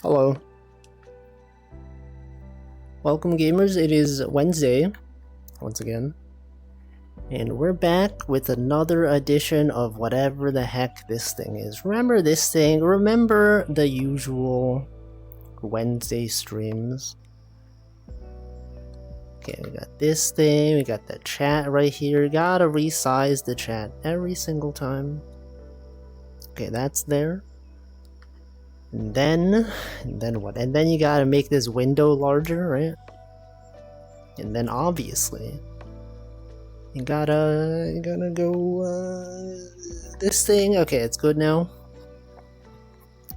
Hello. Welcome gamers, it is Wednesday, once again, and we're back with another edition of whatever the heck this thing is. Remember this thing? Remember the usual Wednesday streams? Okay, we got this thing, we got the chat right here. Gotta resize the chat every single time. Okay, that's there. And then what? And then you gotta make this window larger, right? And then obviously, you gotta go, this thing. Okay, it's good now.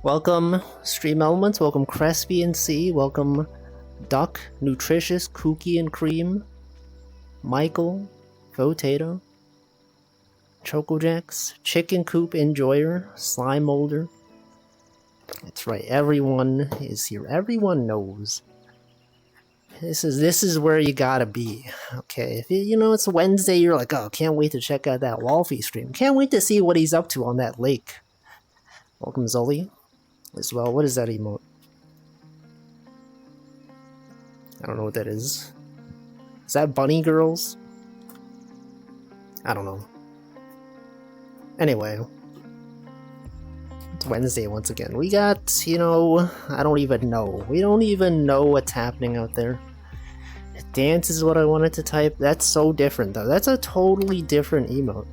Welcome, Stream Elements. Welcome, Crespi and C. Welcome, Duck, Nutritious, Kooky and Cream, Michael, Potato, Chocojacks, Chicken Coop Enjoyer, Slime Molder. That's right, everyone is here. Everyone knows. This is where you gotta be. Okay, if you know it's Wednesday, you're like, oh, can't wait to check out that Wolfie stream. Can't wait to see what he's up to on that lake. Welcome, Zully, as well. What is that emote? I don't know what that is. Is that Bunny Girls? I don't know. Anyway. It's Wednesday once again. We got, I don't even know. We don't even know what's happening out there. Dance is what I wanted to type. That's so different though. That's a totally different emote.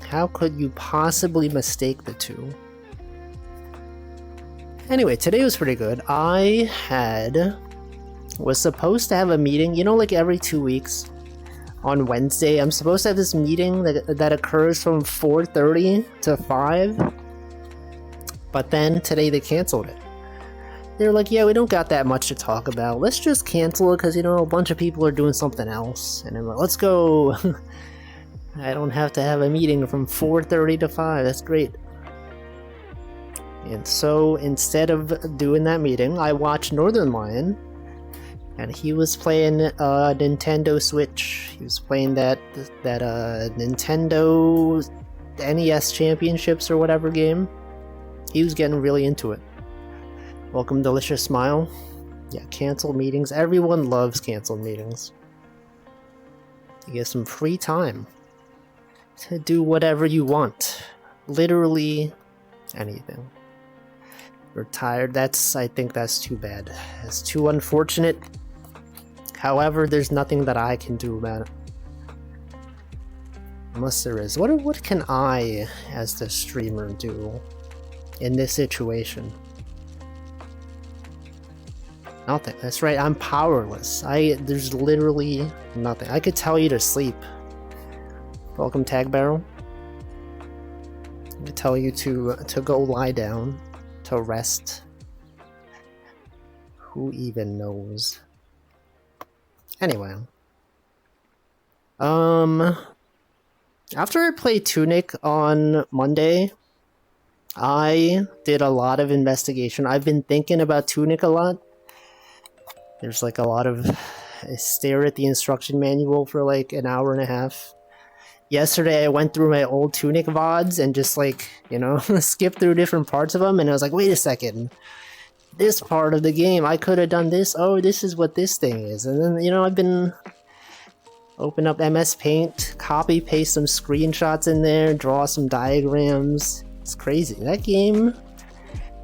How could you possibly mistake the two? Anyway, today was pretty good. I was supposed to have a meeting, like every 2 weeks. On Wednesday, I'm supposed to have this meeting that occurs from 4:30 to 5, but then today they canceled it. They're like, yeah, we don't got that much to talk about. Let's just cancel it because, a bunch of people are doing something else. And I'm like, let's go. I don't have to have a meeting from 4:30 to 5. That's great. And so instead of doing that meeting, I watched Northern Lion. And he was playing Nintendo Switch. He was playing that Nintendo NES Championships or whatever game. He was getting really into it. Welcome, Delicious Smile. Yeah, canceled meetings. Everyone loves canceled meetings. You get some free time to do whatever you want. Literally anything. You're tired. I think that's too bad. It's too unfortunate. However, there's nothing that I can do about it. Unless there is. What can I, as the streamer, do in this situation? Nothing. That's right, I'm powerless. There's literally nothing. I could tell you to sleep. Welcome, Tag Barrel. I could tell you to go lie down, to rest. Who even knows? Anyway, after I played Tunic on Monday, I did a lot of investigation. I've been thinking about Tunic a lot. There's like a lot of... I stare at the instruction manual for like an hour and a half. Yesterday I went through my old Tunic VODs and just like, skipped through different parts of them, and I was like, wait a second. This part of the game, I could have done this. Oh, this is what this thing is. And then, I've been... Open up MS Paint, copy, paste some screenshots in there, draw some diagrams. It's crazy. That game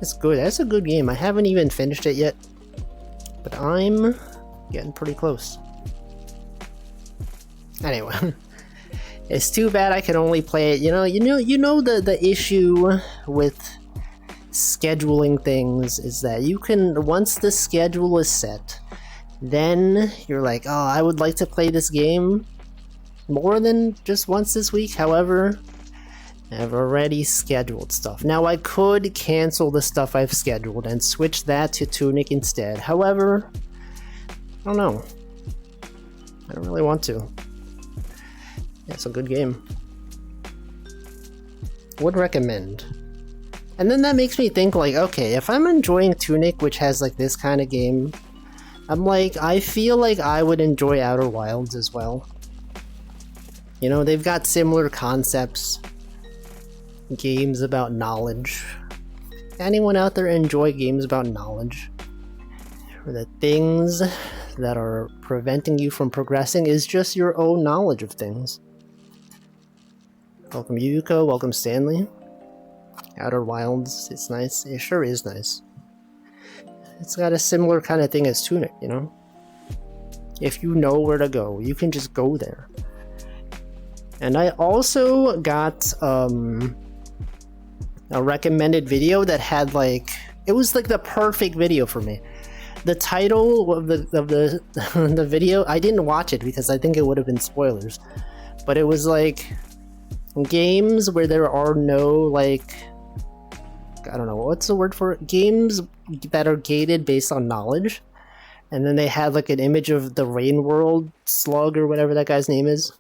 is good. That's a good game. I haven't even finished it yet. But I'm getting pretty close. Anyway. It's too bad I can only play it. The issue with scheduling things is that you can, once the schedule is set, then you're like, oh, I would like to play this game more than just once this week. However, I've already scheduled stuff. Now I could cancel the stuff I've scheduled and switch that to Tunic instead. However, I don't know. I don't really want to. Yeah, it's a good game. Would recommend. And then that makes me think like, okay, if I'm enjoying Tunic, which has like this kind of game, I'm like, I feel like I would enjoy Outer Wilds as well. They've got similar concepts. Games about knowledge. anyone out there enjoy games about knowledge, where the things that are preventing you from progressing is just your own knowledge of things. Welcome Yuko, welcome Stanley. Outer Wilds, it's nice. It sure is nice. It's got a similar kind of thing as Tunic, you know? If you know where to go, you can just go there. And I also got a recommended video that had like, it was like the perfect video for me. The title of the video, I didn't watch it because I think it would have been spoilers, but it was like games where there are no like, I don't know what's the word for it, games that are gated based on knowledge. And then they had like an image of the Rain World slug or whatever that guy's name is.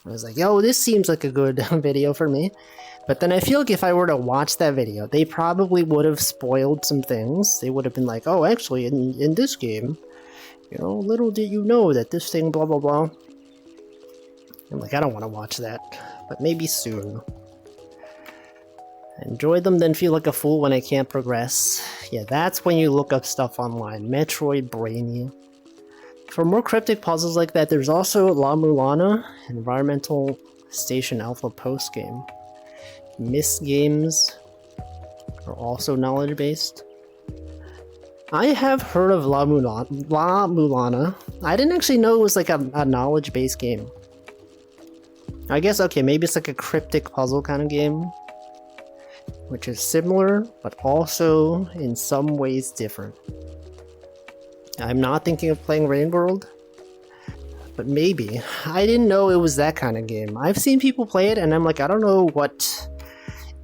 I was like, yo, this seems like a good video for me. But then I feel like if I were to watch that video, they probably would have spoiled some things. They would have been like, oh, actually, in this game, you know, little did you know that this thing, blah, blah, blah. I'm like, I don't want to watch that, but maybe soon. Enjoy them, then feel like a fool when I can't progress. Yeah, that's when you look up stuff online. Metroid Brainy. For more cryptic puzzles like that, there's also La Mulana, Environmental Station Alpha post-game. Myst games are also knowledge-based. I have heard of La Mulana. I didn't actually know it was like a knowledge-based game. I guess, okay, maybe it's like a cryptic puzzle kind of game, which is similar, but also in some ways different. I'm not thinking of playing Rain World, but maybe. I didn't know it was that kind of game. I've seen people play it, and I'm like, I don't know what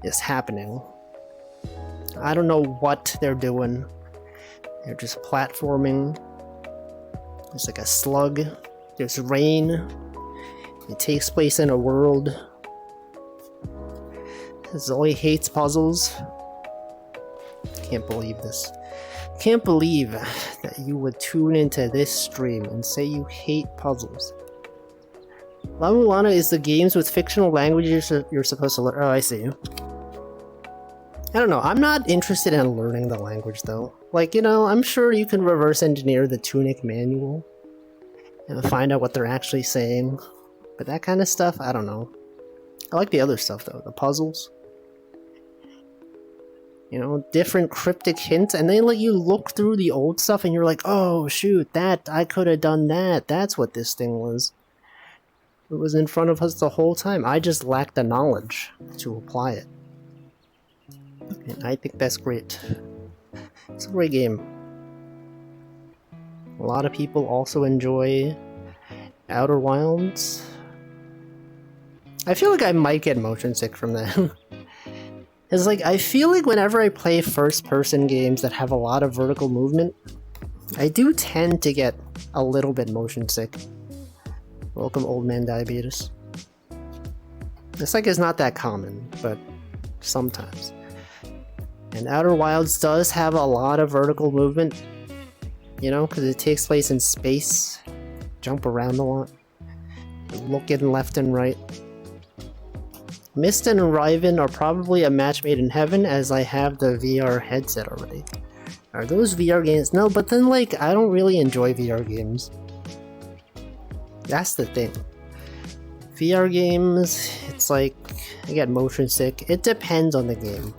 is happening. I don't know what they're doing. They're just platforming. There's like a slug. There's rain. It takes place in a world. Zoe hates puzzles. Can't believe this. Can't believe that you would tune into this stream and say you hate puzzles. La Mulana is the games with fictional languages you're supposed to learn. Oh, I see. I don't know. I'm not interested in learning the language, though. Like, you know, I'm sure you can reverse engineer the Tunic manual and find out what they're actually saying. But that kind of stuff, I don't know. I like the other stuff, though. The puzzles. You know, different cryptic hints, and they let you look through the old stuff and you're like, oh shoot, that, I could have done that. That's what this thing was. It was in front of us the whole time. I just lacked the knowledge to apply it. And I think that's great. It's a great game. A lot of people also enjoy Outer Wilds. I feel like I might get motion sick from that. It's like, I feel like whenever I play first-person games that have a lot of vertical movement, I do tend to get a little bit motion sick. Welcome, old man diabetes. It's like it's not that common, but sometimes. And Outer Wilds does have a lot of vertical movement, you know, because it takes place in space. Jump around a lot. Looking left and right. Myst and Riven are probably a match made in heaven, as I have the VR headset already. Are those VR games? No, but then, like, I don't really enjoy VR games. That's the thing. VR games, it's like, I get motion sick. It depends on the game.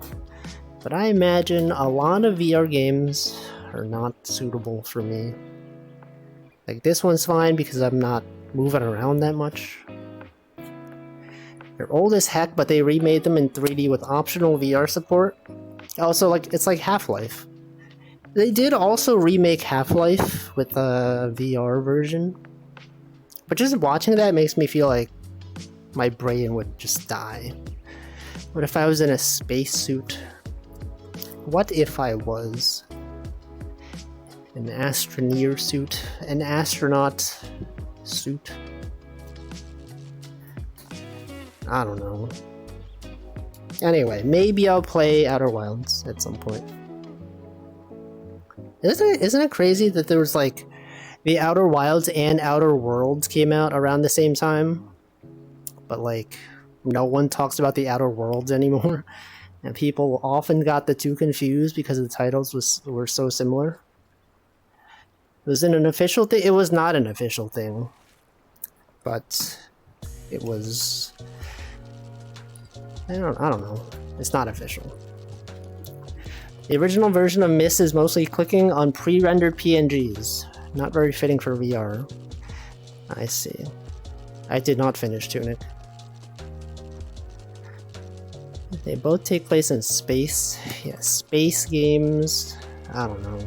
But I imagine a lot of VR games are not suitable for me. Like, this one's fine because I'm not moving around that much. They're old as heck, but they remade them in 3D with optional VR support. Also, like, it's like Half-Life. They did also remake Half-Life with a VR version. But just watching that makes me feel like my brain would just die. What if I was in a spacesuit? What if I was an astroneer suit? An astronaut suit? I don't know. Anyway, maybe I'll play Outer Wilds at some point. Isn't it crazy that there was like the Outer Wilds and Outer Worlds came out around the same time? But like no one talks about the Outer Worlds anymore. And people often got the two confused because the titles were so similar. Was it an official thing? It was not an official thing. But it was... I don't know. It's not official. The original version of Myst is mostly clicking on pre-rendered PNGs. Not very fitting for VR. I see. I did not finish Tunic. They both take place in space. Yeah, space games. I don't know.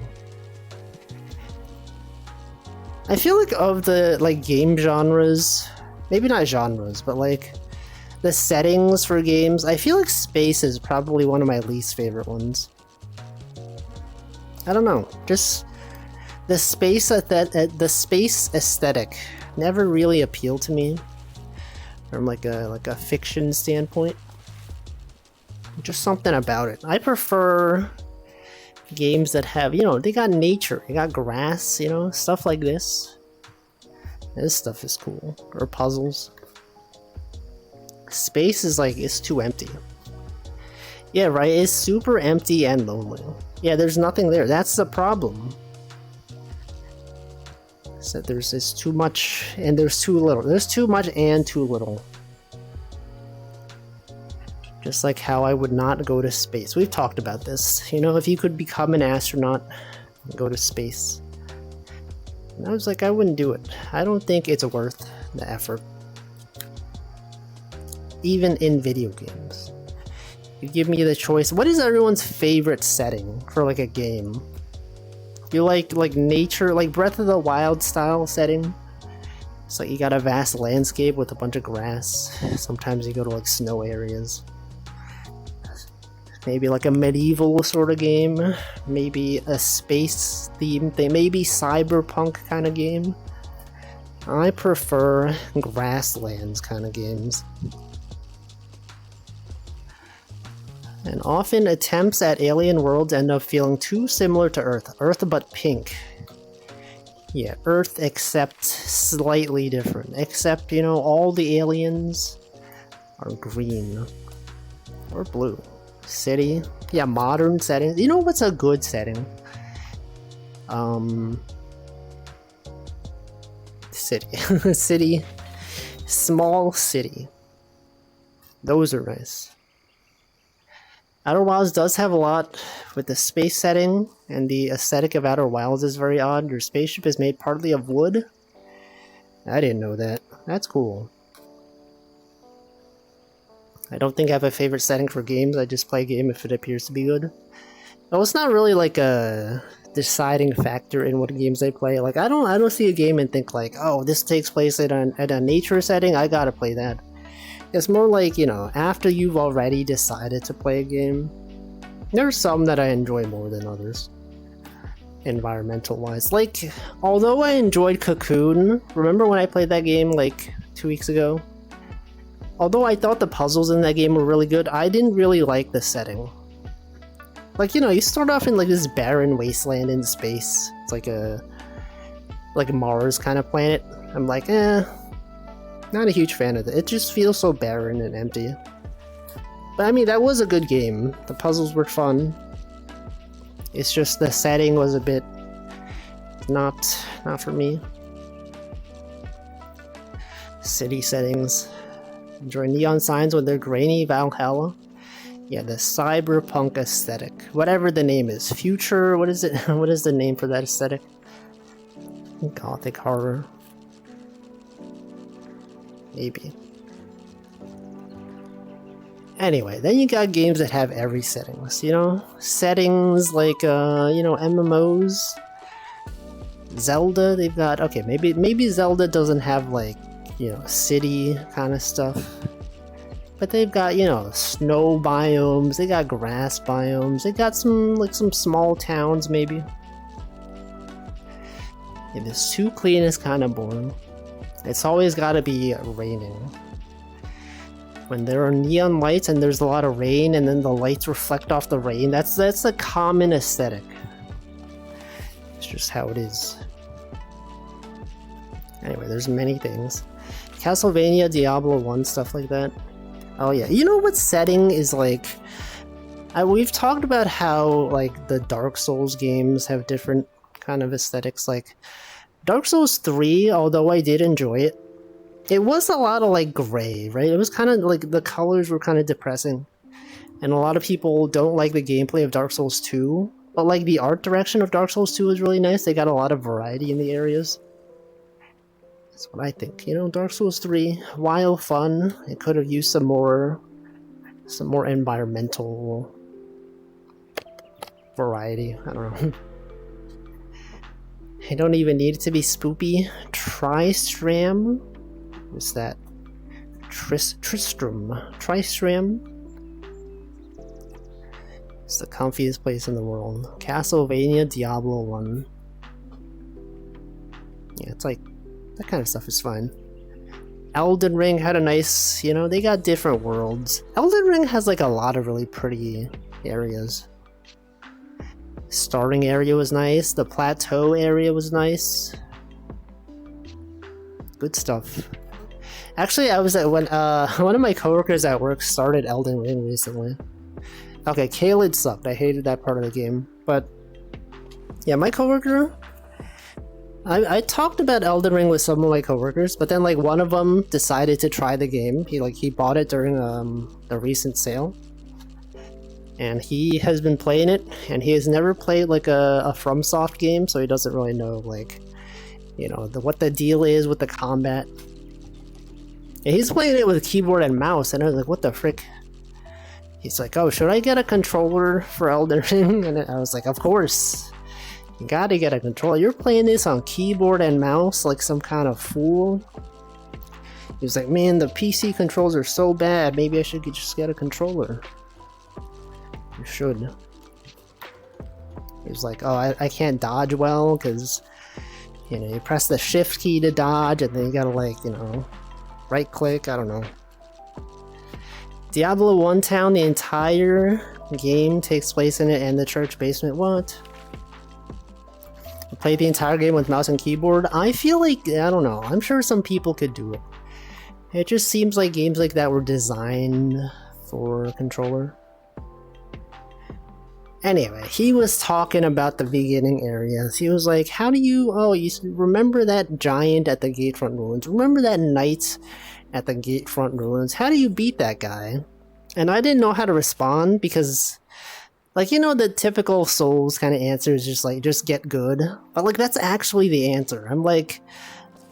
I feel like of the game genres, maybe not genres, but the settings for games, I feel like space is probably one of my least favorite ones. I don't know, just the space aesthetic never really appealed to me from a fiction standpoint. Just something about it. I prefer games that have, they got nature, they got grass, stuff like this. This stuff is cool. Or puzzles. Space is it's too empty. Yeah, right, it's super empty and lonely. Yeah, there's nothing there. That's the problem. So there's too much and there's too little. There's too much and too little. Just like how I would not go to space. We've talked about this. If you could become an astronaut and go to space. And I was like, I wouldn't do it. I don't think it's worth the effort. Even in video games. You give me the choice. What is everyone's favorite setting for a game? You like nature, like Breath of the Wild style setting? It's you got a vast landscape with a bunch of grass. Sometimes you go to snow areas. Maybe a medieval sort of game. Maybe a space themed thing. Maybe cyberpunk kind of game. I prefer grasslands kind of games. And often attempts at alien worlds end up feeling too similar to Earth. Earth but pink. Yeah, Earth except slightly different. Except, all the aliens are green. Or blue. City. Yeah, modern settings. You know what's a good setting? City. City. Small city. Those are nice. Outer Wilds does have a lot with the space setting, and the aesthetic of Outer Wilds is very odd. Your spaceship is made partly of wood. I didn't know that. That's cool. I don't think I have a favorite setting for games. I just play a game if it appears to be good. Well, it's not really a deciding factor in what games I play. I don't see a game and think oh, this takes place at a nature setting. I gotta play that. It's more after you've already decided to play a game. There are some that I enjoy more than others. Environmental-wise. Although I enjoyed Cocoon, remember when I played that game 2 weeks ago? Although I thought the puzzles in that game were really good, I didn't really like the setting. You start off in this barren wasteland in space. It's a Mars kind of planet. I'm not a huge fan of it. It just feels so barren and empty. But I mean, that was a good game. The puzzles were fun. It's just the setting was a bit not for me. City settings. Enjoy neon signs when they're grainy. Valhalla. Yeah, the cyberpunk aesthetic. Whatever the name is. Future, what is it? What is the name for that aesthetic? Gothic horror. Maybe. Anyway, then you got games that have every settings, Settings MMOs. Zelda, they've got, okay, maybe Zelda doesn't have city kind of stuff. But they've got, snow biomes, they got grass biomes, they got some small towns maybe. If it's too clean, it's kind of boring. It's always gotta be raining. When there are neon lights and there's a lot of rain and then the lights reflect off the rain, that's a common aesthetic. It's just how it is. Anyway, there's many things. Castlevania, Diablo 1, stuff like that. Oh yeah, you know what setting is We've talked about how like the Dark Souls games have different kind of aesthetics. Like Dark Souls 3, although I did enjoy it, it was a lot of like gray, right? It was kind of like the colors were kind of depressing. And a lot of people don't like the gameplay of Dark Souls 2, but like the art direction of Dark Souls 2 is really nice. They got a lot of variety in the areas. That's what I think. You know, Dark Souls 3, while fun, it could have used some more environmental variety. I don't know. I don't even need it to be spoopy. Tristram? What's that? Tristram. Tristram? It's the comfiest place in the world. Castlevania Diablo 1. Yeah, it's like, that kind of stuff is fine. Elden Ring had a nice, you know, they got different worlds. Elden Ring has like a lot of really pretty areas. Starting area was nice. The plateau area was nice. Good stuff. Actually, I was at when one of my coworkers at work started Elden Ring recently. Okay, Caelid sucked. I hated that part of the game. But yeah, my coworker, I talked about Elden Ring with some of my coworkers, but then like one of them decided to try the game. He bought it during the recent sale. And he has been playing it, and he has never played like a FromSoft game, so he doesn't really know like, you know, what the deal is with the combat. And he's playing it with keyboard and mouse, and I was like, what the frick? He's like, oh, should I get a controller for Elden Ring? And I was like, of course. You gotta get a controller. You're playing this on keyboard and mouse like some kind of fool. He was like, man, the PC controls are so bad. Maybe I should just get a controller. You should. He was like, oh, I can't dodge well because, you know, you press the shift key to dodge and then you gotta like, you know, right click. I don't know. Diablo 1 Town, the entire game takes place in it and the church basement. What? You play the entire game with mouse and keyboard? I feel like, I don't know, I'm sure some people could do it. It just seems like games like that were designed for a controller. Anyway, he was talking about the beginning areas. He was like, how do you... Oh, you remember that giant at the Gatefront Ruins? Remember that knight at the Gatefront Ruins? How do you beat that guy? And I didn't know how to respond because... Like, you know, the typical Souls kind of answer is just like, just get good. But like, that's actually the answer. I'm like...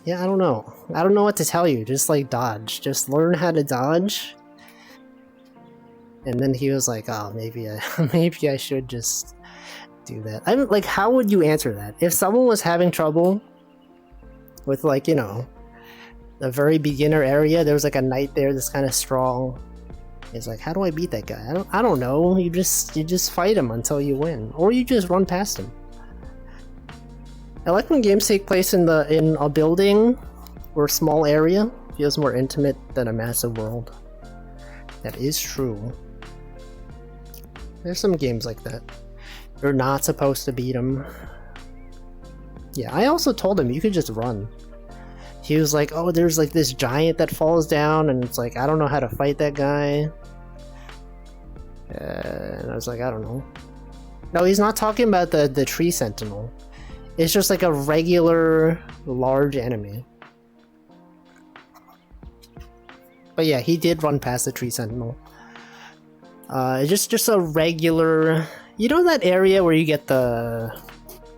Yeah, I don't know. I don't know what to tell you. Just like, dodge. Just learn how to dodge. And then he was like, oh, maybe I should just do that. I'm like, how would you answer that? If someone was having trouble with like, you know, the very beginner area, there was like a knight there that's kind of strong. He's like, how do I beat that guy? I don't know. You just fight him until you win. Or you just run past him. I like when games take place in a building or a small area. It feels more intimate than a massive world. That is true. There's some games like that. You're not supposed to beat him. Yeah, I also told him you could just run. He was like, oh, there's like this giant that falls down, and it's like, I don't know how to fight that guy. And I was like, I don't know. No, he's not talking about the tree sentinel. It's just like a regular large enemy. But yeah, he did run past the tree sentinel. Just a regular... You know that area where you get the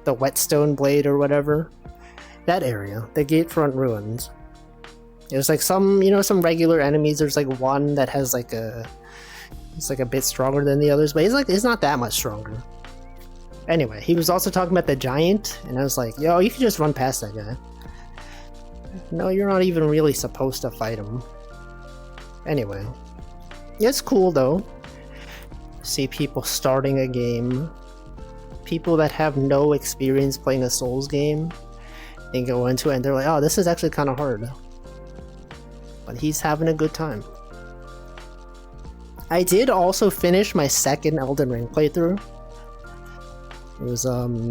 whetstone blade or whatever? That area. The Gatefront Ruins. There's like some, you know, some regular enemies. There's like one that has like a... It's like a bit stronger than the others, but it's not that much stronger. Anyway, he was also talking about the giant, and I was like, yo, you can just run past that guy. No, you're not even really supposed to fight him. Anyway. It's cool though. See people starting a game. People that have no experience playing a Souls game. They go into it and they're like, oh, this is actually kind of hard. But he's having a good time. I did also finish my second Elden Ring playthrough. It was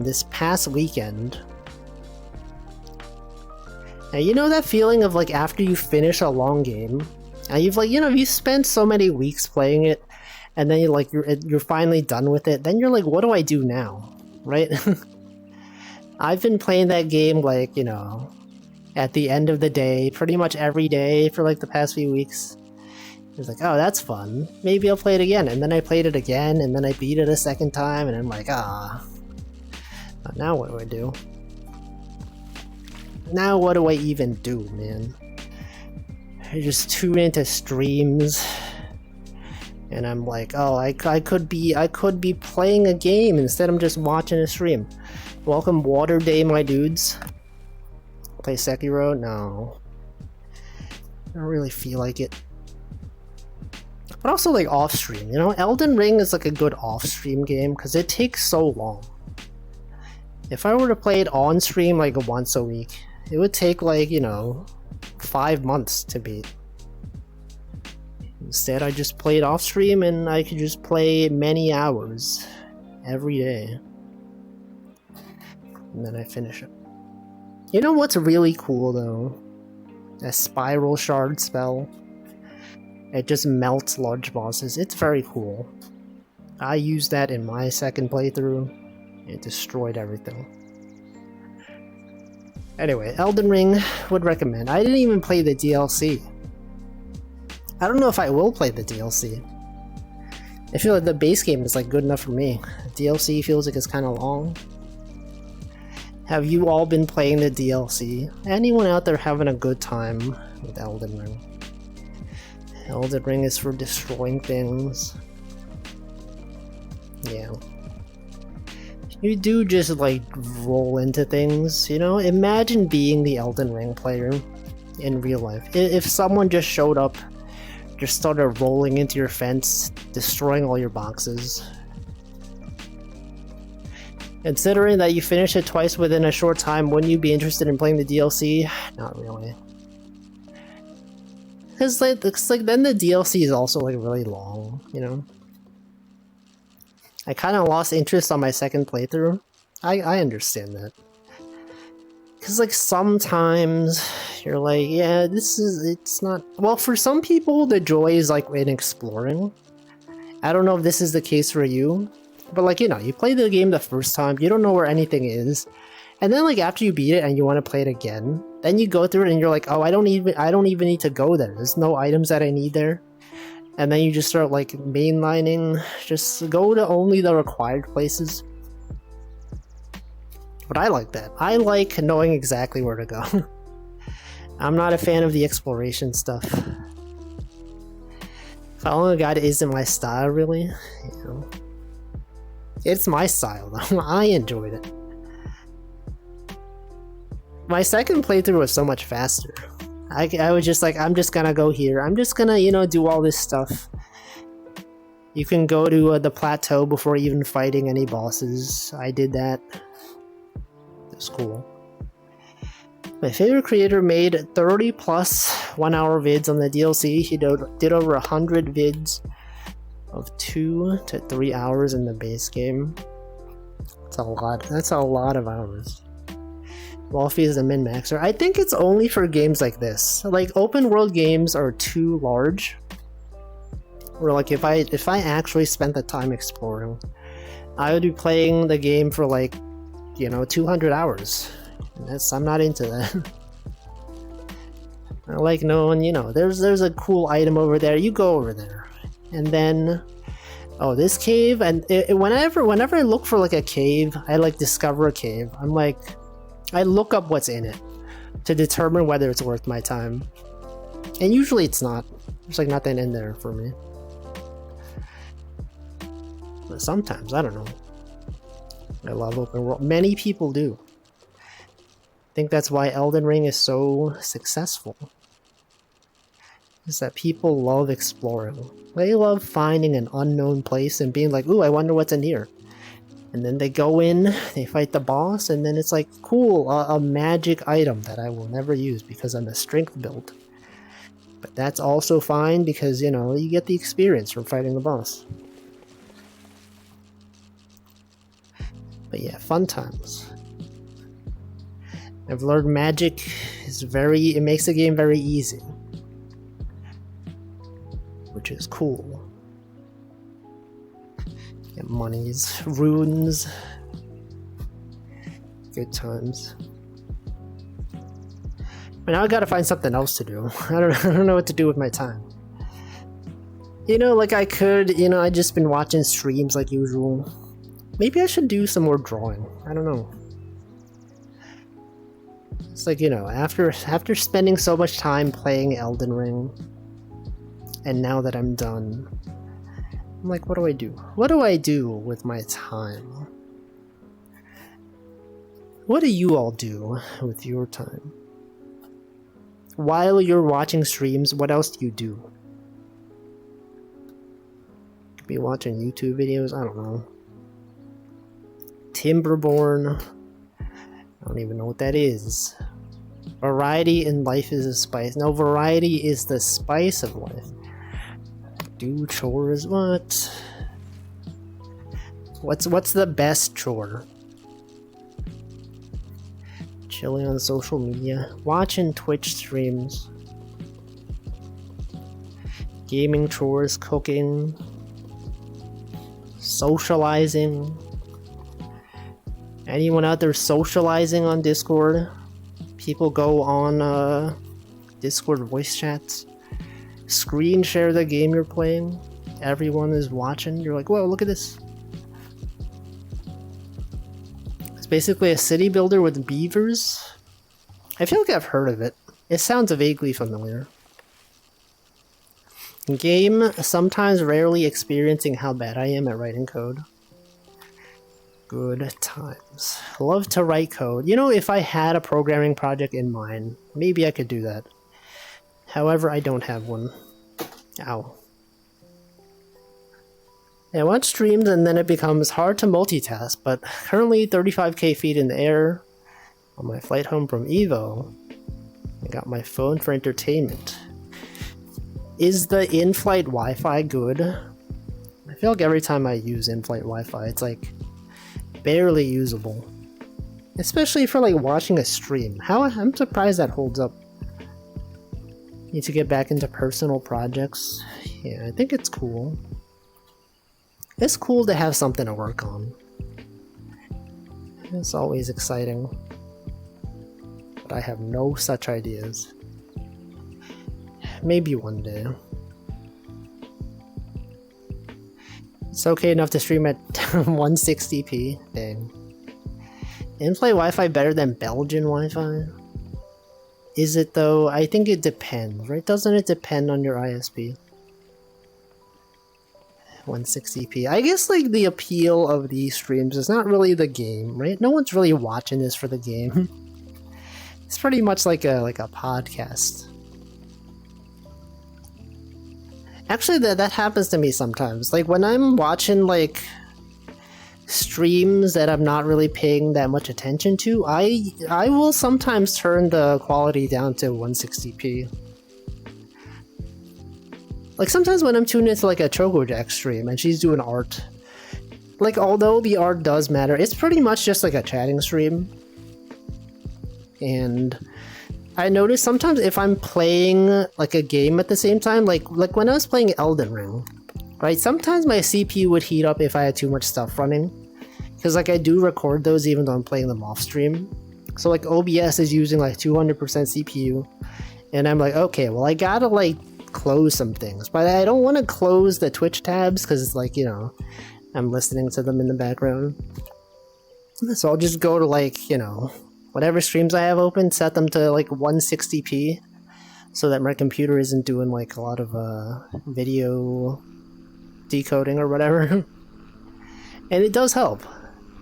this past weekend. Now, you know that feeling of like after you finish a long game, and you've like, you know, you spent so many weeks playing it, and then you're finally done with it, then you're like, what do I do now, right? I've been playing that game like, you know, at the end of the day, pretty much every day for like the past few weeks. It's like, oh, that's fun. Maybe I'll play it again. And then I played it again, and then I beat it a second time, and I'm like, now what do I do? Now what do I even do, man? I just tune into streams, and I'm like, oh, I could be playing a game instead of just watching a stream. Welcome Water Day, my dudes. Play Sekiro? No. I don't really feel like it. But also like off-stream, you know? Elden Ring is like a good off-stream game because it takes so long. If I were to play it on-stream like once a week, it would take like, you know, 5 months to beat. Instead, I just play it off-stream and I could just play many hours every day. And then I finish it. You know what's really cool though? A spiral shard spell. It just melts large bosses. It's very cool. I used that in my second playthrough. It destroyed everything. Anyway, Elden Ring would recommend. I didn't even play the DLC. I don't know if I will play the DLC. I feel like the base game is like good enough for me. The DLC feels like it's kind of long. Have you all been playing the DLC? Anyone out there having a good time with Elden Ring? Elden Ring is for destroying things. Yeah. You do just like roll into things, you know? Imagine being the Elden Ring player in real life. If someone just showed up, just started rolling into your fence, destroying all your boxes. Considering that you finished it twice within a short time, wouldn't you be interested in playing the DLC? Not really. Because like then the DLC is also like really long, you know? I kind of lost interest on my second playthrough. I understand that. Because like sometimes you're like, yeah, it's not... Well, for some people the joy is like in exploring. I don't know if this is the case for you. But like, you know, you play the game the first time, you don't know where anything is, and then like after you beat it and you want to play it again, then you go through it and you're like, oh, I don't even need to go there. There's no items that I need there. And then you just start like mainlining, just go to only the required places. But I like that. I like knowing exactly where to go. I'm not a fan of the exploration stuff. Following a guide isn't my style, really. You know. It's my style though. I enjoyed it. My second playthrough was so much faster. I was just like, I'm just gonna go here. I'm just gonna, you know, do all this stuff. You can go to the plateau before even fighting any bosses. I did that. It's cool. My favorite creator made 30 plus 1 hour vids on the DLC. He did over 100 vids of 2 to 3 hours in the base game. That's a lot. That's a lot of hours. Wolfie is a min-maxer. I think it's only for games like this. Like open world games are too large. Or like if I actually spent the time exploring, I would be playing the game for like, you know, 200 hours. And I'm not into that. I like knowing, you know, there's a cool item over there. You go over there. And then, oh, this cave, and whenever I look for like a cave, I like discover a cave. I'm like, I look up what's in it to determine whether it's worth my time. And usually it's not. There's like nothing in there for me. But sometimes, I don't know. I love open world. Many people do. I think that's why Elden Ring is so successful. Is that people love exploring. They love finding an unknown place and being like, ooh, I wonder what's in here. And then they go in, they fight the boss, and then it's like, cool, a magic item that I will never use because I'm a strength build. But that's also fine because, you know, you get the experience from fighting the boss. But yeah, fun times. I've learned magic is it makes the game very easy. Which is cool. Get monies, runes. Good times. But now I gotta find something else to do. I don't know what to do with my time. You know, like I could, you know, I just been watching streams like usual. Maybe I should do some more drawing. I don't know. It's like, you know, after spending so much time playing Elden Ring, and now that I'm done, I'm like, what do I do? What do I do with my time? What do you all do with your time? While you're watching streams, what else do you do? Could be watching YouTube videos, I don't know. Timberborn. I don't even know what that is. Variety in life is a spice. No, variety is the spice of life. Do chores, what? What's the best chore? Chilling on social media, watching Twitch streams, gaming chores, cooking, socializing. Anyone out there socializing on Discord? People go on Discord voice chats, screen share the game you're playing. Everyone is watching. You're like, whoa, look at this. It's basically a city builder with beavers. I feel like I've heard of it. It sounds vaguely familiar. Game, sometimes rarely experiencing how bad I am at writing code. Good times. Love to write code. You know, if I had a programming project in mind, maybe I could do that. However, I don't have one. Ow. I watch streams and then it becomes hard to multitask, but currently 35k feet in the air. On my flight home from Evo, I got my phone for entertainment. Is the in-flight Wi-Fi good? I feel like every time I use in-flight Wi-Fi, it's like barely usable. Especially for like watching a stream. I'm surprised that holds up. Need to get back into personal projects. Yeah, I think it's cool. It's cool to have something to work on. It's always exciting. But I have no such ideas. Maybe one day. It's okay enough to stream at 160p. Dang. In-flight Wi-Fi better than Belgian Wi-Fi? Is it though? I think it depends, right? Doesn't it depend on your ISP? 160p. I guess like the appeal of these streams is not really the game, right? No one's really watching this for the game. It's pretty much like a podcast. Actually, that happens to me sometimes. Like when I'm watching like streams that I'm not really paying that much attention to, I will sometimes turn the quality down to 160p. Like sometimes when I'm tuned into like a ChocoJack stream and she's doing art, like although the art does matter, it's pretty much just like a chatting stream. And I notice sometimes if I'm playing like a game at the same time, like when I was playing Elden Ring, right? Sometimes my CPU would heat up if I had too much stuff running. Because like I do record those even though I'm playing them off stream. So like OBS is using like 200% CPU. And I'm like, okay, well I gotta like close some things. But I don't want to close the Twitch tabs because it's like, you know, I'm listening to them in the background. So I'll just go to like, you know, whatever streams I have open, set them to like 160p. So that my computer isn't doing like a lot of video decoding or whatever. And it does help.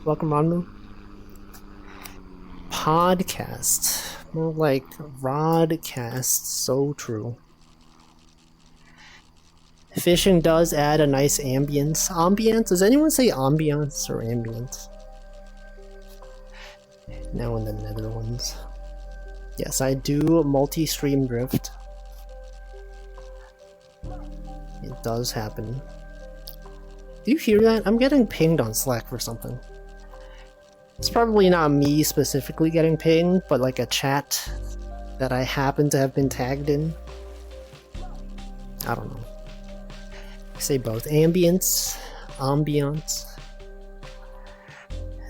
Welcome, Ranmu. Podcast. More like rodcast. So true. Fishing does add a nice ambience. Ambience? Does anyone say ambience or ambience? Now in the Netherlands. Yes, I do multi-stream drift. It does happen. Do you hear that? I'm getting pinged on Slack for something. It's probably not me specifically getting pinged, but like a chat that I happen to have been tagged in. I don't know. I say both. Ambience. Ambiance.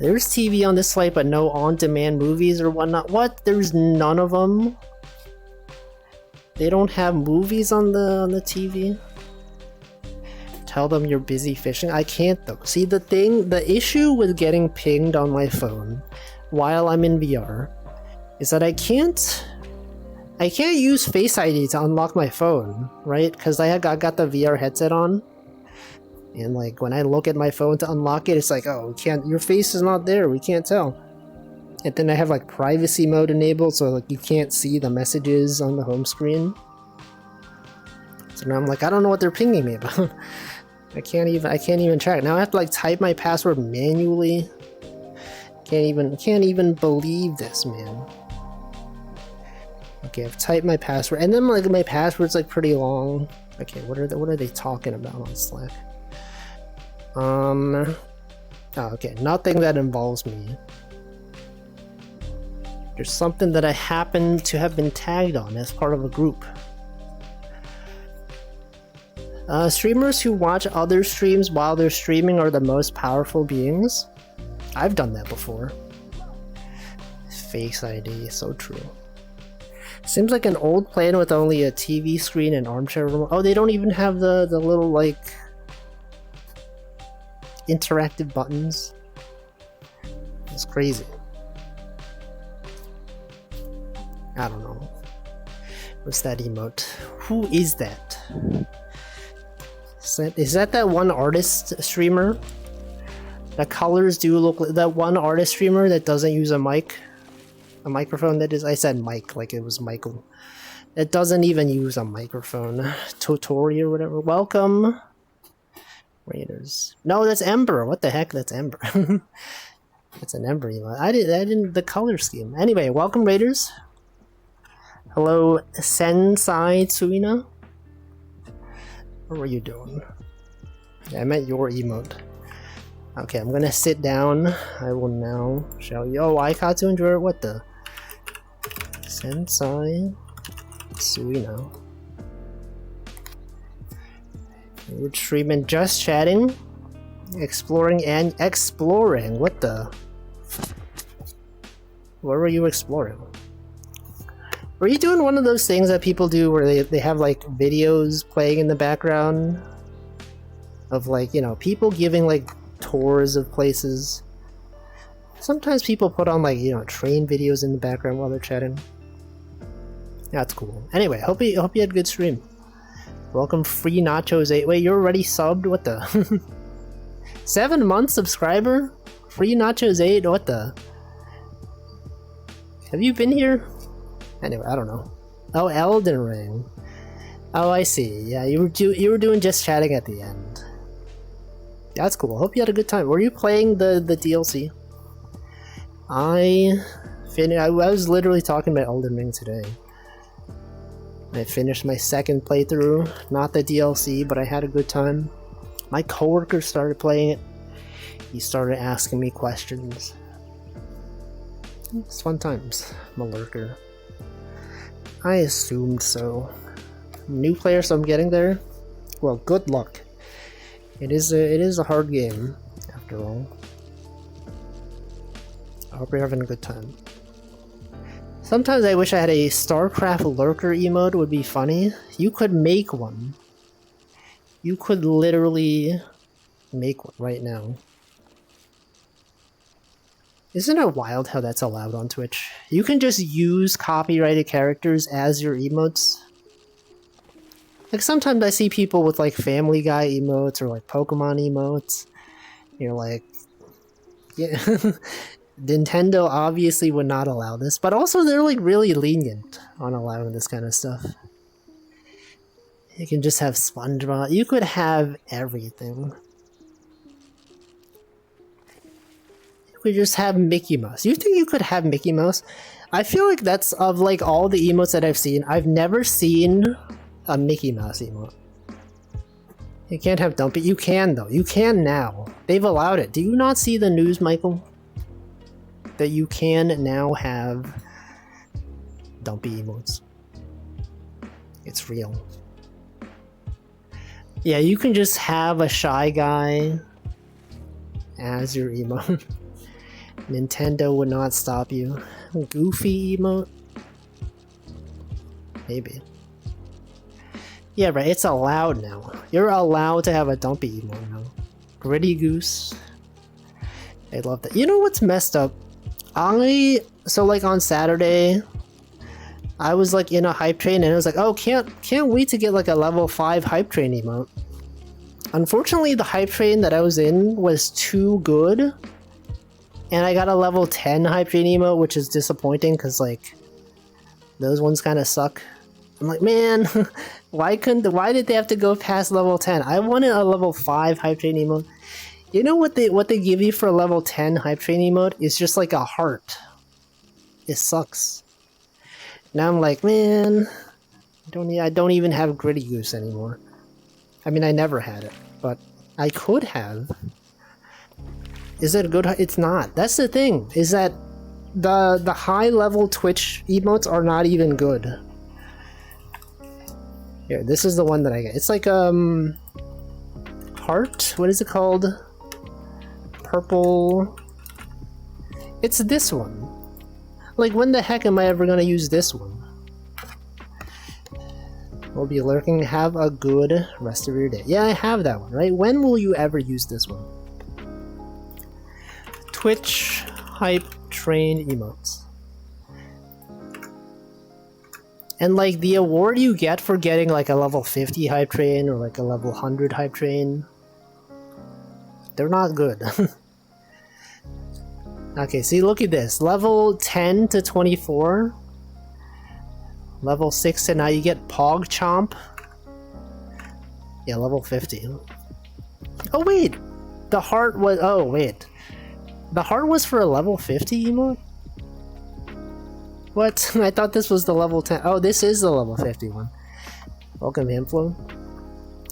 There's TV on this site, but no on-demand movies or whatnot. What? There's none of them? They don't have movies on the TV? Tell them you're busy fishing? I can't though. See, the issue with getting pinged on my phone while I'm in VR is that I can't use Face ID to unlock my phone, right? Because I got the VR headset on. And like when I look at my phone to unlock it, it's like, oh, your face is not there, we can't tell. And then I have like privacy mode enabled, so like you can't see the messages on the home screen. So now I'm like, I don't know what they're pinging me about. I can't even track. Now I have to like type my password manually. Can't even believe this, man. Okay, I've typed my password, and then like my password's like pretty long. Okay, what are they talking about on Slack? Oh, okay, nothing that involves me. There's something that I happen to have been tagged on as part of a group. Streamers who watch other streams while they're streaming are the most powerful beings. I've done that before. Face ID, so true. Seems like an old plan with only a TV screen and armchair remote. Oh, they don't even have the little like interactive buttons. It's crazy. I don't know. What's that emote? Who is that? Is that one artist streamer? The colors do look like that one artist streamer that doesn't use a microphone. That is, I said mic like it was Michael. It doesn't even use a microphone. Totori or whatever. Welcome, Raiders. No, that's Ember. What the heck? That's Ember. That's an Ember emote. I didn't the color scheme. Anyway, welcome Raiders. Hello, Sensai Tsuina. What were you doing? Yeah, I meant your emote. Okay, I'm gonna sit down. I will now show you. Oh, Aikatsu enjoy. What the? Sensai Tsuina. We're streaming just chatting, exploring and exploring. What the? What were you exploring? Were you doing one of those things that people do where they have like videos playing in the background of like, you know, people giving like tours of places? Sometimes people put on like, you know, train videos in the background while they're chatting. That's cool. Anyway, hope you had a good stream. Welcome Free Nachos 8. Wait, you're already subbed? What the? 7 month subscriber? Free Nachos 8? What the? Have you been here? Anyway, I don't know. Oh, Elden Ring. Oh, I see. Yeah, you were doing just chatting at the end. That's cool. Hope you had a good time. Were you playing the DLC? I was literally talking about Elden Ring today. I finished my second playthrough. Not the DLC, but I had a good time. My coworker started playing it. He started asking me questions. It's fun times. I'm a lurker. I assumed so. New player, so I'm getting there. Well, good luck. It is a hard game, after all. I hope you're having a good time. Sometimes I wish I had a StarCraft lurker emote. Would be funny. You could make one. You could literally make one right now. Isn't it wild how that's allowed on Twitch? You can just use copyrighted characters as your emotes. Like sometimes I see people with like Family Guy emotes or like Pokemon emotes. You're like, yeah. Nintendo obviously would not allow this, but also they're like really lenient on allowing this kind of stuff. You can just have SpongeBob. You could have everything. You could just have Mickey Mouse. You think you could have Mickey Mouse? I feel like that's, of like all the emotes that I've seen, I've never seen a Mickey Mouse emote. You can't have Dumpy. You can though. You can now. They've allowed it. Do you not see the news, Michael? That you can now have Dumpy emotes. It's real. Yeah, you can just have a Shy Guy as your emote. Nintendo would not stop you. Goofy emote? Maybe. Yeah, right, it's allowed now. You're allowed to have a dumpy emote now. Gritty Goose. I love that. You know what's messed up? So like on Saturday, I was like in a hype train and I was like, oh, can't wait to get like a level 5 hype train emote. Unfortunately, the hype train that I was in was too good, and I got a level 10 hype train emote, which is disappointing because like those ones kind of suck. I'm like, man, why did they have to go past level 10? I wanted a level 5 hype train emote. You know what they give you for a level 10 hype train emote is just like a heart. It sucks. Now I'm like, man, I don't even have Gritty Goose anymore. I mean, I never had it, but I could have. Is it a good? It's not. That's the thing. Is that the high level Twitch emotes are not even good. Here, this is the one that I get. It's like heart. What is it called? Purple. It's this one. Like, when the heck am I ever gonna use this one? Will be lurking. Have a good rest of your day. Yeah, I have that one, right? When will you ever use this one? Twitch hype train emotes. And like the award you get for getting like a level 50 hype train or like a level 100 hype train, they're not good. Okay, see, look at this. Level 10 to 24. Level 6 to 9, you get PogChamp. Yeah, level 50. Oh wait! The heart was... Oh wait. The heart was for a level 50 emote? What? I thought this was the level 10. Oh, this is the level 50 one. Welcome, Inflow.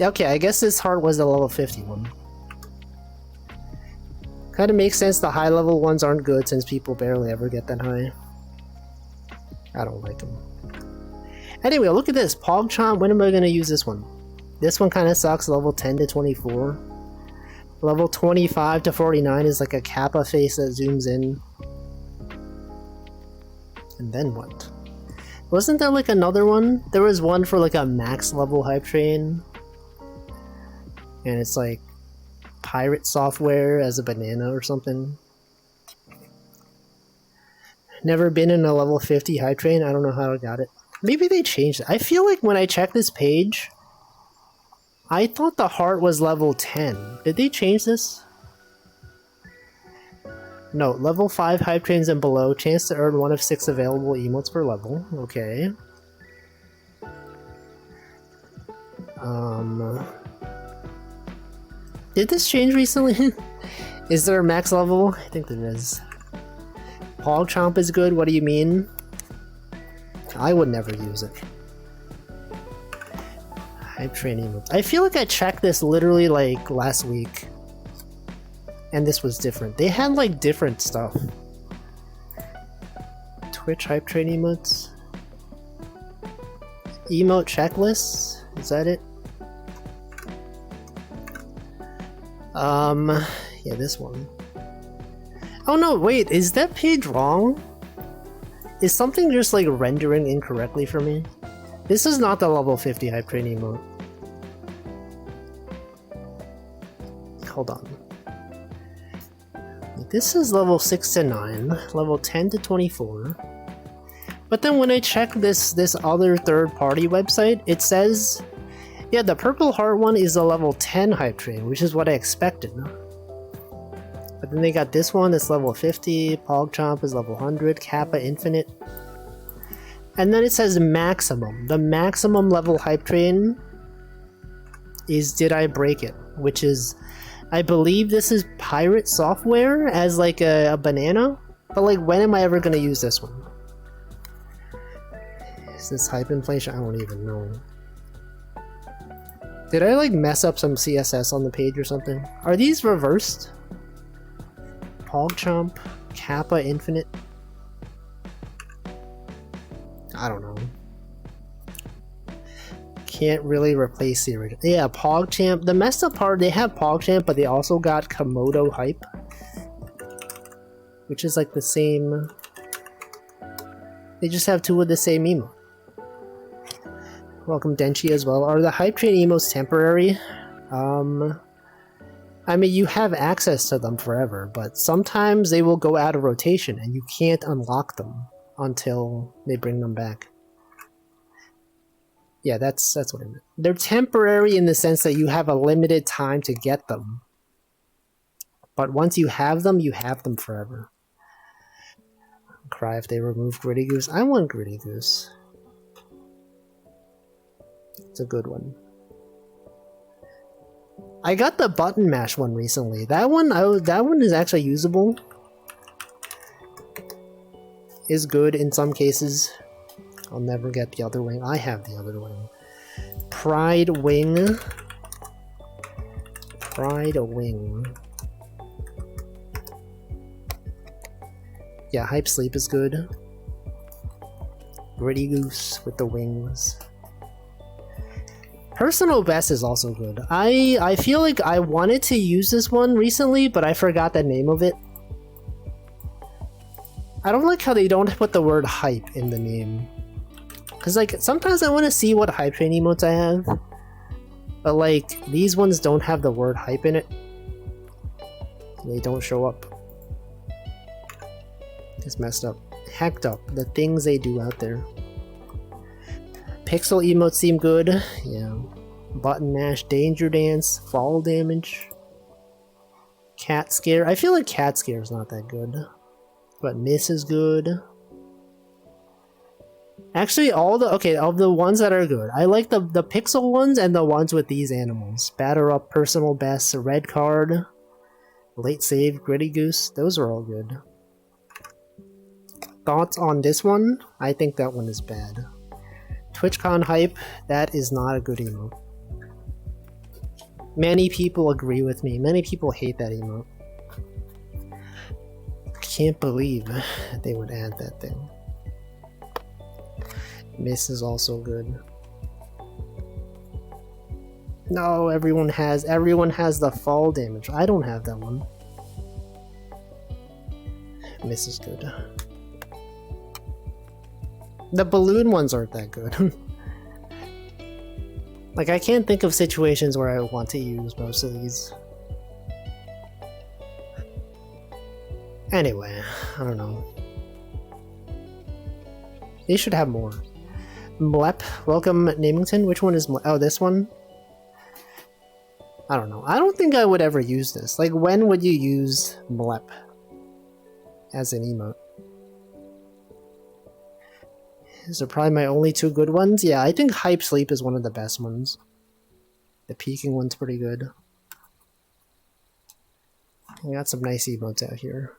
Okay, I guess this heart was the level 50 one. Kind of makes sense the high level ones aren't good since people barely ever get that high. I don't like them. Anyway, look at this. PogChamp, when am I going to use this one? This one kind of sucks, level 10 to 24. Level 25 to 49 is like a Kappa face that zooms in. And then what? Wasn't there like another one? There was one for like a max level hype train. And it's like pirate software as a banana or something. Never been in a level 50 hype train. I don't know how I got it. Maybe they changed it. I feel like when I check this page, I thought the heart was level 10. Did they change this? No, level 5 hype trains and below. Chance to earn 1 of 6 available emotes per level. Okay. Did this change recently? Is there a max level? I think there is. PogChamp is good, what do you mean? I would never use it. Hype train emotes. I feel like I checked this literally like last week. And this was different. They had like different stuff. Twitch hype train emotes. Emote checklists? Is that it? Yeah, this one. Oh no, wait, is that page wrong? Is something just like rendering incorrectly for me? This is not the level 50 hype train emote. Hold on. This is level 6 to 9, level 10 to 24. But then when I check this other third-party website, it says, yeah, the purple heart one is a level 10 hype train, which is what I expected. But then they got this one that's level 50, PogChamp is level 100, Kappa Infinite. And then it says maximum. The maximum level hype train is Did I Break It? Which is, I believe this is pirate software as like a banana. But like, when am I ever going to use this one? Is this hype inflation? I don't even know. Did I like mess up some CSS on the page or something? Are these reversed? PogChamp, Kappa Infinite. I don't know. Can't really replace the original. Yeah, PogChamp. The messed up part, they have PogChamp, but they also got Komodo Hype. which is like the same. They just have two of the same emote. Welcome Denchi as well. Are the hype train emotes temporary? I mean, you have access to them forever, but sometimes they will go out of rotation and you can't unlock them until they bring them back. Yeah, that's what I meant. They're temporary in the sense that you have a limited time to get them. But once you have them forever. Cry if they remove Gritty Goose. I want Gritty Goose. It's a good one. I got the button mash one recently. That one is actually usable. Is good in some cases. I'll never get the other wing. I have the other wing. Pride Wing. Pride Wing. Yeah, Hype Sleep is good. Gritty Goose with the wings. Personal Best is also good. I feel like I wanted to use this one recently, but I forgot the name of it. I don't like how they don't put the word hype in the name. Cause like, sometimes I want to see what hype train emotes I have. But like, these ones don't have the word hype in it. They don't show up. It's messed up. Hacked up. The things they do out there. Pixel emotes seem good. Yeah. Button mash, danger dance, fall damage. Cat scare. I feel like cat scare is not that good. But miss is good. Actually, of the ones that are good, I like the pixel ones and the ones with these animals. Batter up, personal best, red card, late save, Gritty Goose. Those are all good. Thoughts on this one? I think that one is bad. TwitchCon hype, that is not a good emote. Many people agree with me. Many people hate that emote. I can't believe they would add that thing. Miss is also good. No, everyone has the fall damage. I don't have that one. Miss is good. The balloon ones aren't that good. Like, I can't think of situations where I want to use most of these. Anyway, I don't know. They should have more. Mlep, welcome Namington. Which one is oh, this one? I don't know. I don't think I would ever use this. Like, when would you use Mlep as an emote? These are probably my only two good ones. Yeah, I think Hype Sleep is one of the best ones. The peeking one's pretty good. We got some nice emotes out here.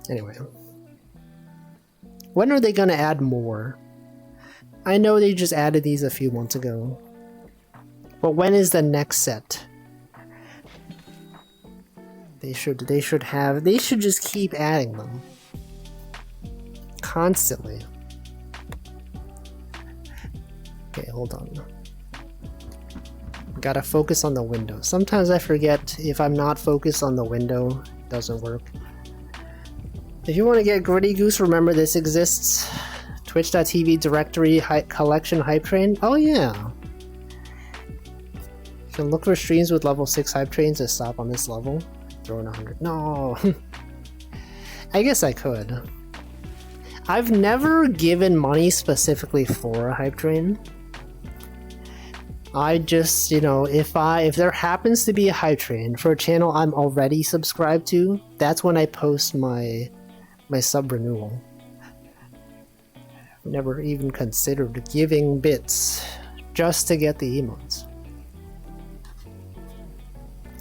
Anyway. When are they gonna add more? I know they just added these a few months ago. But when is the next set? They should just keep adding them. Constantly. Okay, hold on. Gotta focus on the window. Sometimes I forget if I'm not focused on the window, it doesn't work. If you want to get Gritty Goose, remember this exists. Twitch.tv directory collection hype train. Oh yeah. You can look for streams with level 6 hype trains to stop on this level. Throw in 100. No. I guess I could. I've never given money specifically for a hype train. I just, you know, if there happens to be a hype train for a channel I'm already subscribed to, that's when I post my sub renewal. I've never even considered giving bits just to get the emotes.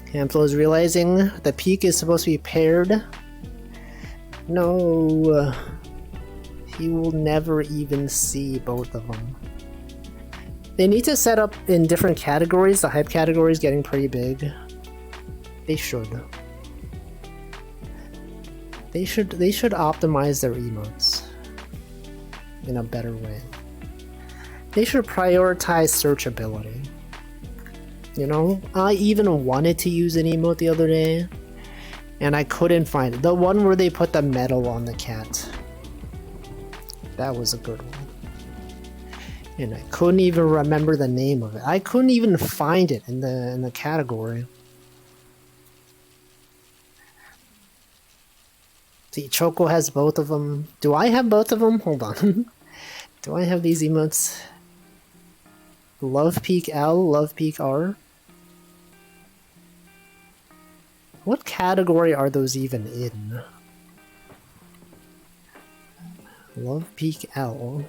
Hamflo is realizing the peak is supposed to be paired. No. He will never even see both of them. They need to set up in different categories. The hype category is getting pretty big. They should. They should optimize their emotes in a better way. They should prioritize searchability. You know, I even wanted to use an emote the other day, and I couldn't find it. The one where they put the medal on the cat. That was a good one. And I couldn't even remember the name of it. I couldn't even find it in the category. See, Choco has both of them. Do I have both of them? Hold on. Do I have these emotes? Love Peak L, Love Peak R? What category are those even in? Love Peak L.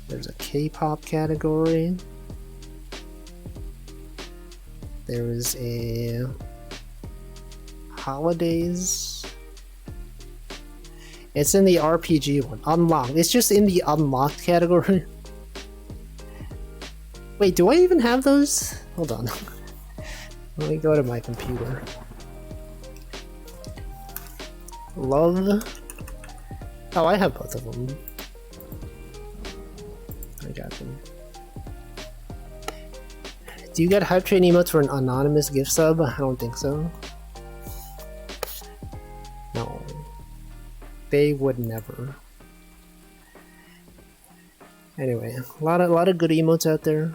There's a K-pop category. There is a holidays. It's in the RPG one. Unlocked. It's just in the unlocked category. Wait, do I even have those? Hold on. Let me go to my computer. Love. Oh, I have both of them. I got them. Do you get hype train emotes for an anonymous gift sub? I don't think so. No. They would never. Anyway, a lot of good emotes out there.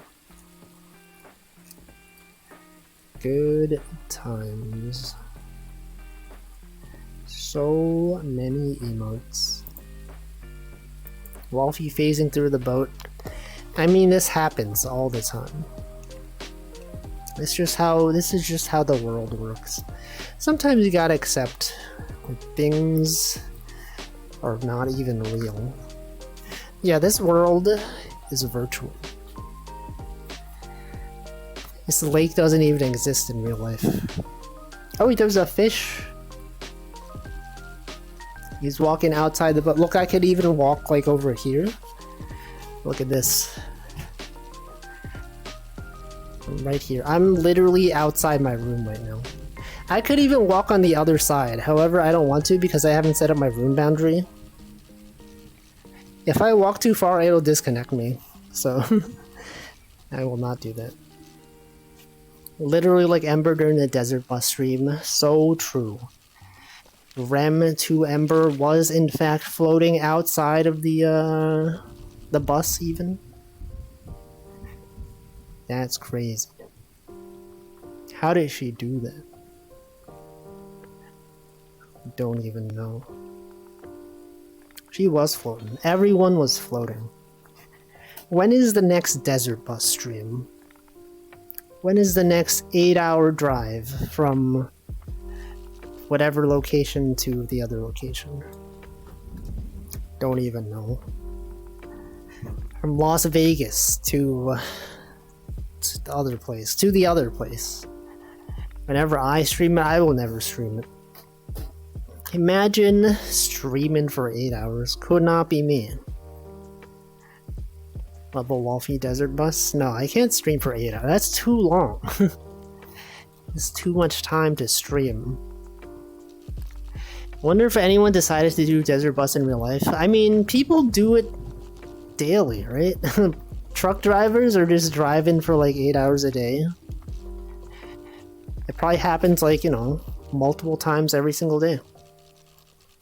Good times. So many emotes. Wolfie phasing through the boat. I mean, this happens all the time. This is just how the world works. Sometimes you gotta accept that things are not even real. Yeah, this world is virtual. This lake doesn't even exist in real life. Oh, there's a fish. He's walking outside the boat. Look, I could even walk like over here. Look at this. I'm right here. I'm literally outside my room right now. I could even walk on the other side. However, I don't want to because I haven't set up my room boundary. If I walk too far, it'll disconnect me. So I will not do that. Literally like Ember during the Desert Bus stream. So true. Rem to Ember was in fact floating outside of the bus even. That's crazy. How did she do that? Don't even know. She was floating. Everyone was floating. When is the next Desert Bus stream? When is the next 8-hour drive from whatever location to the other location? Don't even know. From Las Vegas to the other place. To the other place. Whenever I stream it, I will never stream it. Imagine streaming for 8 hours. Could not be me. Level Wolfie Desert Bus? No, I can't stream for 8 hours. That's too long. It's too much time to stream. Wonder if anyone decided to do Desert Bus in real life. I mean, people do it daily, right? Truck drivers are just driving for like 8 hours a day. It probably happens like, you know, multiple times every single day.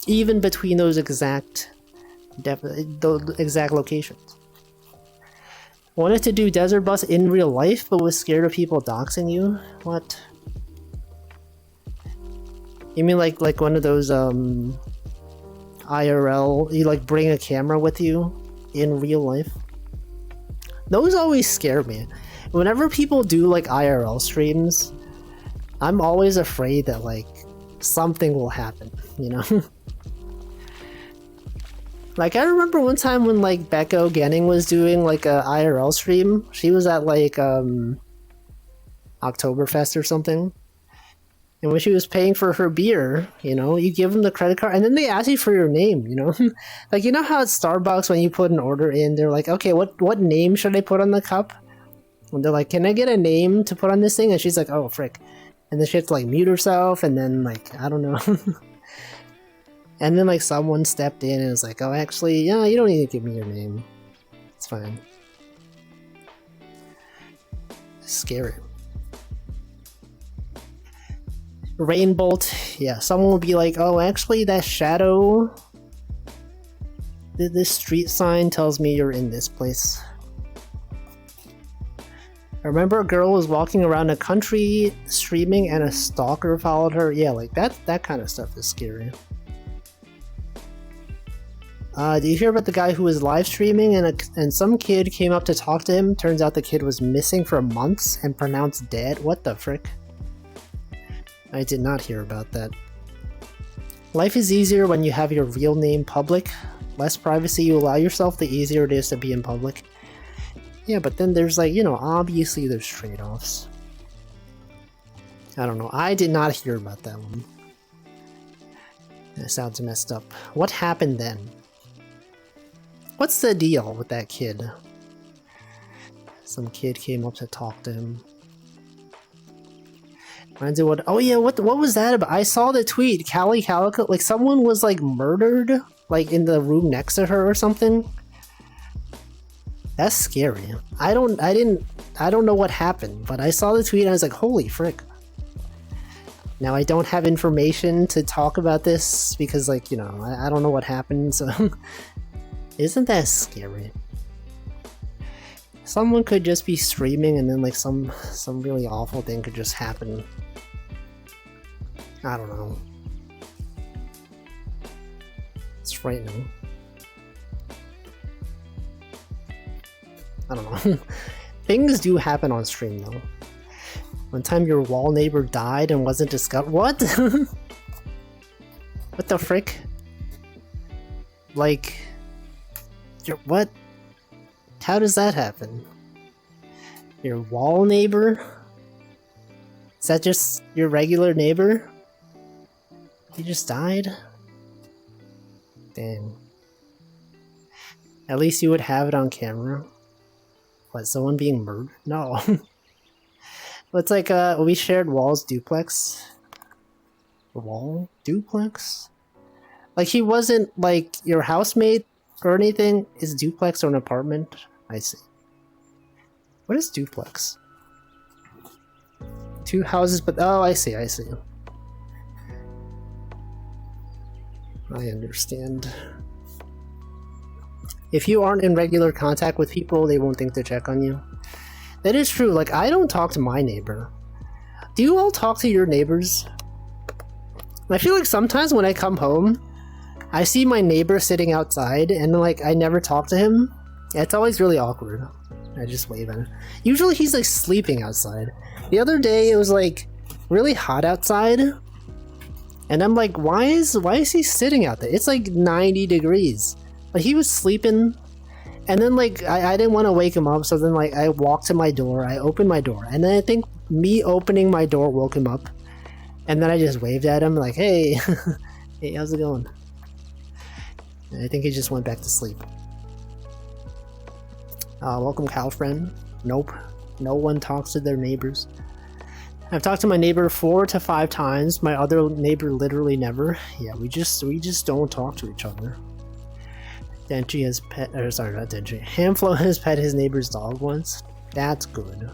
Even between those exact locations. Wanted to do Desert Bus in real life, but was scared of people doxing you? What? You mean like one of those IRL, you like bring a camera with you in real life? Those always scare me. Whenever people do like IRL streams, I'm always afraid that like something will happen, you know? Like, I remember one time when, like, Becco Genning was doing, like, a IRL stream. She was at, like, Oktoberfest or something. And when she was paying for her beer, you know, you give them the credit card, and then they ask you for your name, you know? Like, you know how at Starbucks, when you put an order in, they're like, okay, what name should I put on the cup? And they're like, can I get a name to put on this thing? And she's like, oh, frick. And then she has to, like, mute herself, and then, like, I don't know. And then, like, someone stepped in and was like, oh, actually, yeah, you don't need to give me your name. It's fine. Scary. Rainbolt, yeah, someone will be like, oh, actually that shadow, this street sign tells me you're in this place. I remember a girl was walking around the country streaming and a stalker followed her. Yeah, like that kind of stuff is scary. Do you hear about the guy who was live streaming and some kid came up to talk to him? Turns out the kid was missing for months and pronounced dead. What the frick? I did not hear about that. Life is easier when you have your real name public. Less privacy you allow yourself, the easier it is to be in public. Yeah, but then there's like, you know, obviously there's trade-offs. I don't know. I did not hear about that one. That sounds messed up. What happened then? What's the deal with that kid? Some kid came up to talk to him. What? Oh yeah, what was that about? I saw the tweet. Callie Calico, like someone was like murdered, like in the room next to her or something. That's scary. I don't know what happened, but I saw the tweet and I was like, holy frick. Now I don't have information to talk about this because, like, you know, I don't know what happened, so isn't that scary? Someone could just be streaming and then like some really awful thing could just happen. I don't know. It's frightening. I don't know. Things do happen on stream though. One time your wall neighbor died and wasn't discovered. What? What the frick? Like, what? How does that happen? Your wall neighbor? Is that just your regular neighbor? He just died? Dang. At least you would have it on camera. What, someone being murdered? No. It's like, we shared walls duplex. Wall? Duplex? Like, he wasn't, like, your housemate or anything? Is duplex or an apartment? I see. What is duplex? Two houses, but oh, I see. I understand. If you aren't in regular contact with people, they won't think to check on you. That is true. Like, I don't talk to my neighbor. Do you all talk to your neighbors? I feel like sometimes when I come home, I see my neighbor sitting outside, and like, I never talk to him. It's always really awkward. I just wave at him. Usually he's like sleeping outside. The other day it was like really hot outside, and I'm like, why is he sitting out there? It's like 90 degrees. But he was sleeping, and then like I didn't want to wake him up, so then like I walked to my door, I opened my door, and then I think me opening my door woke him up, and then I just waved at him like, hey, hey, how's it going? And I think he just went back to sleep. Welcome, Calfriend. Nope. No one talks to their neighbors. I've talked to my neighbor 4 to 5 times. My other neighbor literally never. Yeah, we just don't talk to each other. Denji has pet, or sorry, not Denji. Hamflo has pet his neighbor's dog once. That's good.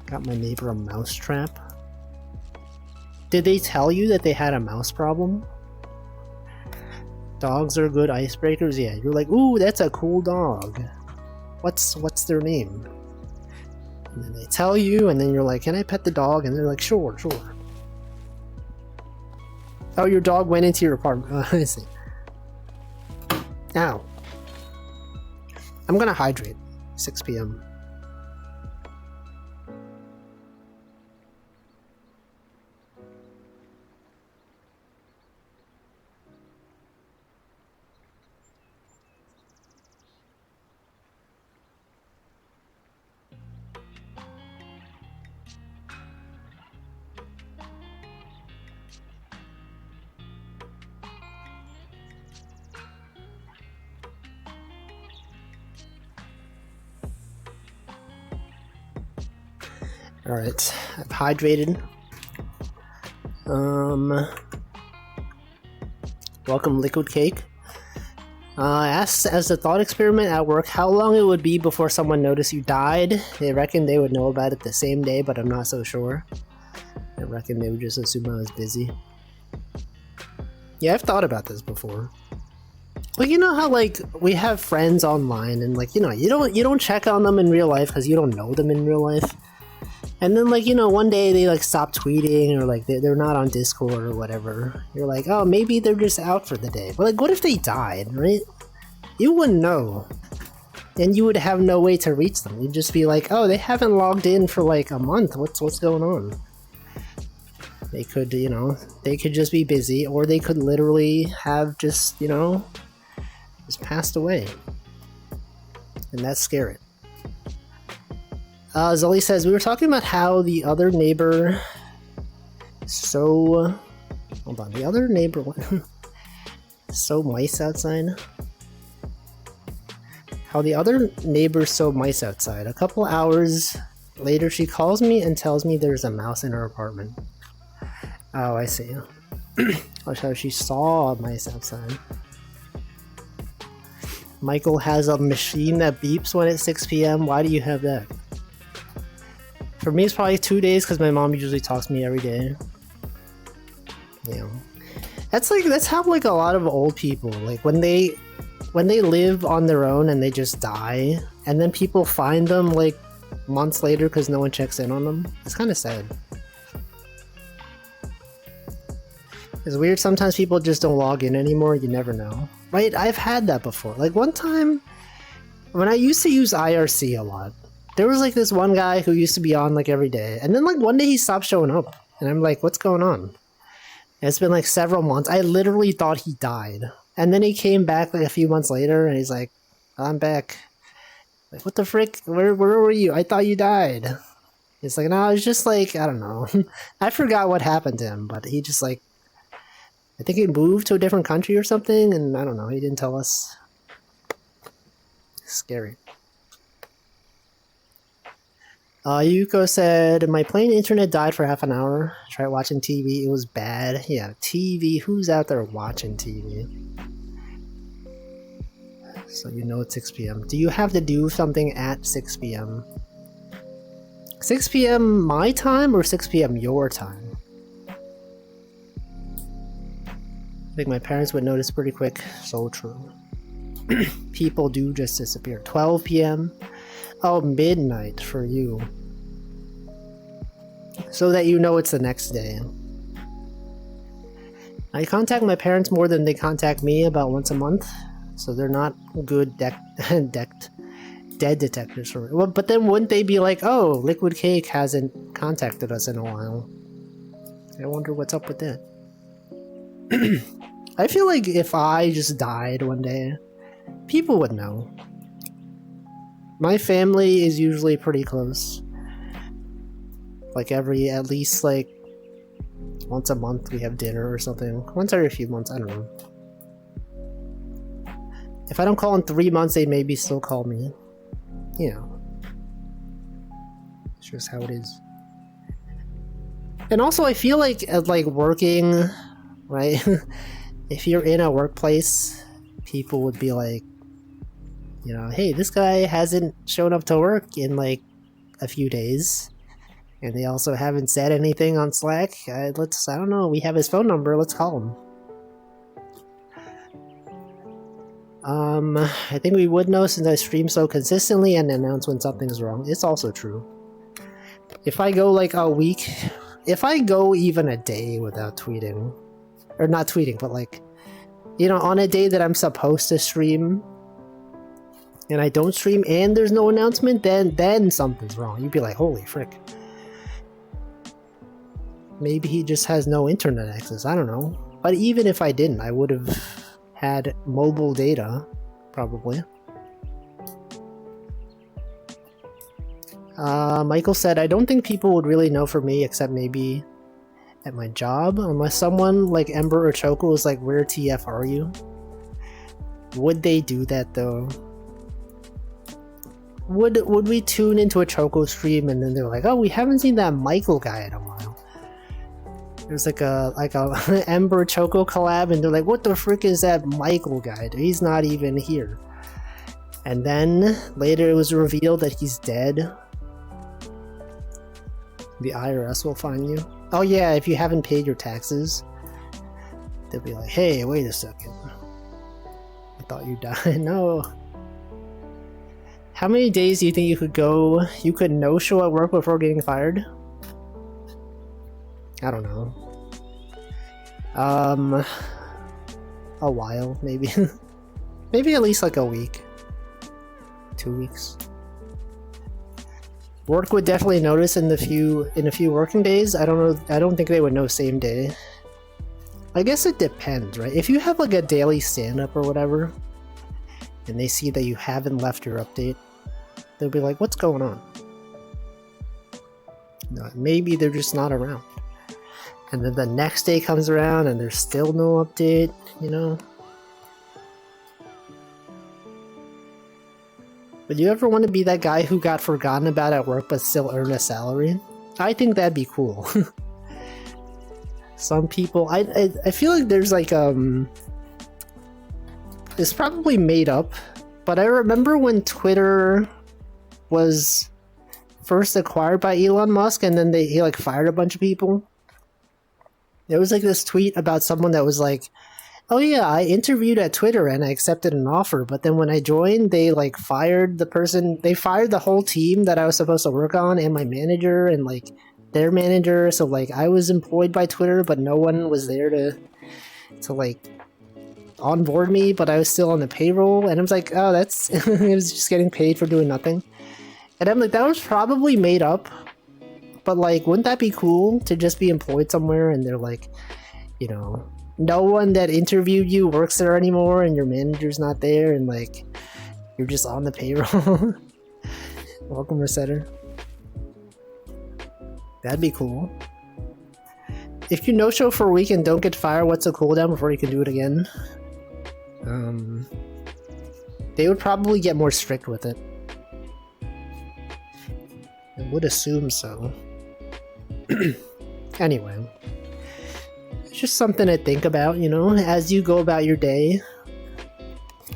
Got my neighbor a mouse trap. Did they tell you that they had a mouse problem? Dogs are good icebreakers. Yeah, you're like, ooh, that's a cool dog. What's their name? And then they tell you, and then you're like, can I pet the dog? And they're like, sure. Oh, your dog went into your apartment. I see. Ow. I'm gonna hydrate. 6 p.m. Alright, I've hydrated. Welcome, Liquid Cake. I asked as a thought experiment at work how long it would be before someone noticed you died. They reckon they would know about it the same day, but I'm not so sure. I reckon they would just assume I was busy. Yeah, I've thought about this before. Like, you know how like we have friends online and like, you know, you don't check on them in real life because you don't know them in real life. And then like, you know, one day they like stop tweeting or like they're not on Discord or whatever. You're like, oh, maybe they're just out for the day. But like, what if they died, right? You wouldn't know. And you would have no way to reach them. You'd just be like, oh, they haven't logged in for like a month. What's going on? They could, you know, they could just be busy, or they could literally have just, you know, just passed away. And that's scary. Zully says, we were talking about how the other neighbor so mice outside. How the other neighbor so mice outside. A couple hours later, she calls me and tells me there's a mouse in her apartment. Oh, I see. So she saw mice outside. Michael has a machine that beeps when it's 6 p.m. Why do you have that? For me, it's probably 2 days because my mom usually talks to me every day. Yeah, that's how like a lot of old people, like when they live on their own and they just die, and then people find them like months later because no one checks in on them. It's kind of sad. It's weird. Sometimes people just don't log in anymore. You never know, right? I've had that before. Like one time when I used to use IRC a lot. There was like this one guy who used to be on like every day, and then like one day he stopped showing up, and I'm like, what's going on? And it's been like several months. I literally thought he died, and then he came back like a few months later, and he's like, I'm back. Like, what the frick? Where were you? I thought you died. It's like, no, it's just like, I don't know. I forgot what happened to him, but he just like, I think he moved to a different country or something, and I don't know. He didn't tell us. Scary. Yuko said, my plain internet died for half an hour. Tried watching TV. It was bad. Yeah, TV. Who's out there watching TV? So you know it's 6 p.m. Do you have to do something at 6 p.m.? 6 p.m. my time or 6 p.m. your time? I think my parents would notice pretty quick. So true. People do just disappear. 12 p.m. Oh, midnight for you. So that you know it's the next day. I contact my parents more than they contact me, about once a month. So they're not good dead detectors for me. Well, but then wouldn't they be like, oh, Liquid Cake hasn't contacted us in a while. I wonder what's up with that. I feel like if I just died one day, people would know. My family is usually pretty close. Like at least like once a month we have dinner or something. Once every few months, I don't know. If I don't call in 3 months, they maybe still call me. You know. It's just how it is. And also I feel like working, right? If you're in a workplace, people would be like, you know, hey, this guy hasn't shown up to work in like a few days, and they also haven't said anything on Slack. I don't know, we have his phone number, let's call him. I think we would know since I stream so consistently and announce when something's wrong. It's also true. If I go like a week, if I go even a day without tweeting, or not tweeting, but like, you know, on a day that I'm supposed to stream, and I don't stream and there's no announcement, then something's wrong. You'd be like, holy frick. Maybe he just has no internet access, I don't know. But even if I didn't, I would have had mobile data, probably. Michael said, I don't think people would really know for me except maybe at my job, unless someone like Ember or Choco was like, where TF are you? Would they do that though? Would we tune into a Choco stream and then they're like, oh, we haven't seen that Michael guy in a while? There's like a Ember Choco collab, and they're like, what the frick is that Michael guy? He's not even here. And then later it was revealed that he's dead. The IRS will find you. Oh yeah, if you haven't paid your taxes, they'll be like, hey, wait a second. I thought you died. No. How many days do you think you could no-show at work before getting fired? I don't know. A while, maybe. Maybe at least like a week. 2 weeks. Work would definitely notice in a few working days. I don't think they would know same day. I guess it depends, right? If you have like a daily stand-up or whatever, and they see that you haven't left your update, they'll be like, what's going on? No, maybe they're just not around. And then the next day comes around and there's still no update, you know? Would you ever want to be that guy who got forgotten about at work but still earn a salary? I think that'd be cool. Some people, I feel like there's like, it's probably made up, but I remember when Twitter was first acquired by Elon Musk and then he like fired a bunch of people. There was like this tweet about someone that was like, oh yeah, I interviewed at Twitter and I accepted an offer, but then when I joined, they like fired the person, they fired the whole team that I was supposed to work on and my manager and like their manager, so like I was employed by Twitter, but no one was there to like onboard me, but I was still on the payroll, and I was like, oh, that's it was just getting paid for doing nothing. And I'm like, that was probably made up, but like, wouldn't that be cool to just be employed somewhere and they're like, you know, no one that interviewed you works there anymore and your manager's not there and like you're just on the payroll. Welcome, Resetter. That'd be cool. If you no-show for a week and don't get fired, what's the cooldown before you can do it again? They would probably get more strict with it. I would assume so. Anyway. It's just something to think about, you know, as you go about your day.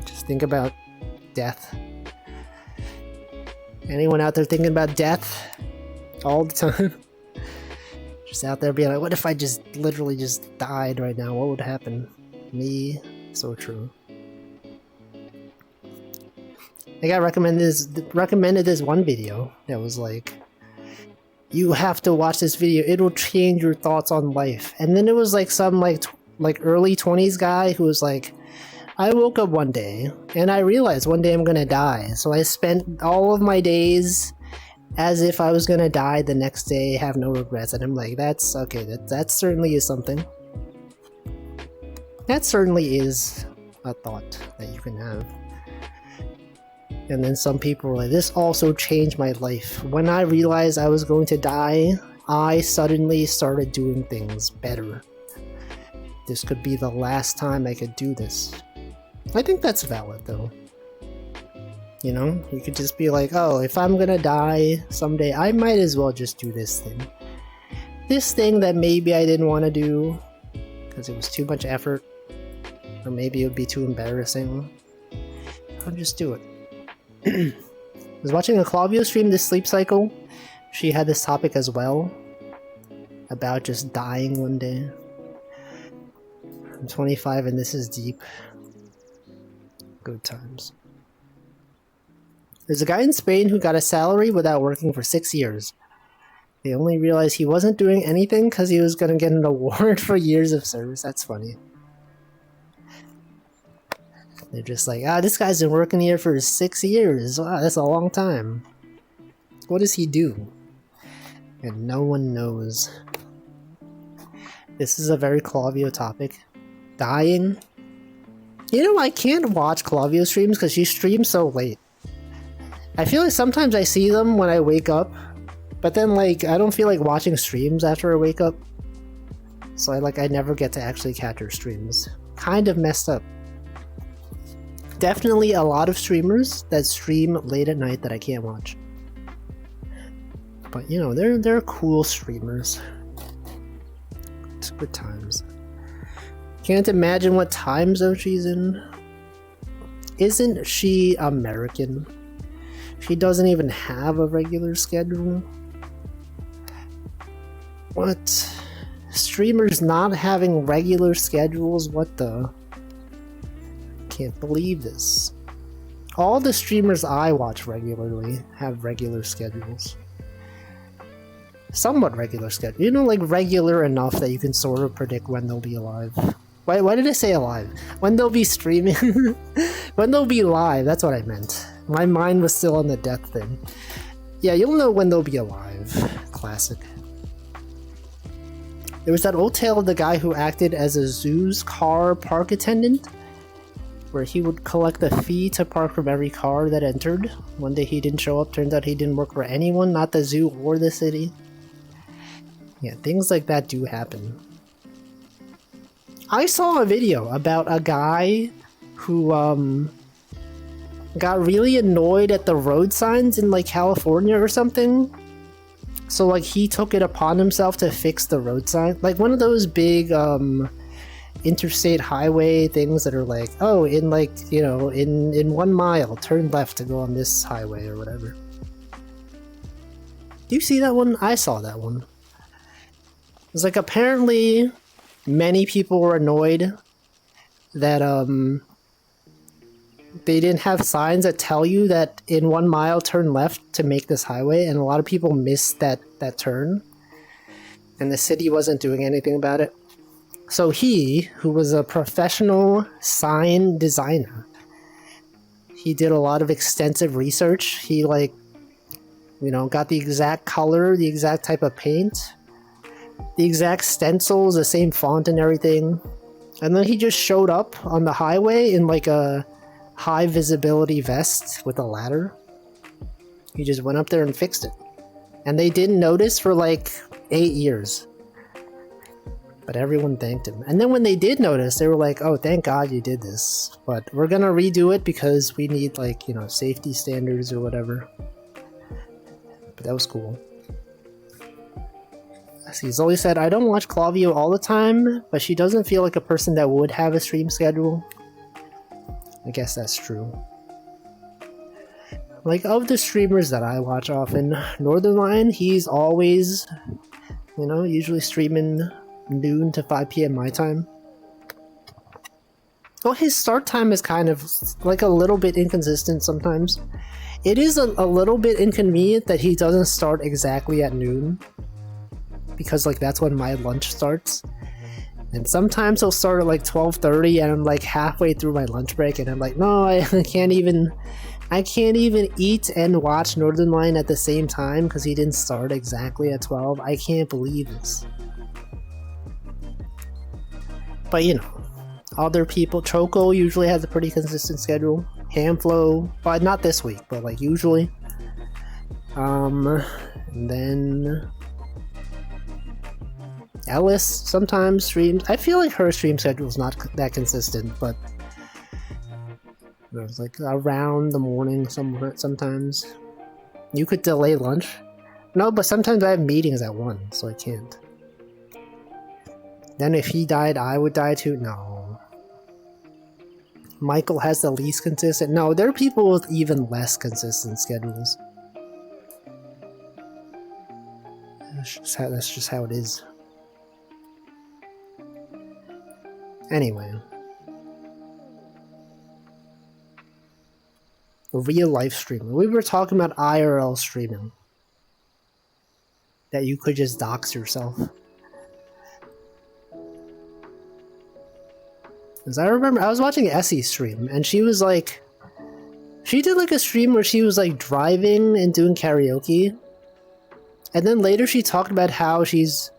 Just think about death. Anyone out there thinking about death all the time? Just out there being like, what if I just literally just died right now? What would happen? Me, so true. I got recommended this one video that was like, you have to watch this video, it'll change your thoughts on life. And then it was like some like early 20s guy who was like, I woke up one day and I realized one day I'm gonna die, so I spent all of my days as if I was gonna die the next day, have no regrets. And I'm like, that's okay, that certainly is something. That certainly is a thought that you can have. And then some people were like, this also changed my life. When I realized I was going to die, I suddenly started doing things better. This could be the last time I could do this. I think that's valid though. You know, you could just be like, oh, if I'm gonna die someday, I might as well just do this thing. This thing that maybe I didn't want to do because it was too much effort, or maybe it would be too embarrassing. I'll just do it. I was watching a Clavio stream this sleep cycle. She had this topic as well about just dying one day. I'm 25 and this is deep. Good times. There's a guy in Spain who got a salary without working for 6 years. They only realized he wasn't doing anything because he was going to get an award for years of service. That's funny. They're just like, this guy's been working here for 6 years. Wow, that's a long time. What does he do? And no one knows. This is a very Clavio topic. Dying. You know, I can't watch Clavio streams because she streams so late. I feel like sometimes I see them when I wake up, but then like I don't feel like watching streams after I wake up. So I never get to actually catch her streams. Kind of messed up. Definitely a lot of streamers that stream late at night that I can't watch. But you know, they're cool streamers. What times? Can't imagine what time zone she's in. Isn't she American? She doesn't even have a regular schedule. What? Streamers not having regular schedules? What the? Can't believe this. All the streamers I watch regularly have regular schedules. Somewhat regular schedule. You know, like regular enough that you can sort of predict when they'll be alive. Why did I say alive? When they'll be streaming? When they'll be live, that's what I meant. My mind was still on the death thing. Yeah, you'll know when they'll be alive. Classic. There was that old tale of the guy who acted as a zoo's car park attendant, where he would collect a fee to park from every car that entered. One day he didn't show up, turns out he didn't work for anyone, not the zoo or the city. Yeah, things like that do happen. I saw a video about a guy who got really annoyed at the road signs in like California or something. So like he took it upon himself to fix the road sign. Like one of those big interstate highway things that are like, oh, in like, you know, in 1 mile, turn left to go on this highway or whatever. Do you see that one? I saw that one. It's like apparently many people were annoyed that they didn't have signs that tell you that in 1 mile turn left to make this highway, and a lot of people missed that turn, and the city wasn't doing anything about it. So he, who was a professional sign designer, he did a lot of extensive research. He like, you know, got the exact color, the exact type of paint, the exact stencils, the same font and everything. And then he just showed up on the highway in like a high visibility vest with a ladder. He just went up there and fixed it. And they didn't notice for like 8 years. But everyone thanked him. And then when they did notice, they were like, oh, thank God you did this. But we're gonna redo it because we need like, you know, safety standards or whatever. But that was cool. Zoe said, I don't watch Clavio all the time, but she doesn't feel like a person that would have a stream schedule. I guess that's true. Like, of the streamers that I watch often, Northernlion, he's always, you know, usually streaming noon to 5 p.m. my time. Well, his start time is kind of, like, a little bit inconsistent sometimes. It is a little bit inconvenient that he doesn't start exactly at noon. Because, like, that's when my lunch starts. And sometimes he'll start at, like, 12:30, and I'm, like, halfway through my lunch break, and I'm like, no, I can't even eat and watch Northernlion at the same time, because he didn't start exactly at 12. I can't believe this. But, you know, other people, Choco usually has a pretty consistent schedule. Hamflow, but not this week, but, like, usually. And then Ellis sometimes streams. I feel like her stream schedule is not that consistent, but it was like around the morning sometimes. You could delay lunch. No, but sometimes I have meetings at 1, so I can't. Then if he died, I would die too? No. Michael has the least consistent. No, there are people with even less consistent schedules. That's just how it is. Anyway. Real life streaming. We were talking about IRL streaming. That you could just dox yourself. Because I remember I was watching Essie stream, and she was like, she did like a stream where she was like driving and doing karaoke. And then later she talked about how she's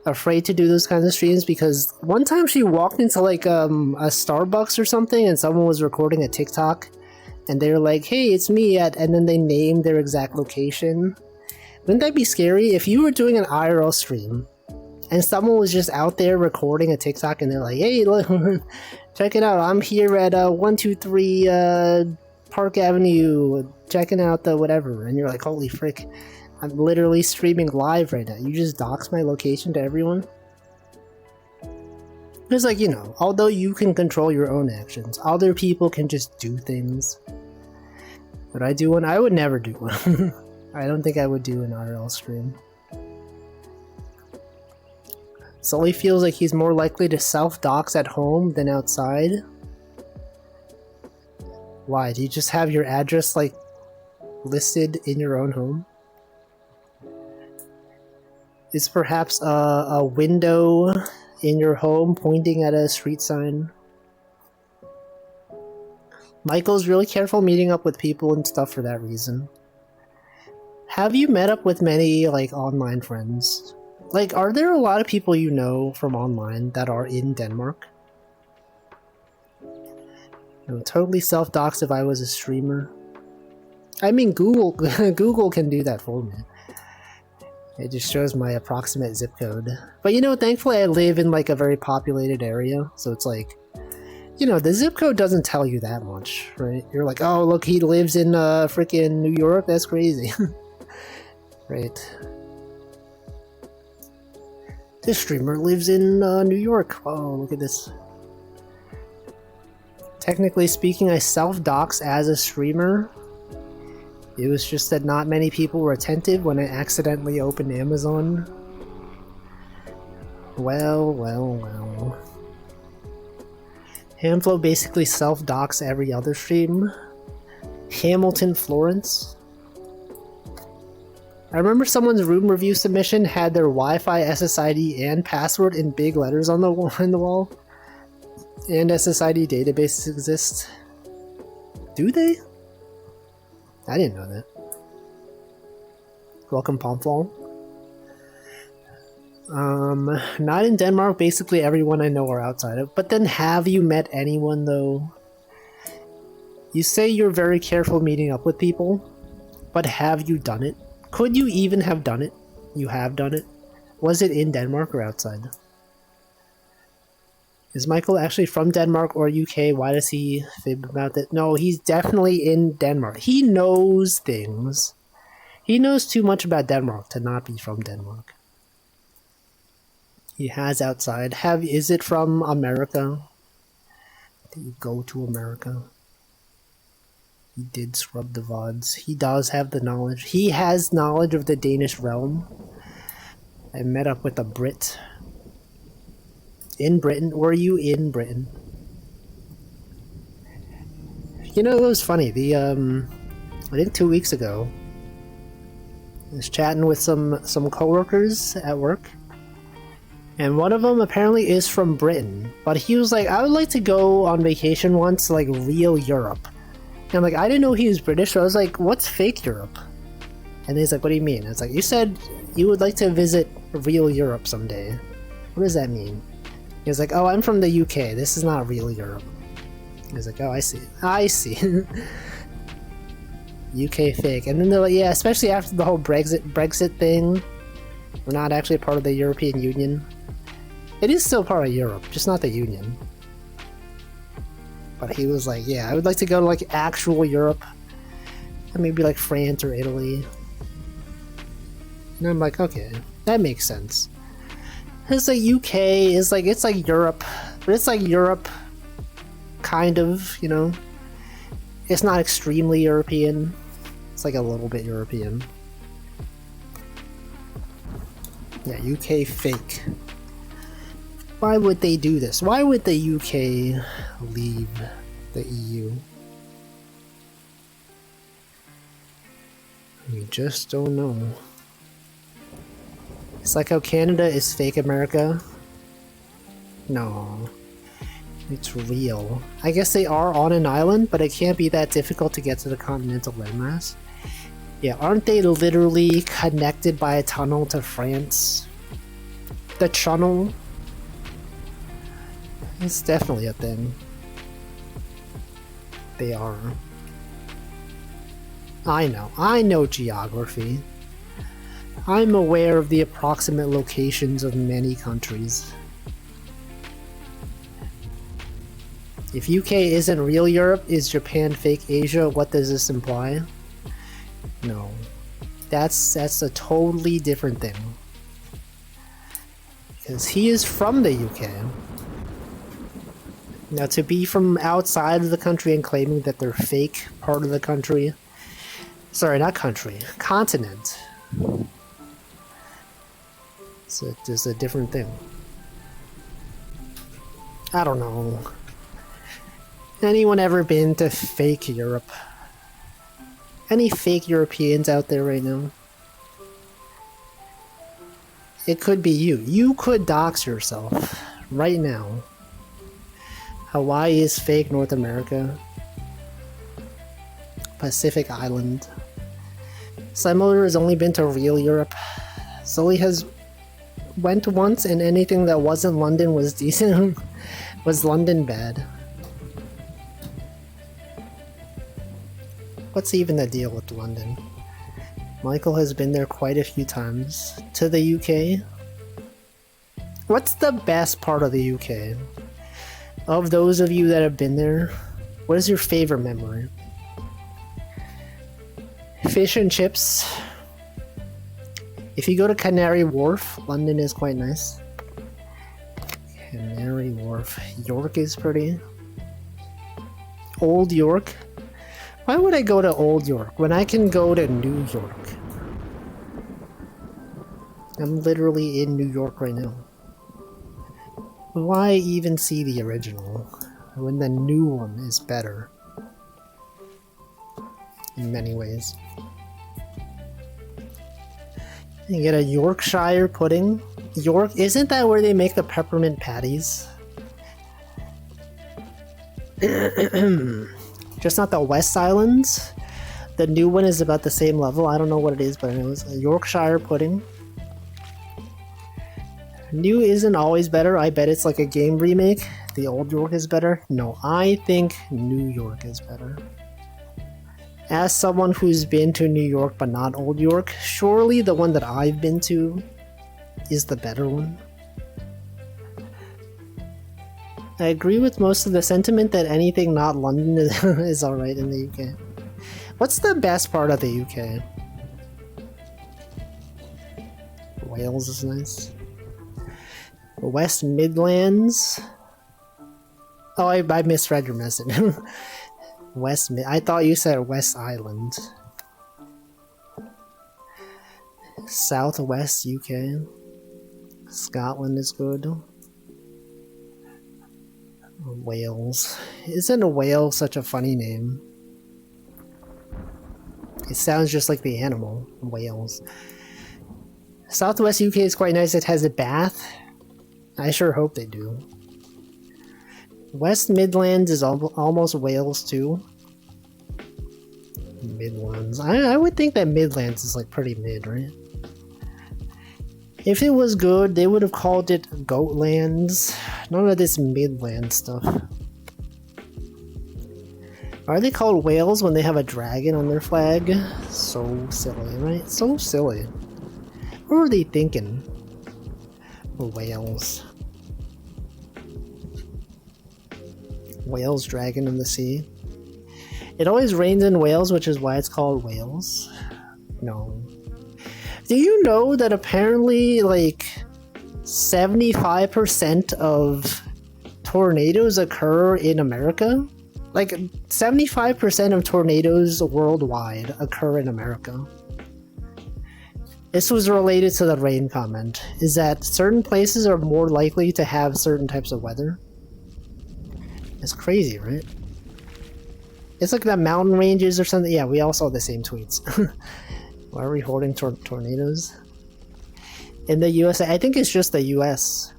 afraid to do those kinds of streams because one time she walked into like a Starbucks or something and someone was recording a TikTok and they were like, hey, it's me at, and then they named their exact location. Wouldn't that be scary if you were doing an IRL stream and someone was just out there recording a TikTok and they're like, hey, look, check it out, I'm here at 123 Park Avenue checking out the whatever, and you're like, holy frick, I'm literally streaming live right now. You just dox my location to everyone? It's like, you know, although you can control your own actions, other people can just do things. Would I do one? I would never do one. I don't think I would do an IRL stream. Sully feels like he's more likely to self-dox at home than outside. Why? Do you just have your address, like, listed in your own home? Is perhaps a window in your home pointing at a street sign? Michael's really careful meeting up with people and stuff for that reason. Have you met up with many, like, online friends? Like, are there a lot of people you know from online that are in Denmark? I would totally self-dox if I was a streamer. I mean, Google Google can do that for me. It just shows my approximate zip code. But you know, thankfully I live in like a very populated area, so it's like, you know, the zip code doesn't tell you that much, right? You're like, oh, look, he lives in freaking New York? That's crazy. Right. This streamer lives in New York. Oh, look at this. Technically speaking, I self-dox as a streamer. It was just that not many people were attentive when I accidentally opened Amazon. Well, well, well. Hamflow basically self-docs every other stream. Hamilton Florence. I remember someone's room review submission had their Wi-Fi SSID and password in big letters on the wall. And SSID databases exist. Do they? I didn't know that. Welcome, Pomfall. Not in Denmark. Basically everyone I know are outside of. But then have you met anyone, though? You say you're very careful meeting up with people, but have you done it? Could you even have done it? You have done it? Was it in Denmark or outside? Is Michael actually from Denmark or UK? Why does he fib about that? No, he's definitely in Denmark. He knows things. He knows too much about Denmark to not be from Denmark. He has outside. Is it from America? Did you go to America? He did scrub the VODs. He does have the knowledge. He has knowledge of the Danish realm. I met up with a Brit. In Britain? Were you in Britain? You know, it was funny. I think 2 weeks ago, I was chatting with some coworkers at work, and one of them apparently is from Britain, but he was like, I would like to go on vacation once to like real Europe. And like, I didn't know he was British, so I was like, what's fake Europe? And he's like, what do you mean? I was like, you said you would like to visit real Europe someday. What does that mean? He was like, oh, I'm from the UK. This is not real Europe. He was like, oh, I see. I see. UK fake. And then they're like, yeah, especially after the whole Brexit thing. We're not actually part of the European Union. It is still part of Europe, just not the Union. But he was like, yeah, I would like to go to like actual Europe. Maybe like France or Italy. And I'm like, okay, that makes sense. It's like UK is like, it's like Europe, but it's like Europe, kind of, you know. It's not extremely European. It's like a little bit European. Yeah, UK fake. Why would they do this? Why would the UK leave the EU? We just don't know. It's like how Canada is fake America. No. It's real. I guess they are on an island, but it can't be that difficult to get to the continental landmass. Yeah, aren't they literally connected by a tunnel to France? The Channel? It's definitely a thing. They are. I know geography. I'm aware of the approximate locations of many countries. If UK isn't real Europe, is Japan fake Asia? What does this imply? No. That's a totally different thing. Because he is from the UK. Now, to be from outside of the country and claiming that they're fake part of the country... Sorry, not country. Continent. It's just a different thing. I don't know. Anyone ever been to fake Europe? Any fake Europeans out there right now? It could be you. You could dox yourself right now. Hawaii is fake North America. Pacific Island. Slimler has only been to real Europe. Sully has went once, and anything that wasn't London was decent. Was London bad? What's even the deal with London? Michael has been there quite a few times. To the UK? What's the best part of the UK? Of those of you that have been there, what is your favorite memory? Fish and chips. If you go to Canary Wharf, London is quite nice. Canary Wharf. York is pretty. Old York. Why would I go to Old York when I can go to New York? I'm literally in New York right now. Why even see the original when the new one is better? In many ways. You get a Yorkshire pudding. York, isn't that where they make the peppermint patties? Just not the West Islands. The new one is about the same level. I don't know what it is, but it was a Yorkshire pudding. New isn't always better. I bet it's like a game remake. The old York is better. No, I think New York is better. As someone who's been to New York but not Old York, surely the one that I've been to is the better one. I agree with most of the sentiment that anything not London is alright in the UK. What's the best part of the UK? Wales is nice. West Midlands. Oh, I misread your message. I thought you said West Island. Southwest UK. Scotland is good. Wales. Isn't Wales such a funny name? It sounds just like the animal, Wales. Southwest UK is quite nice. It has a bath. I sure hope they do. West Midlands is almost Wales too. Midlands. I would think that Midlands is like pretty mid, right? If it was good, they would have called it Goatlands. None of this Midland stuff. Are they called Wales when they have a dragon on their flag? So silly, right? So silly. What were they thinking? Wales. Wales dragon in the sea. It always rains in Wales, which is why it's called Wales. No. Do you know that apparently like 75% of tornadoes occur in America? Like 75% of tornadoes worldwide occur in America. This was related to the rain comment. Is that certain places are more likely to have certain types of weather? It's crazy, right? It's like the mountain ranges or something. Yeah, we all saw the same tweets. Why are we holding tornadoes? In the USA, I think it's just the US.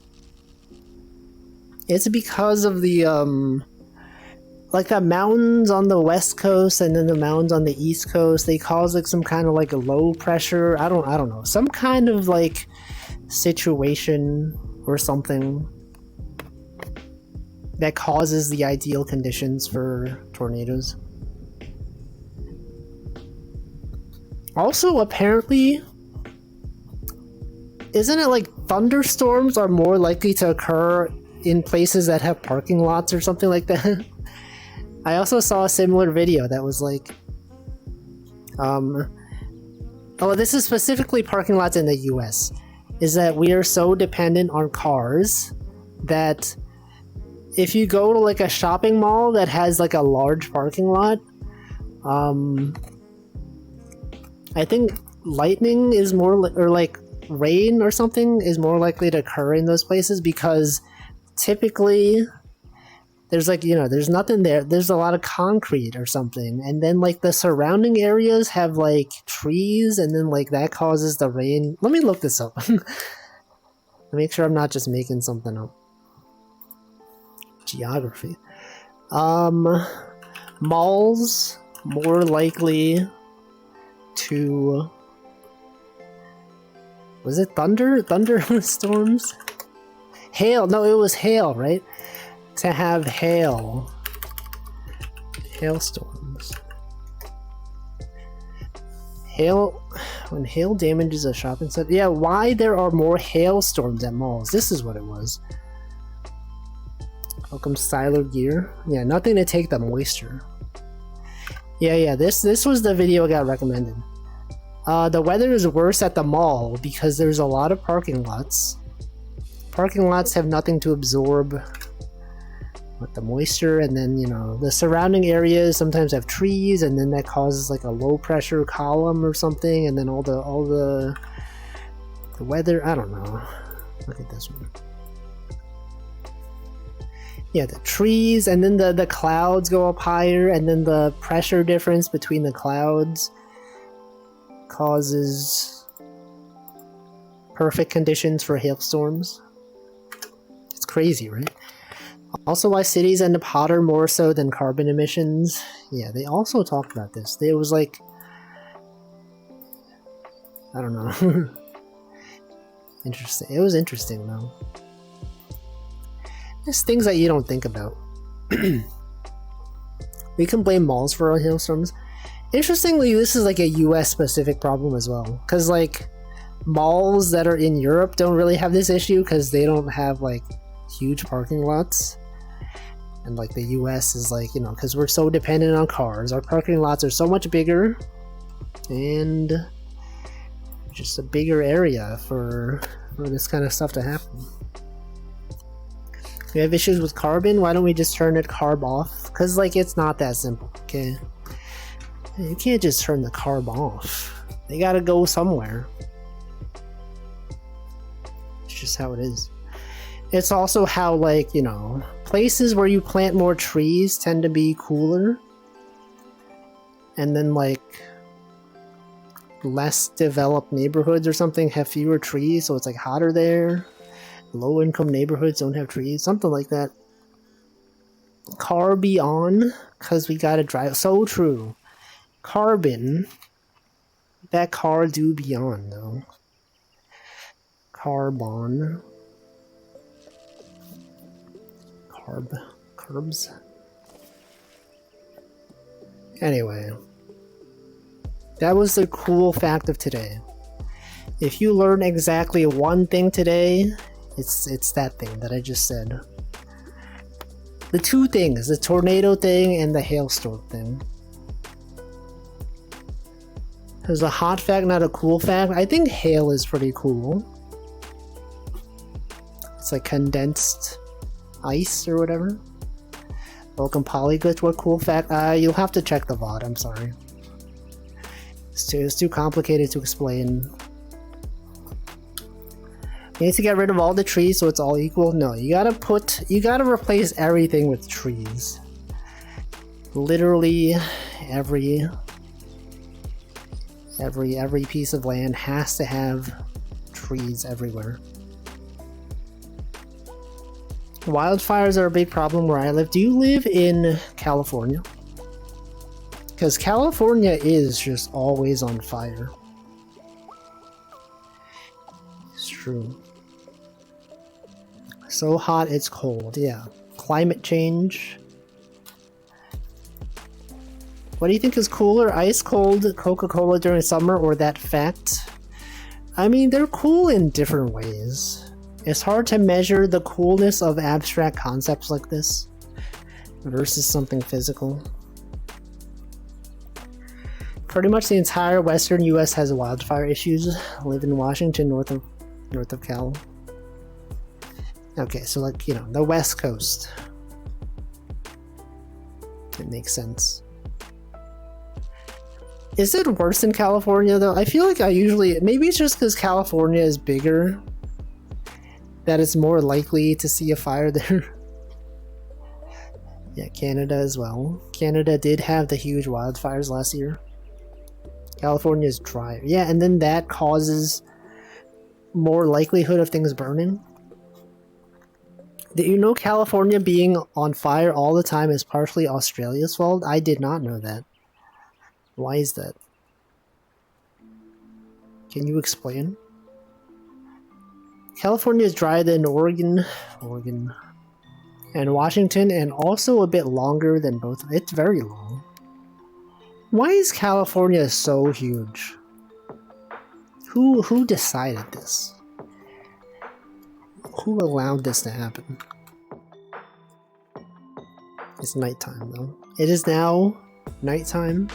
It's because of the, like the mountains on the west coast and then the mountains on the east coast, they cause like some kind of like a low pressure, I don't know, some kind of like situation or something that causes the ideal conditions for tornadoes. Also, apparently, isn't it like thunderstorms are more likely to occur in places that have parking lots or something like that? I also saw a similar video that was like, oh, this is specifically parking lots in the US, is that we are so dependent on cars that if you go to like a shopping mall that has like a large parking lot, I think lightning is more or like rain or something is more likely to occur in those places, because typically there's like, you know, there's nothing there. There's a lot of concrete or something. And then like the surrounding areas have like trees, and then like that causes the rain. Let me look this up. Make sure I'm not just making something up. Geography. Malls more likely to, was it thunderstorms? Hail. No, it was hail, right? To have hailstorms. Hail, when hail damages a shopping center. Yeah, why there are more hailstorms at malls. This is what it was. Welcome Styler Gear. Yeah, nothing to take the moisture. Yeah, this was the video I got recommended. The weather is worse at the mall because there's a lot of parking lots. Parking lots have nothing to absorb with the moisture, and then, you know, the surrounding areas sometimes have trees, and then that causes like a low pressure column or something, and then all the weather, I don't know. Look at this one. Yeah, the trees, and then the clouds go up higher, and then the pressure difference between the clouds causes perfect conditions for hailstorms. It's crazy, right? Also, why cities end up hotter more so than carbon emissions. Yeah, they also talked about this. It was like, I don't know. Interesting. It was interesting though. There's things that you don't think about. We can blame malls for our hailstorms. Interestingly, this is like a US specific problem as well. Because like malls that are in Europe don't really have this issue because they don't have like huge parking lots. And like the US is like, you know, because we're so dependent on cars, our parking lots are so much bigger, and just a bigger area for this kind of stuff to happen. We have issues with carbon. Why don't we just turn it carb off? Because like it's not that simple. Okay, you can't just turn the carb off. They gotta go somewhere. It's just how it is. It's also how, like, you know, places where you plant more trees tend to be cooler, and then like less developed neighborhoods or something have fewer trees, so it's like hotter there. Low income neighborhoods don't have trees, something like that. Car be on, because we gotta drive. So true. Carbon, that car do be on though. Carbon. Curbs. Anyway, that was the cool fact of today. If you learn exactly one thing today, it's that thing that I just said. The two things, the tornado thing and the hailstorm thing. There's a hot fact, not a cool fact. I think hail is pretty cool. It's like condensed ice or whatever. Welcome Polyglitch. What cool fact? You'll have to check the VOD. I'm sorry. It's too complicated to explain. You need to get rid of all the trees so it's all equal. No, you gotta replace everything with trees. Literally every piece of land has to have trees everywhere. Wildfires are a big problem where I live. Do you live in California? Because California is just always on fire. It's true. So hot it's cold, yeah. Climate change. What do you think is cooler? Ice cold Coca-Cola during summer or that fact? I mean, they're cool in different ways. It's hard to measure the coolness of abstract concepts like this versus something physical. Pretty much the entire western US has wildfire issues. I live in Washington, north of Cal. Okay, so like, you know, the West Coast. It makes sense. Is it worse in California though? I feel like maybe it's just because California is bigger that it's more likely to see a fire there. Yeah, Canada as well. Canada did have the huge wildfires last year. California is drier. Yeah, and then that causes more likelihood of things burning. Did you know California being on fire all the time is partially Australia's fault? I did not know that. Why is that? Can you explain? California is drier than Oregon, and Washington, and also a bit longer than both. It's very long. Why is California so huge? Who decided this? Who allowed this to happen? It's nighttime though. It is now nighttime.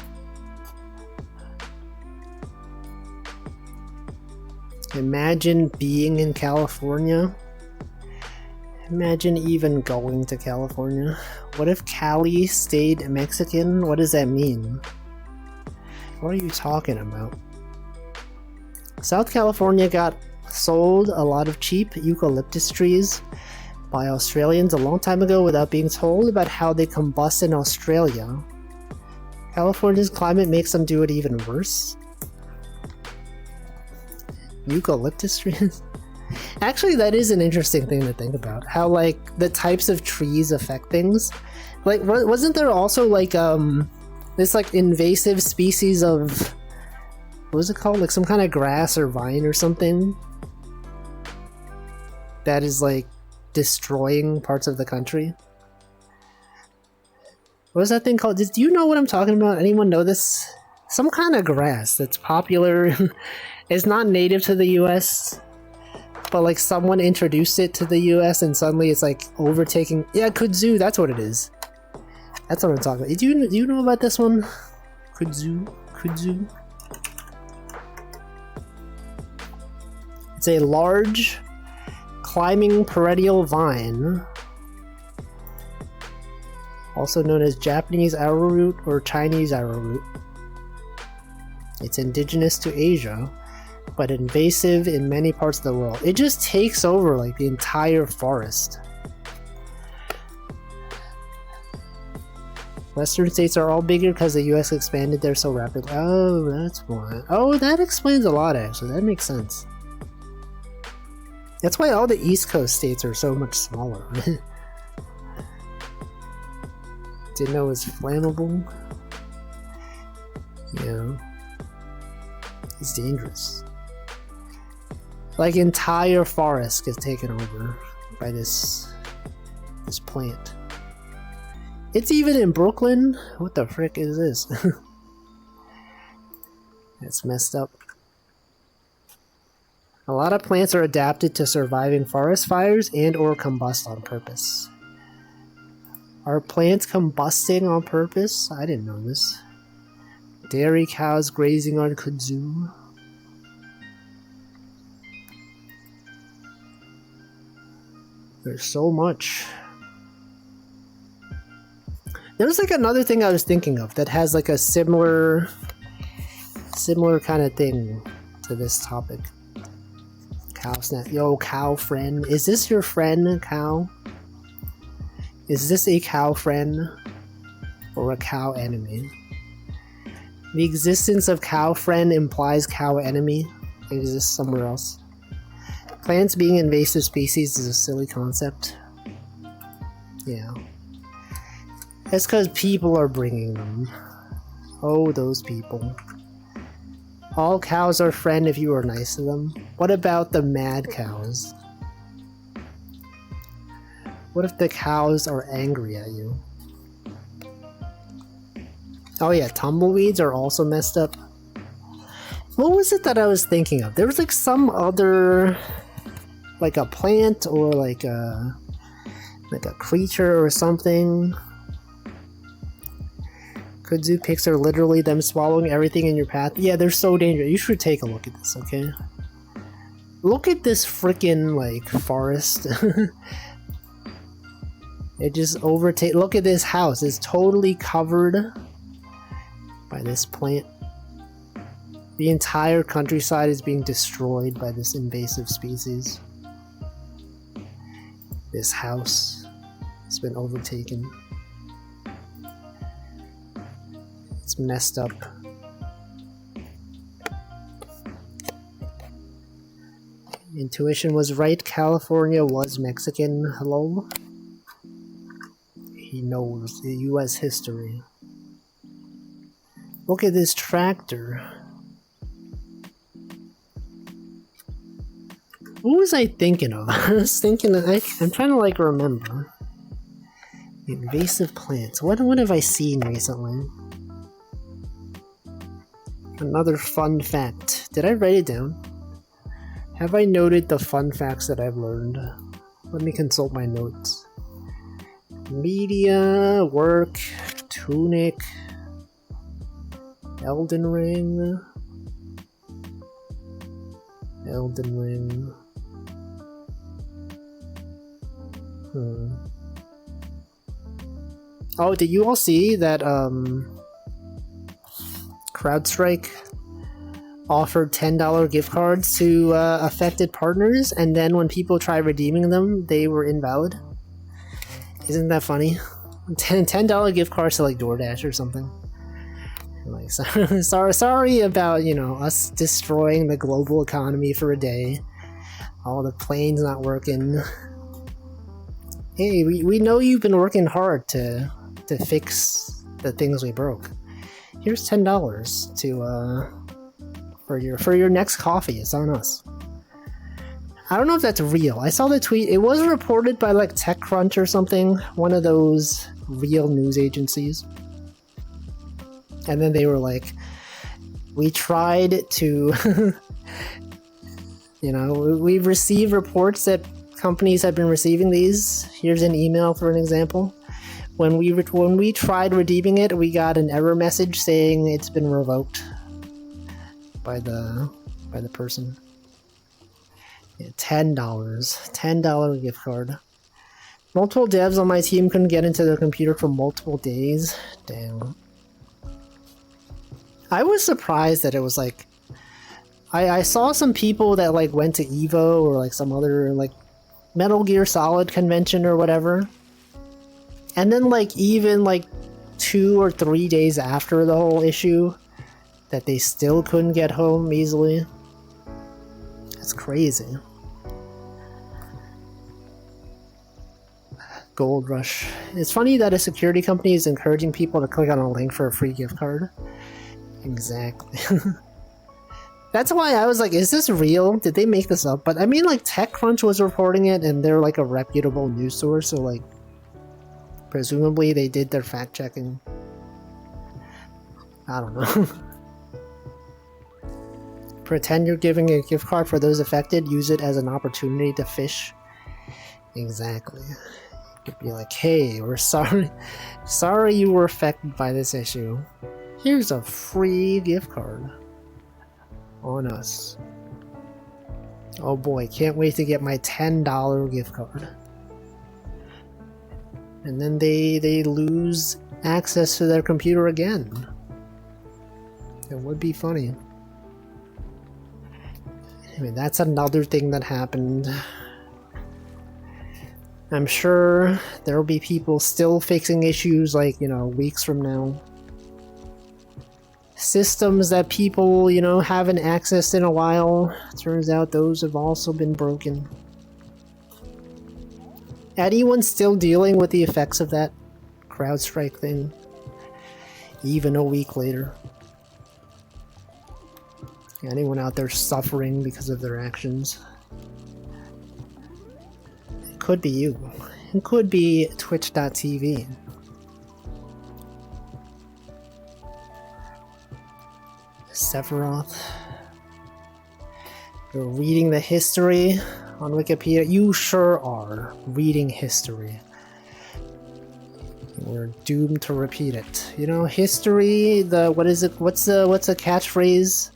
Imagine being in California. Imagine even going to California. What if Cali stayed Mexican? What does that mean? What are you talking about? South California got sold a lot of cheap eucalyptus trees by Australians a long time ago without being told about how they combust in Australia. California's climate makes them do it even worse. Eucalyptus trees? Actually, that is an interesting thing to think about. How, like, the types of trees affect things. Like, wasn't there also, like, this, like, invasive species of... what was it called? Like, some kind of grass or vine or something? That is, like, destroying parts of the country? What is that thing called? Do you know what I'm talking about? Anyone know this? Some kind of grass that's popular. It's not native to the US, but like someone introduced it to the US and suddenly it's like overtaking. Yeah, kudzu, that's what it is. That's what I'm talking about. Do you know about this one? Kudzu. It's a large climbing perennial vine, also known as Japanese arrowroot or Chinese arrowroot. It's indigenous to Asia, but invasive in many parts of the world. It just takes over like the entire forest. Western states are all bigger because the US expanded there so rapidly. Oh, that's why. Oh, that explains a lot actually. That makes sense. That's why all the East Coast states are so much smaller. Didn't know it was flammable. Yeah. It's dangerous. Like entire forest gets taken over by this plant. It's even in Brooklyn. What the frick is this? That's messed up. A lot of plants are adapted to surviving forest fires and or combust on purpose. Are plants combusting on purpose? I didn't know this. Dairy cows grazing on kudzu. There's so much. There's like another thing I was thinking of that has like a similar kind of thing to this topic. Cow snap. Yo, cow friend. Is this your friend, cow? Is this a cow friend or a cow enemy? The existence of cow friend implies cow enemy. It exists somewhere else. Plants being invasive species is a silly concept. Yeah. That's because people are bringing them. Oh, those people. All cows are friend if you are nice to them. What about the mad cows? What if the cows are angry at you? Oh yeah, tumbleweeds are also messed up. What was it that I was thinking of? There was like some other, like a plant or like a creature or something. Kudzu picks are literally them swallowing everything in your path. Yeah, they're so dangerous. You should take a look at this, okay? Look at this freaking like forest. It just overtake. Look at this house. It's totally covered by this plant. The entire countryside is being destroyed by this invasive species. This house has been overtaken. It's messed up. Intuition was right. California was Mexican. Hello? He knows the US history. Look at this tractor. What was I thinking of? I was thinking of, I'm trying to like remember. Invasive plants. What have I seen recently? Another fun fact. Did I write it down? Have I noted the fun facts that I've learned? Let me consult my notes. Media, work, Tunic, Elden Ring. Elden Ring. Oh, did you all see that CrowdStrike offered $10 gift cards to affected partners, and then when people tried redeeming them, they were invalid? Isn't that funny? $10 gift cards to like DoorDash or something. Like, sorry about, you know, us destroying the global economy for a day. All the planes not working. Hey, we know you've been working hard to fix the things we broke. Here's $10 to for your next coffee. It's on us. I don't know if that's real. I saw the tweet. It was reported by like TechCrunch or something, one of those real news agencies. And then they were like, we tried to, you know, we've received reports that companies have been receiving these. Here's an email for an example. When we tried redeeming it, we got an error message saying it's been revoked by the person. Yeah, $10 gift card. Multiple devs on my team couldn't get into their computer for multiple days. Damn. I was surprised that it was like, I saw some people that like went to EVO or like some other like Metal Gear Solid convention or whatever, and then like even like 2 or 3 days after the whole issue, that they still couldn't get home easily. That's crazy. Gold Rush. It's funny that a security company is encouraging people to click on a link for a free gift card. Exactly. That's why I was like, is this real? Did they make this up? But I mean, like, TechCrunch was reporting it, and they're like a reputable news source, so like, presumably they did their fact checking. I don't know. Pretend you're giving a gift card for those affected, use it as an opportunity to fish. Exactly. You could be like, hey, we're sorry you were affected by this issue. Here's a free gift card on us. Oh boy, can't wait to get my $10 gift card. And then they lose access to their computer again. It would be funny. I mean, that's another thing that happened. I'm sure there will be people still fixing issues like, you know, weeks from now. Systems that people, you know, haven't accessed in a while. Turns out those have also been broken. Anyone still dealing with the effects of that CrowdStrike thing? Even a week later? Anyone out there suffering because of their actions? It could be you. It could be Twitch.tv. Sephiroth. You're reading the history on Wikipedia. You sure are reading history. We're doomed to repeat it. You know, history, what's the catchphrase?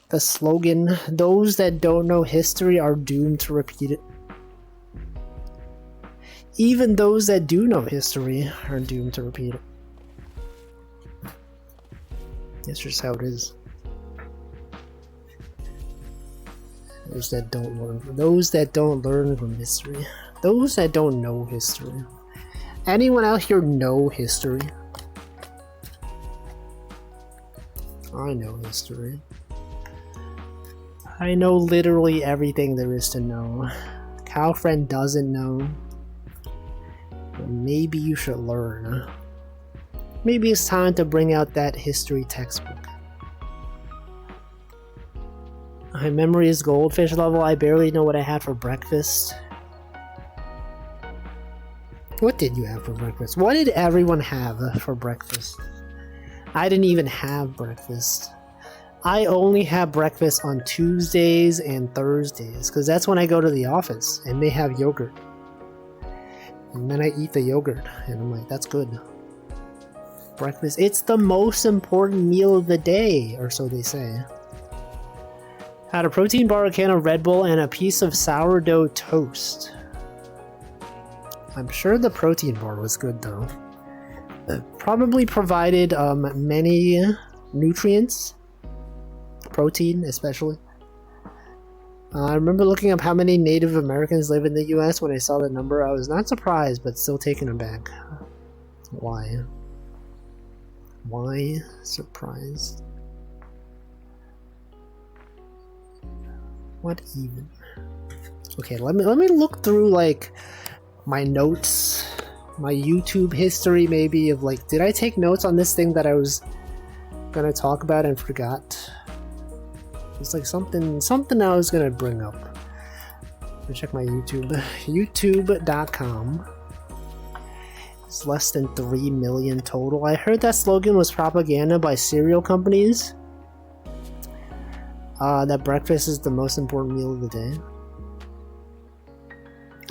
The slogan, those that don't know history are doomed to repeat it. Even those that do know history are doomed to repeat it. That's just how it is. Those that don't learn from history. Those that don't know history. Anyone out here know history? I know history. I know literally everything there is to know. Calfriend doesn't know. But maybe you should learn. Maybe it's time to bring out that history textbook. My memory is goldfish level. I barely know what I had for breakfast. What did you have for breakfast? What did everyone have for breakfast? I didn't even have breakfast. I only have breakfast on Tuesdays and Thursdays because that's when I go to the office and they have yogurt. And then I eat the yogurt and I'm like, that's good. Breakfast, it's the most important meal of the day, or so they say. Had a protein bar, a can of Red Bull, and a piece of sourdough toast. I'm sure the protein bar was good though. Probably provided many nutrients. Protein, especially. I remember looking up how many Native Americans live in the US. When I saw the number, I was not surprised, but still taken aback. Why? Why surprised? What even? Okay, let me look through like my notes, my YouTube history maybe of like, did I take notes on this thing that I was gonna talk about and forgot? It's like something I was gonna bring up. Let me check my YouTube. YouTube.com. It's less than 3 million total. I heard that slogan was propaganda by cereal companies. That breakfast is the most important meal of the day.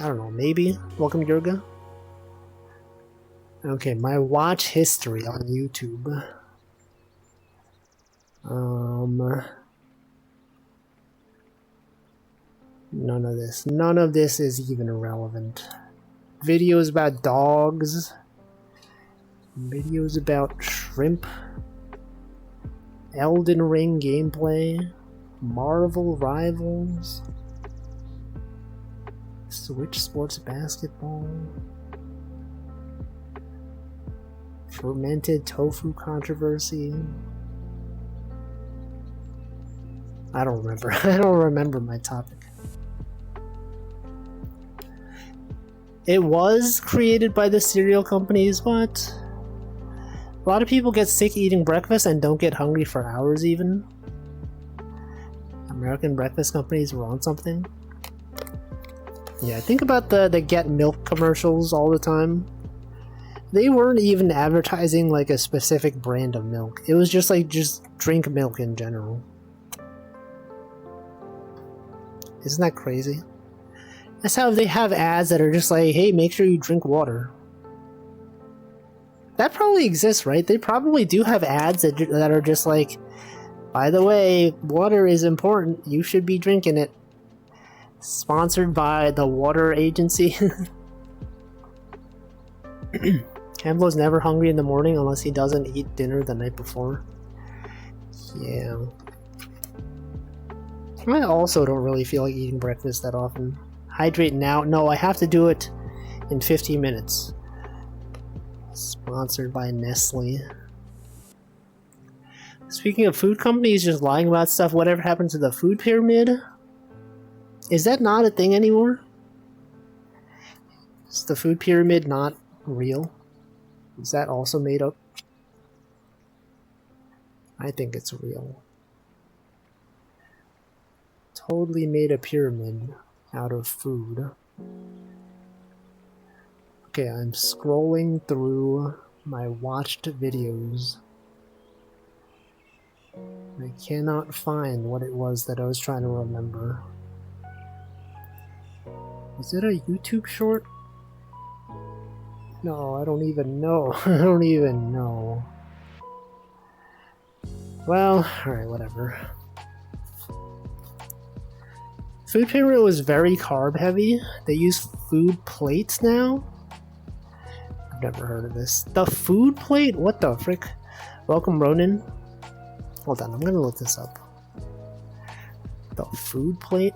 I don't know, maybe. Welcome, Yurga. Okay, my watch history on YouTube. None of this. None of this is even irrelevant. Videos about dogs. Videos about shrimp. Elden Ring gameplay. Marvel Rivals. Switch Sports Basketball. Fermented tofu controversy. I don't remember. I don't remember my topic. It was created by the cereal companies, but a lot of people get sick eating breakfast and don't get hungry for hours even. American breakfast companies were on something. Yeah, think about the Get Milk commercials all the time. They weren't even advertising like a specific brand of milk. It was just like, just drink milk in general. Isn't that crazy? That's how they have ads that are just like, hey, make sure you drink water. That probably exists, right? They probably do have ads that are just like, by the way, water is important. You should be drinking it. Sponsored by the water agency. Campbell's never hungry in the morning unless he doesn't eat dinner the night before. Yeah. I also don't really feel like eating breakfast that often. Hydrate now? No, I have to do it in 15 minutes. Sponsored by Nestle. Speaking of food companies just lying about stuff, whatever happened to the food pyramid? Is that not a thing anymore? Is the food pyramid not real? Is that also made up? I think it's real. Totally made a pyramid out of food. Okay, I'm scrolling through my watched videos. I cannot find what it was that I was trying to remember. Is it a YouTube short? No, I don't even know. I don't even know. Well, alright, whatever. Food pyramid was very carb heavy. They use food plates now. I've never heard of this. The food plate? What the frick? Welcome, Ronan. Hold on, I'm gonna look this up. The food plate?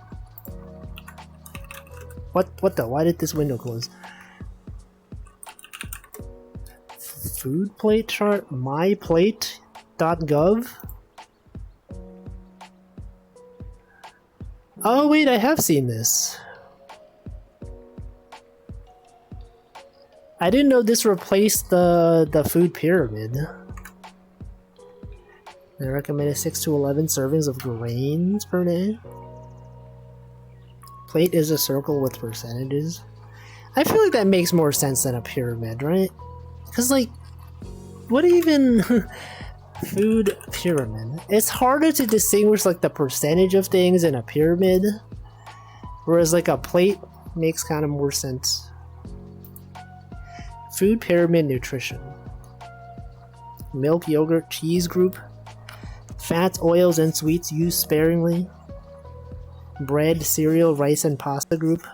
What the? Why did this window close? Food plate chart? myplate.gov? Oh wait, I have seen this. I didn't know this replaced the food pyramid. They recommended 6 to 11 servings of grains per day. Plate is a circle with percentages. I feel like that makes more sense than a pyramid, right? Because, like, what even... food pyramid. It's harder to distinguish, like, the percentage of things in a pyramid. Whereas, like, a plate makes kind of more sense. Food pyramid nutrition. Milk, yogurt, cheese group. Fats, oils, and sweets used sparingly. Bread, cereal, rice, and pasta group.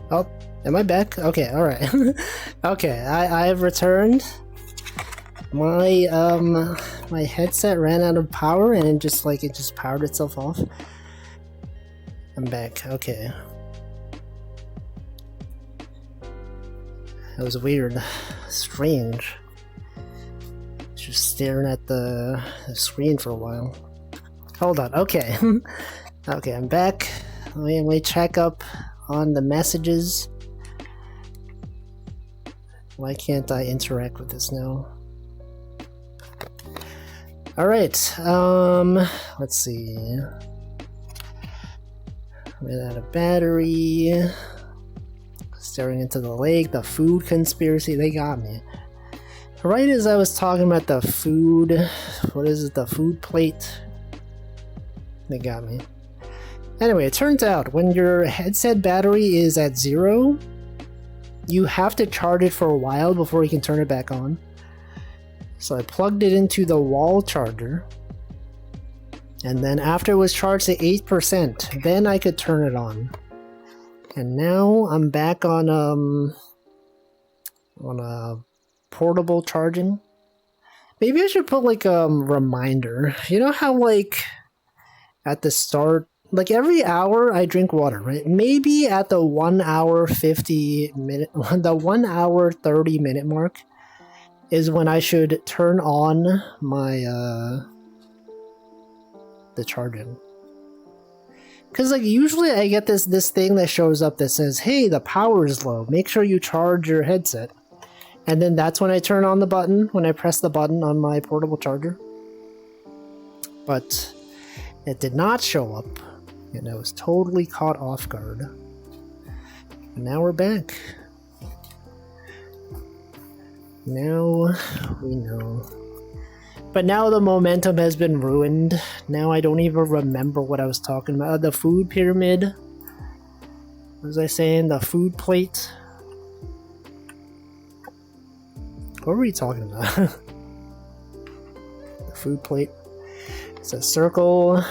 Oh, am I back? Okay, alright. Okay, I have returned. My my headset ran out of power and it just powered itself off. I'm back. Okay. That was weird. Strange. Just staring at the screen for a while. Hold on. Okay. Okay, I'm back. Let me check up on the messages. Why can't I interact with this now? Alright, let's see. Ran out of battery. Staring into the lake, the food conspiracy, they got me. Right as I was talking about the food, what is it, the food plate? They got me. Anyway, it turns out when your headset battery is at 0, you have to charge it for a while before you can turn it back on. So I plugged it into the wall charger, and then after it was charged to 8%, then I could turn it on. And now I'm back on a portable charging. Maybe I should put like a reminder. You know how like at the start, like every hour I drink water, right? Maybe at the 1 hour 50 minute, the 1 hour 30 minute mark is when I should turn on my the charging. Cause like usually I get this thing that shows up that says, "Hey, the power is low. Make sure you charge your headset." And then that's when I turn on the button, when I press the button on my portable charger. But it did not show up, and I was totally caught off guard. And now we're back. Now we know. But now the momentum has been ruined. Now I don't even remember what I was talking about. The food pyramid. What was I saying? The food plate. What were we talking about? The food plate. It's a circle.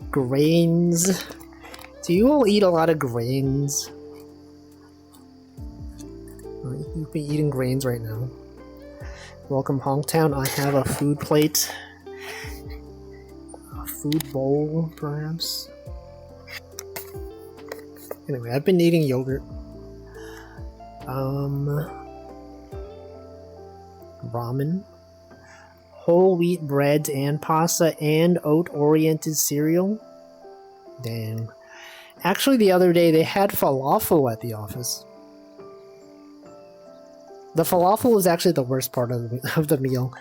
Grains. Do you all eat a lot of grains? You'd be eating grains right now. Welcome, Hongtown. I have a food plate. A food bowl, perhaps. Anyway, I've been eating yogurt. Ramen. Whole wheat breads and pasta and oat-oriented cereal. Dang. Actually, the other day they had falafel at the office. The falafel was actually the worst part of the meal.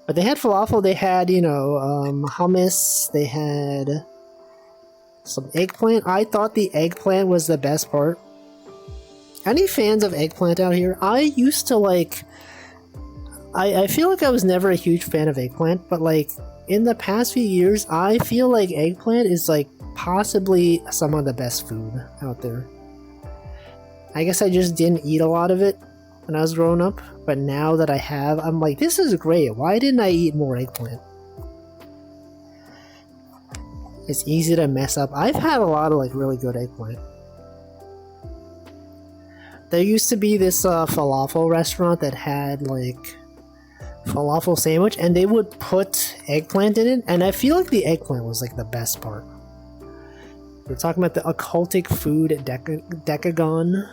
But they had falafel, they had, hummus, they had some eggplant. I thought the eggplant was the best part. Any fans of eggplant out here? I used to like... I feel like I was never a huge fan of eggplant, but like, in the past few years, I feel like eggplant is like possibly some of the best food out there. I guess I just didn't eat a lot of it when I was growing up, but now that I have, I'm like, this is great. Why didn't I eat more eggplant? It's easy to mess up. I've had a lot of like really good eggplant. There used to be this falafel restaurant that had like falafel sandwich, and they would put eggplant in it, and I feel like the eggplant was like the best part. We're talking about the occultic food Decagon.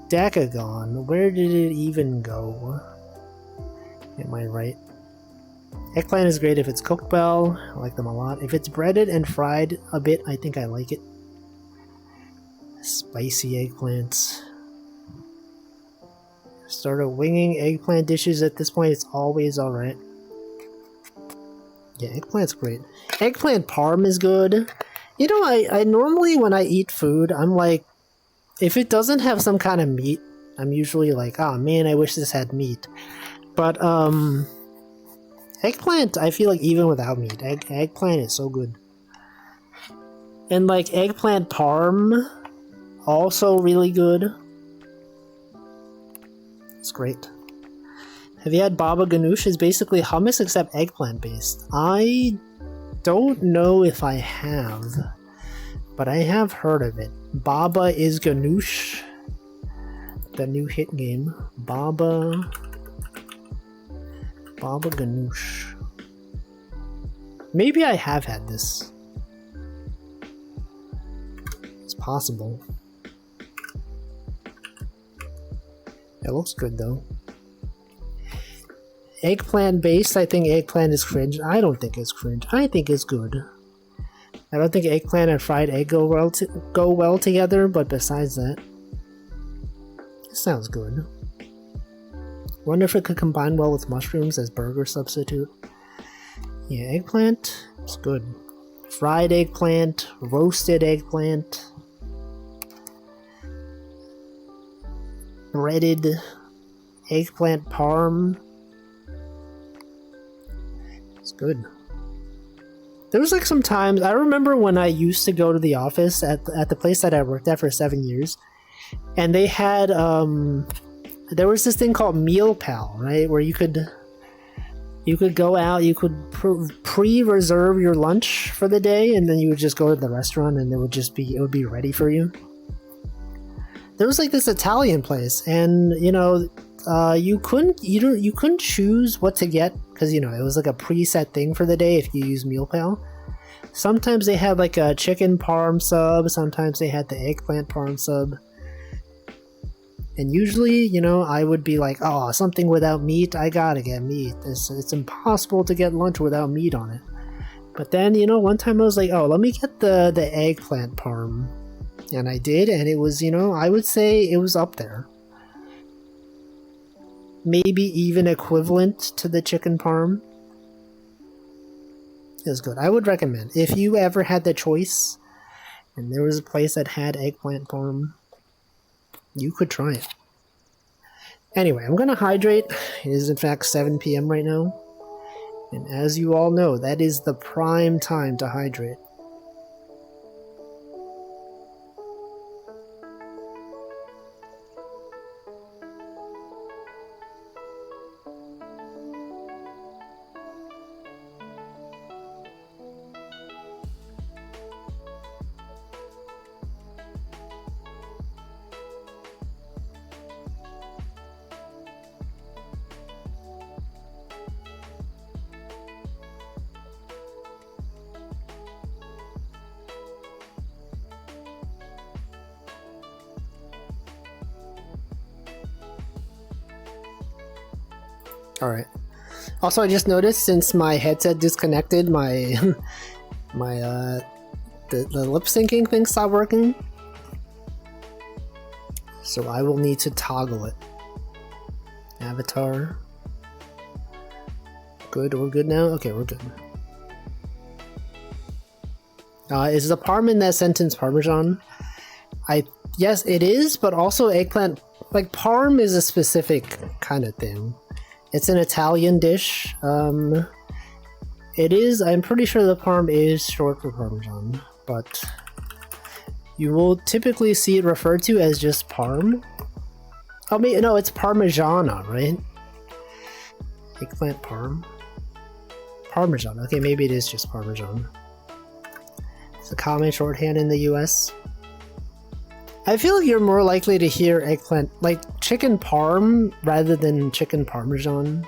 Decagon, where did it even go? Am I right? Eggplant is great if it's cooked well. I like them a lot. If it's breaded and fried a bit, I think I like it. Spicy eggplants. Started winging eggplant dishes at this point. It's always alright. Yeah, eggplant's great. Eggplant parm is good. You know, I normally when I eat food, I'm like, if it doesn't have some kind of meat, I'm usually like, oh man, I wish this had meat. But, eggplant, I feel like even without meat, eggplant is so good. And like eggplant parm, also really good. It's great. Have you had baba ganoush? It's basically hummus except eggplant based. I don't know if I have. but I have heard of it. Baba is Ganoush. The new hit game. Baba Ganoush. Maybe I have had this. It's possible. It looks good though. Eggplant based, I think eggplant is cringe. I don't think it's cringe. I think it's good. I don't think eggplant and fried egg go well together, but besides that, it sounds good. Wonder if it could combine well with mushrooms as burger substitute. Yeah, eggplant, it's good. Fried eggplant, roasted eggplant, breaded eggplant parm. It's good. There was like some times, I remember when I used to go to the office at the place that I worked at for 7 years, and they had, there was this thing called Meal Pal, right? Where you could go out, you could pre-reserve your lunch for the day, and then you would just go to the restaurant and it would be ready for you. There was like this Italian place, and you couldn't choose what to get because it was like a preset thing for the day if you use Meal Pal. Sometimes they had like a chicken parm sub, sometimes they had the eggplant parm sub. And usually, I would be like, oh, something without meat, I gotta get meat. It's impossible to get lunch without meat on it. But then, one time I was like, oh, let me get the eggplant parm. And I did, and it was, I would say it was up there. Maybe even equivalent to the chicken parm. It was good. I would recommend. If you ever had the choice, and there was a place that had eggplant parm, you could try it. Anyway, I'm going to hydrate. It is in fact 7 p.m. right now. And as you all know, that is the prime time to hydrate. Alright. Also, I just noticed since my headset disconnected, the lip syncing thing stopped working. So I will need to toggle it. Avatar. Good, we're good now? Okay, we're good. Is the parm in that sentence Parmesan? Yes, it is, but also eggplant. Like, parm is a specific kind of thing. It's an Italian dish. It is, I'm pretty sure the parm is short for Parmesan, but you will typically see it referred to as just parm. Oh, no, it's Parmigiana, right? Eggplant parm? Parmesan. Okay, maybe it is just Parmesan. It's a common shorthand in the US. I feel like you're more likely to hear eggplant, like chicken parm, rather than chicken parmesan.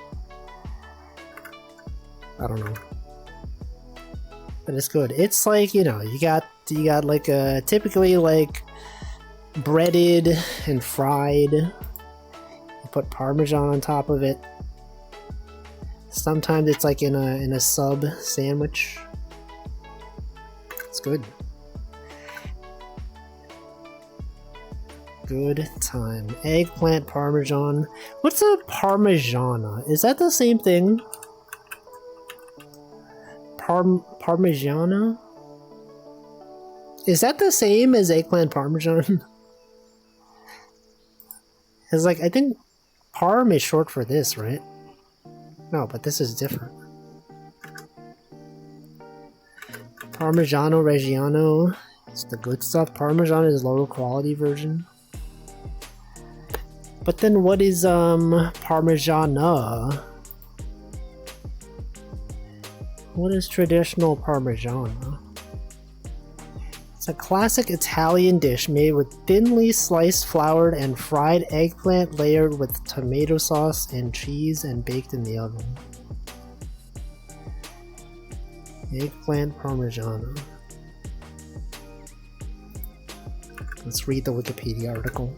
I don't know. But it's good. It's like, you got like a typically like breaded and fried. You put parmesan on top of it. Sometimes it's like in a sub sandwich. It's good. Good time. Eggplant parmesan. What's a parmigiana? Is that the same thing? Parmigiana? Is that the same as eggplant parmesan? It's like, I think parm is short for this, right? No, but this is different. Parmigiano Reggiano. It's the good stuff. Parmesan is lower quality version. But then what is Parmigiana? What is traditional Parmigiana? It's It's a classic Italian dish made with thinly sliced floured and fried eggplant layered with tomato sauce and cheese and baked in the oven. Eggplant Parmigiano. Let's read the Wikipedia article.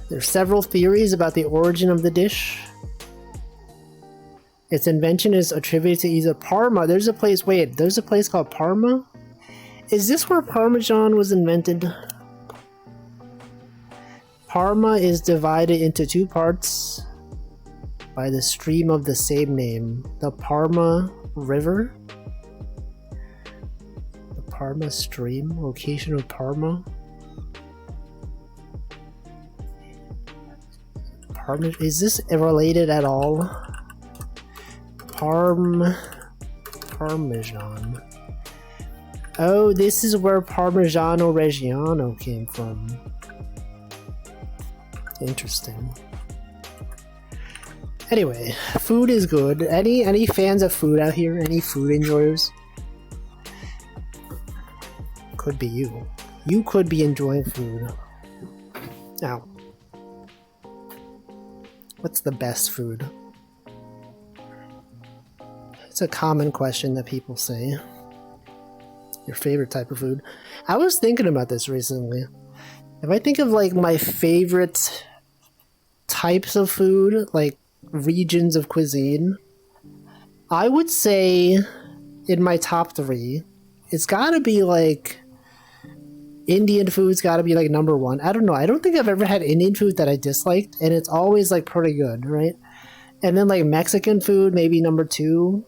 There's several theories about the origin of the dish. Its invention is attributed to either Parma. There's a place called Parma? Is this where Parmesan was invented? Parma is divided into two parts by the stream of the same name, the Parma River. The Parma stream, location of Parma. Is this related at all? Parmesan. Oh, this is where Parmigiano Reggiano came from. Interesting. Anyway, food is good. Any fans of food out here? Any food enjoyers? Could be you. You could be enjoying food. Now, what's the best food? It's a common question that people say. Your favorite type of food. I was thinking about this recently. If I think of like my favorite types of food, like regions of cuisine, I would say in my top 3, it's gotta be like Indian food's gotta be like number 1. I don't know. I don't think I've ever had Indian food that I disliked, and it's always like pretty good, right? And then like Mexican food, maybe number 2.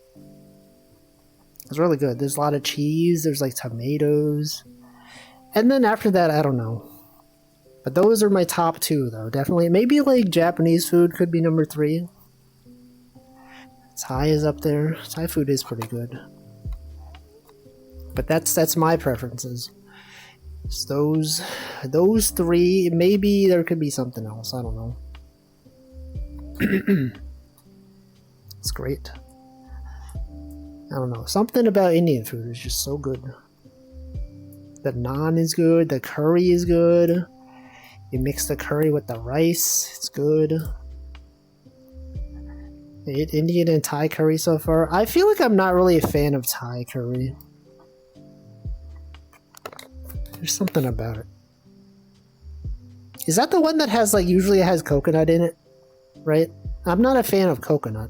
It's really good. There's a lot of cheese. There's like tomatoes. And then after that, I don't know. But those are my top 2 though, definitely. Maybe like Japanese food could be number 3. Thai is up there. Thai food is pretty good. But that's my preferences. It's those 3. Maybe there could be something else. I don't know. It's great. I don't know. Something about Indian food is just so good. The naan is good. The curry is good. You mix the curry with the rice. It's good. I ate Indian and Thai curry so far. I feel like I'm not really a fan of Thai curry. There's something about it. Is that the one that has like usually it has coconut in it? Right? I'm not a fan of coconut.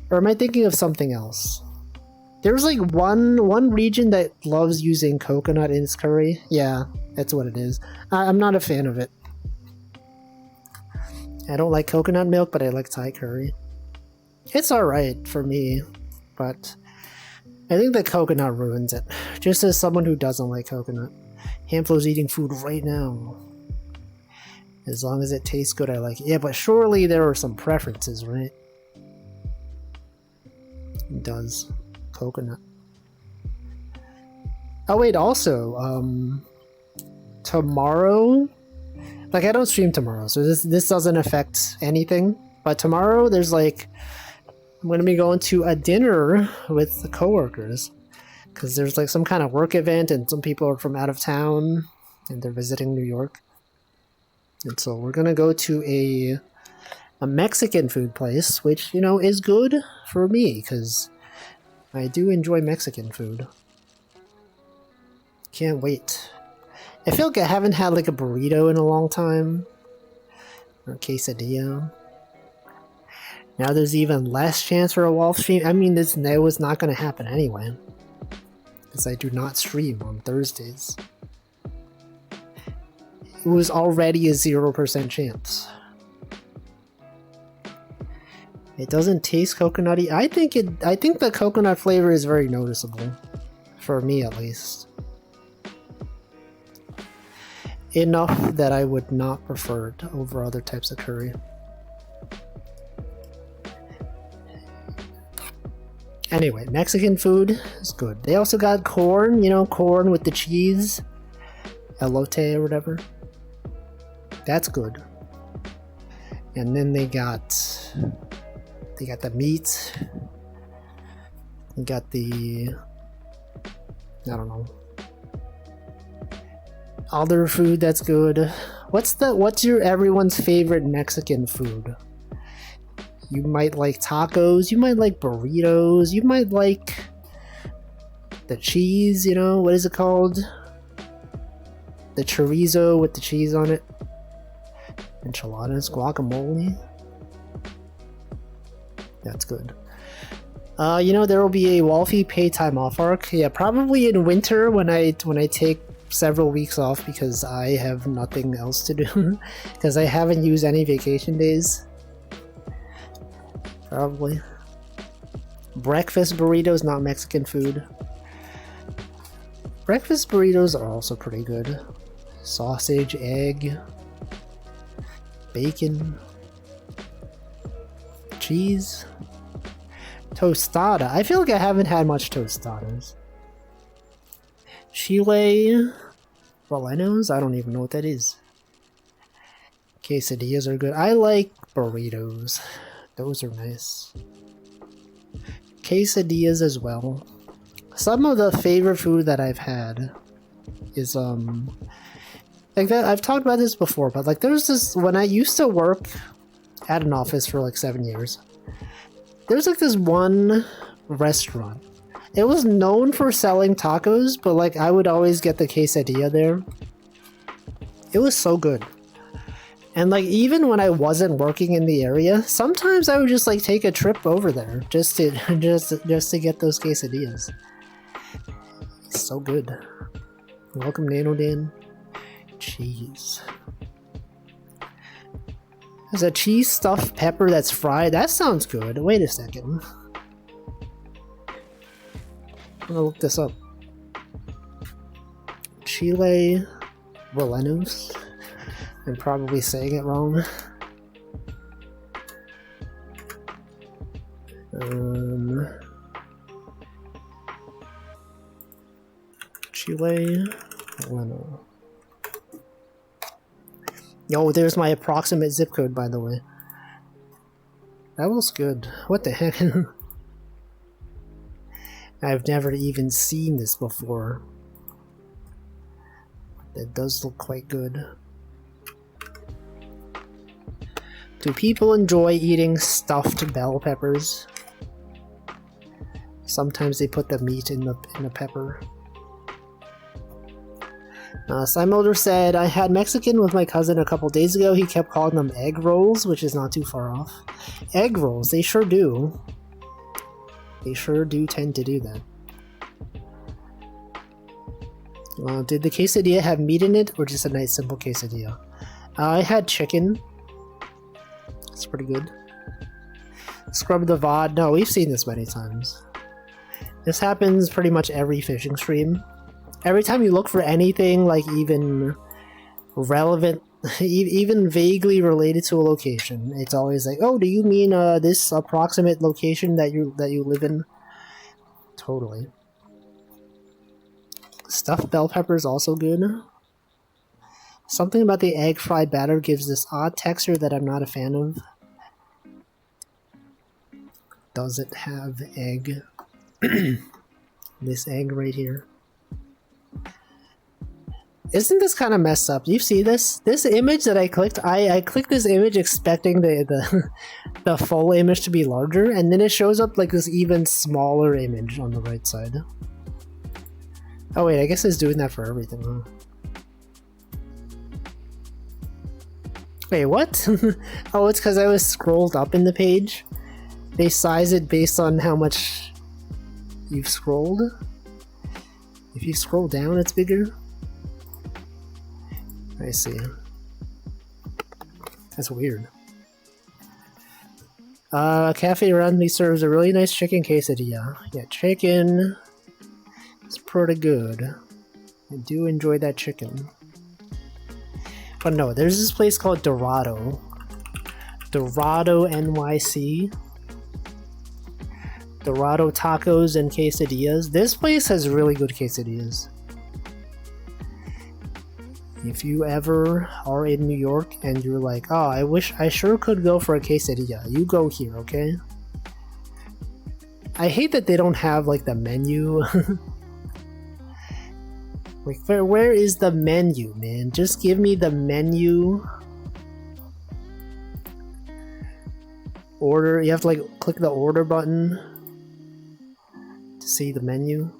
Or am I thinking of something else? There's like one region that loves using coconut in its curry. Yeah, that's what it is. I'm not a fan of it. I don't like coconut milk, but I like Thai curry. It's alright for me, but I think the coconut ruins it. Just as someone who doesn't like coconut. Hamflow's eating food right now. As long as it tastes good, I like it. Yeah, but surely there are some preferences, right? It does. Coconut. Oh wait, also, tomorrow, like I don't stream tomorrow, so this doesn't affect anything, but tomorrow there's like, I'm gonna be going to a dinner with the coworkers, because there's like some kind of work event and some people are from out of town and they're visiting New York, and so we're gonna go to a Mexican food place, which, you know, is good for me, because I do enjoy Mexican food. Can't wait. I feel like I haven't had like a burrito in a long time. Or a quesadilla. Now there's even less chance for a Wolf stream. I mean, that was not going to happen anyway. Because I do not stream on Thursdays. It was already a 0% chance. It doesn't taste coconutty. I think the coconut flavor is very noticeable. For me, at least. Enough that I would not prefer it over other types of curry. Anyway, Mexican food is good. They also got corn, you know, corn with the cheese. Elote or whatever. That's good. And then they got the meat. They got the, I don't know, other food that's good. What's your everyone's favorite Mexican food? You might like tacos, you might like burritos, you might like the cheese, you know, what is it called? The chorizo with the cheese on it. Enchiladas, guacamole. That's good. You know, there will be a Wolfie pay time off arc. Yeah, probably in winter when I take several weeks off because I have nothing else to do. Because I haven't used any vacation days. Probably. Breakfast burritos, not Mexican food. Breakfast burritos are also pretty good. Sausage, egg, bacon, cheese, tostada. I feel like I haven't had much tostadas. Chile rellenos? I don't even know what that is. Quesadillas are good. I like burritos. Those are nice. Quesadillas as well. Some of the favorite food that I've had is like that. I've talked about this before, but like there's this, when I used to work at an office for like 7 years, there's like this one restaurant. It was known for selling tacos, but like I would always get the quesadilla there. It was so good. And like even when I wasn't working in the area, sometimes I would just like take a trip over there just to just to get those quesadillas. It's so good. Welcome, NanoDan. Cheese. There's a cheese stuffed pepper that's fried. That sounds good. Wait a second. I'm gonna look this up. Chile rellenos. I'm probably saying it wrong. Chile releno. Yo, there's my approximate zip code, by the way. That was good. What the heck? I've never even seen this before. That does look quite good. Do people enjoy eating stuffed bell peppers? Sometimes they put the meat in the pepper. Simulder said, I had Mexican with my cousin a couple days ago. He kept calling them egg rolls, which is not too far off. Egg rolls, they sure do. They sure do tend to do that. Did the quesadilla have meat in it, or just a nice simple quesadilla? I had chicken. It's pretty good. Scrub the VOD. No, we've seen this many times. This happens pretty much every fishing stream. Every time you look for anything, like even relevant, even vaguely related to a location, it's always like, oh, do you mean this approximate location that you live in? Totally. Stuffed bell pepper is also good. Something about the egg fried batter gives this odd texture that I'm not a fan of. Does it have egg? This egg right here. Isn't this kind of messed up? Do you see this? This image that I clicked, I clicked this image expecting the full image to be larger, and then it shows up like this even smaller image on the right side. Oh wait, I guess it's doing that for everything, huh? Wait, what? Oh, it's because I was scrolled up in the page. They size it based on how much you've scrolled. If you scroll down, it's bigger. I see. That's weird. Cafe around me serves a really nice chicken quesadilla. Yeah, chicken is pretty good. I do enjoy that chicken. But no, there's this place called Dorado. Dorado NYC. Dorado tacos and quesadillas. This place has really good quesadillas. If you ever are in New York and you're like, oh, I wish I sure could go for a quesadilla, you go here, okay? I hate that they don't have like the menu. Like, where is the menu, man? Just give me the menu. Order, you have to like click the order button to see the menu.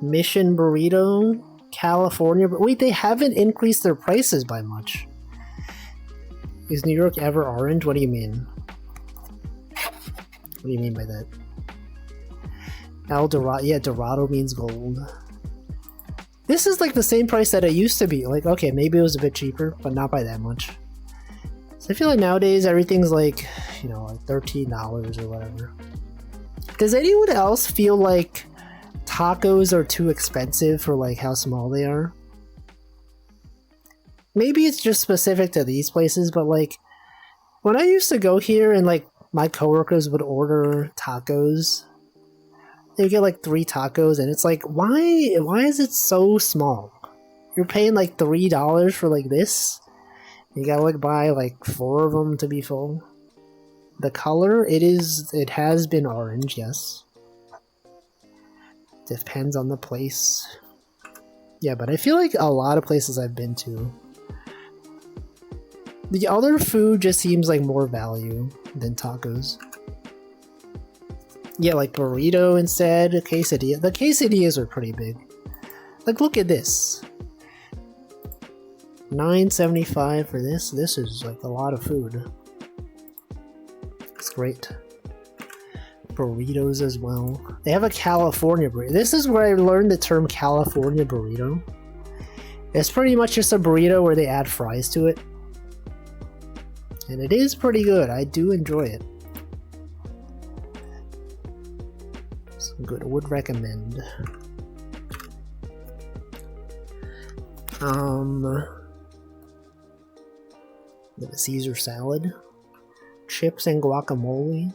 Mission Burrito, California. But wait, they haven't increased their prices by much. Is New York ever orange? What do you mean? What do you mean by that? El Dorado. Yeah, Dorado means gold. This is like the same price that it used to be. Like, okay, maybe it was a bit cheaper, but not by that much. So I feel like nowadays everything's like, you know, like $13 or whatever. Does anyone else feel like tacos are too expensive for like how small they are? Maybe it's just specific to these places, but like when I used to go here and like my coworkers would order tacos, they get like 3 tacos and it's like, why is it so small? You're paying like $3 for like this? You gotta like buy like 4 of them to be full. The color, it has been orange, yes. Depends on the place. Yeah, but I feel like a lot of places I've been to, the other food just seems like more value than tacos. Yeah, like burrito instead, quesadilla. The quesadillas are pretty big. Like, look at this. $9.75 for this. This is like a lot of food. It's great. Burritos as well. They have a California burrito. This is where I learned the term California burrito. It's pretty much just a burrito where they add fries to it. And it is pretty good. I do enjoy it. So good. I would recommend. The Caesar salad, chips and guacamole,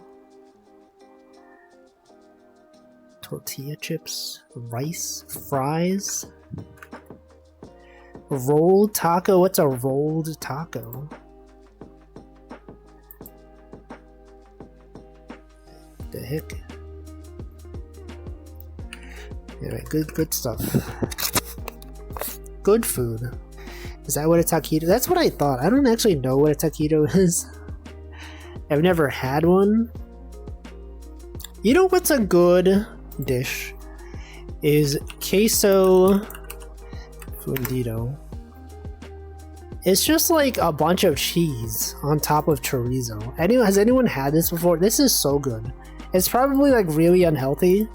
tortilla chips, rice, fries, rolled taco. What's a rolled taco? The heck? Anyway, good stuff. Good food. Is that what a taquito? That's what I thought. I don't actually know what a taquito is. I've never had one. You know what's a good dish? Is queso fundido. It's just like a bunch of cheese on top of chorizo. Has anyone had this before? This is so good. It's probably like really unhealthy,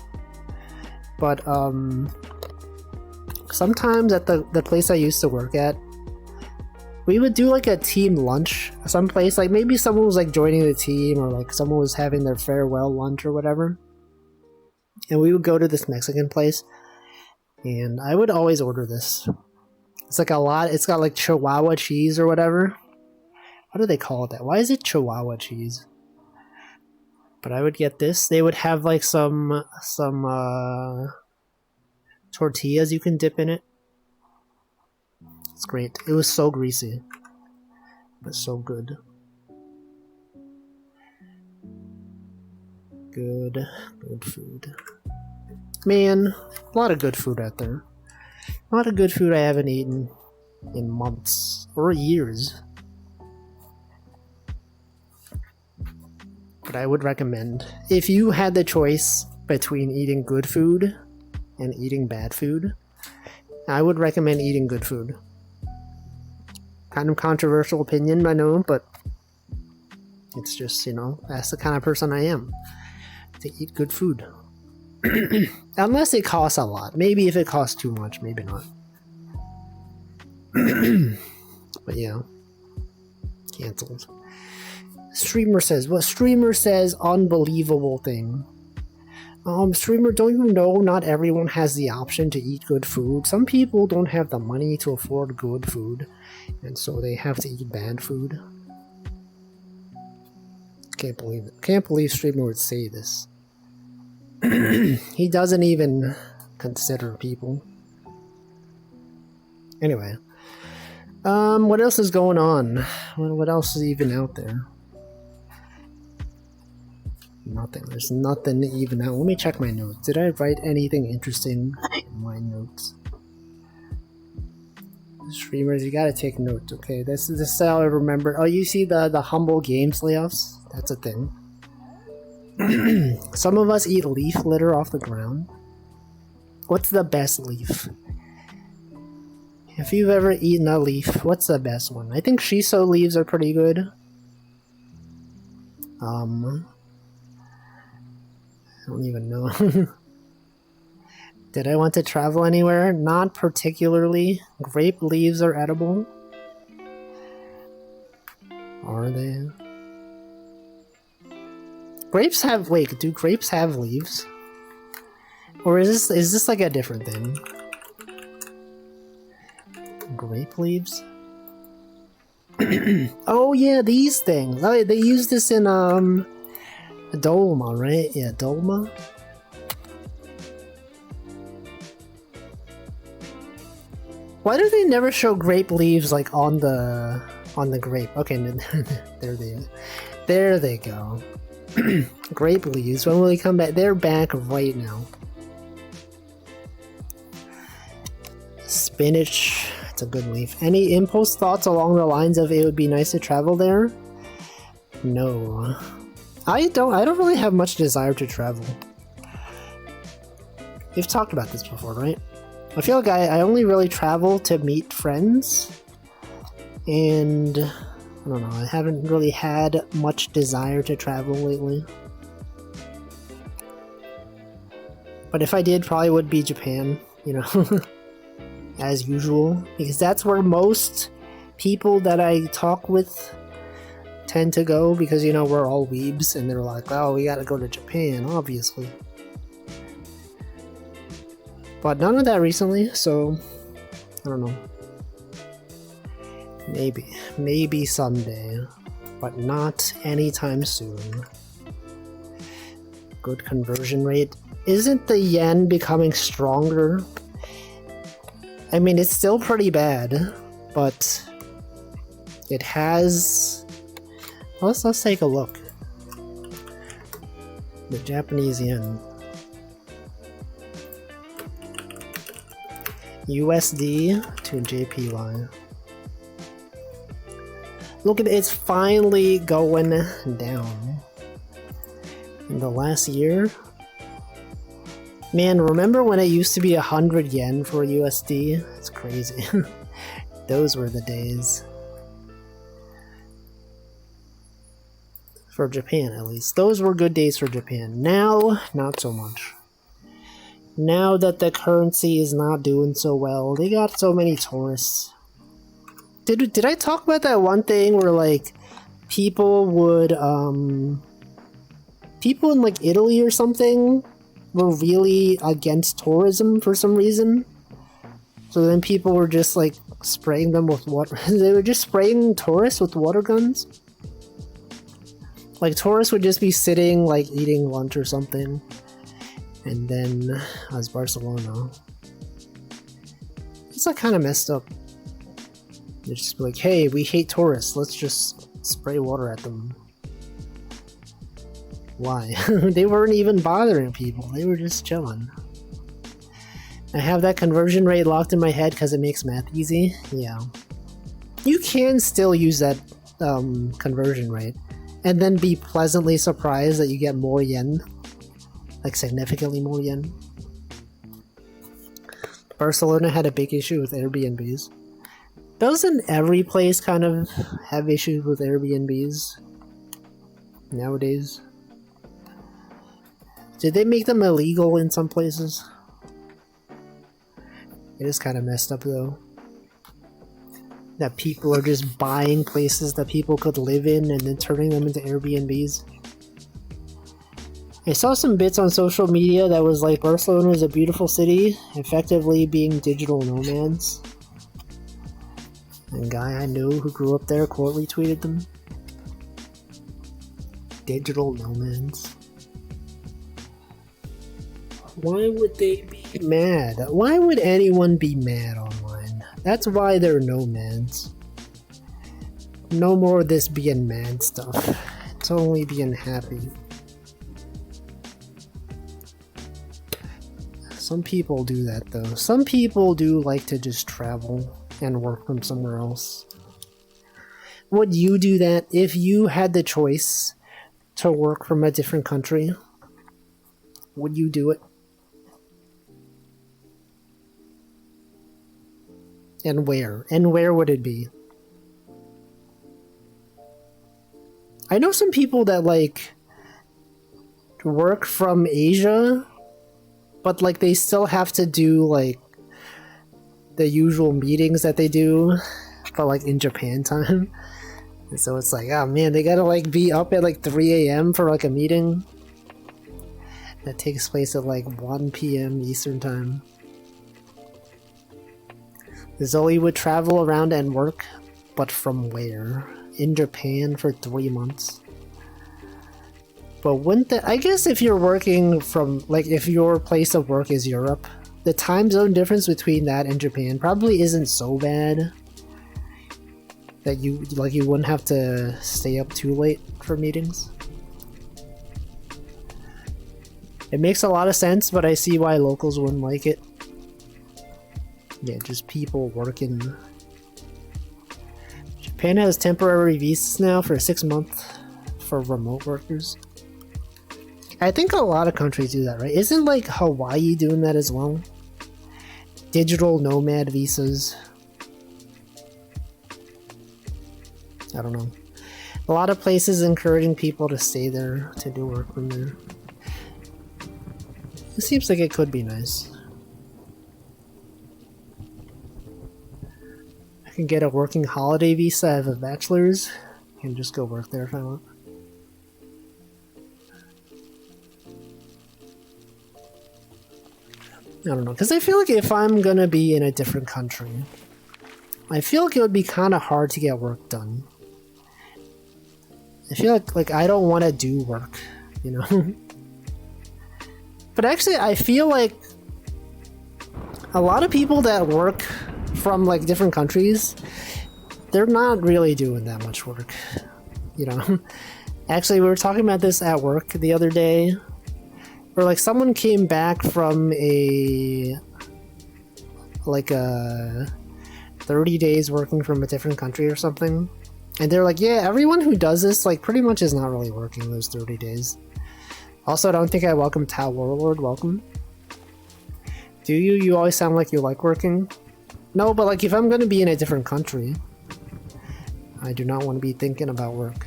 but sometimes at the place I used to work at, we would do like a team lunch someplace. Like maybe someone was like joining the team, or like someone was having their farewell lunch or whatever. And we would go to this Mexican place, and I would always order this. It's like a lot. It's got like Chihuahua cheese or whatever. What do they call it that? Why is it Chihuahua cheese? But I would get this. They would have like some tortillas you can dip in it. It's great. It was so greasy, but so good. Good food. Man, a lot of good food out there. A lot of good food I haven't eaten in months or years. But I would recommend, if you had the choice between eating good food and eating bad food, I would recommend eating good food. Kind of controversial opinion, I know, but it's just, you know, that's the kind of person I am. To eat good food. Unless it costs a lot. Maybe if it costs too much, maybe not. But yeah. Cancelled. Streamer says, what? Streamer says unbelievable thing. Streamer, don't you know not everyone has the option to eat good food? Some people don't have the money to afford good food, and so they have to eat bad food. Can't believe it. Can't believe Streamer would say this. He doesn't even consider people. Anyway. What else is going on? What else is even out there? Nothing. There's nothing even out. Let me check my notes. Did I write anything interesting in my notes? Streamers, you gotta take notes, okay? This is how I remember. Oh, you see the Humble Games layoffs? That's a thing. Some of us eat leaf litter off the ground. What's the best leaf? If you've ever eaten a leaf, what's the best one? I think shiso leaves are pretty good. I don't even know. Did I want to travel anywhere? Not particularly. Grape leaves are edible. Are they? Grapes have... Wait, do grapes have leaves? Or is this like a different thing? Grape leaves? Oh yeah, these things. Oh, they use this in Dolma, right? Yeah, Dolma. Why do they never show grape leaves like on the grape? Okay, there they go. Grape leaves. When will they come back? They're back right now. Spinach. It's a good leaf. Any impulse thoughts along the lines of it would be nice to travel there? No. I don't really have much desire to travel. We've talked about this before, right? I feel like I only really travel to meet friends. And I don't know, I haven't really had much desire to travel lately. But if I did, probably would be Japan, you know. As usual, because that's where most people that I talk with tend to go, because, you know, we're all weebs and they're like, oh, we gotta go to Japan, obviously. But none of that recently, so I don't know. Maybe someday, but not anytime soon. Good conversion rate. Isn't the yen becoming stronger? I mean, it's still pretty bad, but it has... Let's take a look. The Japanese yen. USD to JPY. Look at it, it's finally going down. In the last year... Man, remember when it used to be 100 yen for USD? It's crazy. Those were the days. For Japan, at least. Those were good days for Japan. Now, not so much. Now that the currency is not doing so well, they got so many tourists. Did I talk about that one thing where, like, people would, people in, like, Italy or something were really against tourism for some reason. So then people were just like spraying them with water. They were just spraying tourists with water guns. Like tourists would just be sitting like eating lunch or something. And then as Barcelona. It's like kind of messed up. They're just like, hey, we hate tourists. Let's just spray water at them. Why? They weren't even bothering people. They were just chilling. I have that conversion rate locked in my head because it makes math easy. Yeah. You can still use that conversion rate and then be pleasantly surprised that you get more yen. Like significantly more yen. Barcelona had a big issue with Airbnbs. Doesn't every place kind of have issues with Airbnbs nowadays? Did they make them illegal in some places? It is kind of messed up though. That people are just buying places that people could live in and then turning them into Airbnbs. I saw some bits on social media that was like Barcelona is a beautiful city, effectively being digital nomads. And a guy I know who grew up there quote retweeted them. Digital nomads. Why would they be mad? Why would anyone be mad online? That's why they're nomads. No more of this being mad stuff. It's only being happy. Some people do that though. Some people do like to just travel and work from somewhere else. Would you do that if you had the choice to work from a different country? Would you do it? And where? And where would it be? I know some people that like work from Asia, but like they still have to do like the usual meetings that they do, but like in Japan time. And so it's like, oh man, they gotta like be up at like 3 a.m. for like a meeting that takes place at like 1 p.m. Eastern time. Zoe would travel around and work, but from where? In Japan for 3 months. But wouldn't that, I guess if you're working from, like if your place of work is Europe, the time zone difference between that and Japan probably isn't so bad that you wouldn't have to stay up too late for meetings. It makes a lot of sense, but I see why locals wouldn't like it. Yeah, just people working. Japan has temporary visas now for 6 months for remote workers. I think a lot of countries do that, right? Isn't like Hawaii doing that as well? Digital nomad visas. I don't know. A lot of places encouraging people to stay there, to do work from there. It seems like it could be nice. I can get a working holiday visa. I have a bachelor's. I can just go work there if I want. I don't know, because I feel like if I'm gonna be in a different country, I feel like it would be kind of hard to get work done. I feel like I don't want to do work, you know? But actually, I feel like a lot of people that work from like different countries, they're not really doing that much work, you know? Actually, we were talking about this at work the other day, where like someone came back from a 30 days working from a different country or something, and they're like, yeah, everyone who does this like pretty much is not really working those 30 days. Also, I don't think I welcome Tau Warlord. Welcome. Do you? You always sound like you like working. No, but like if I'm gonna be in a different country, I do not want to be thinking about work.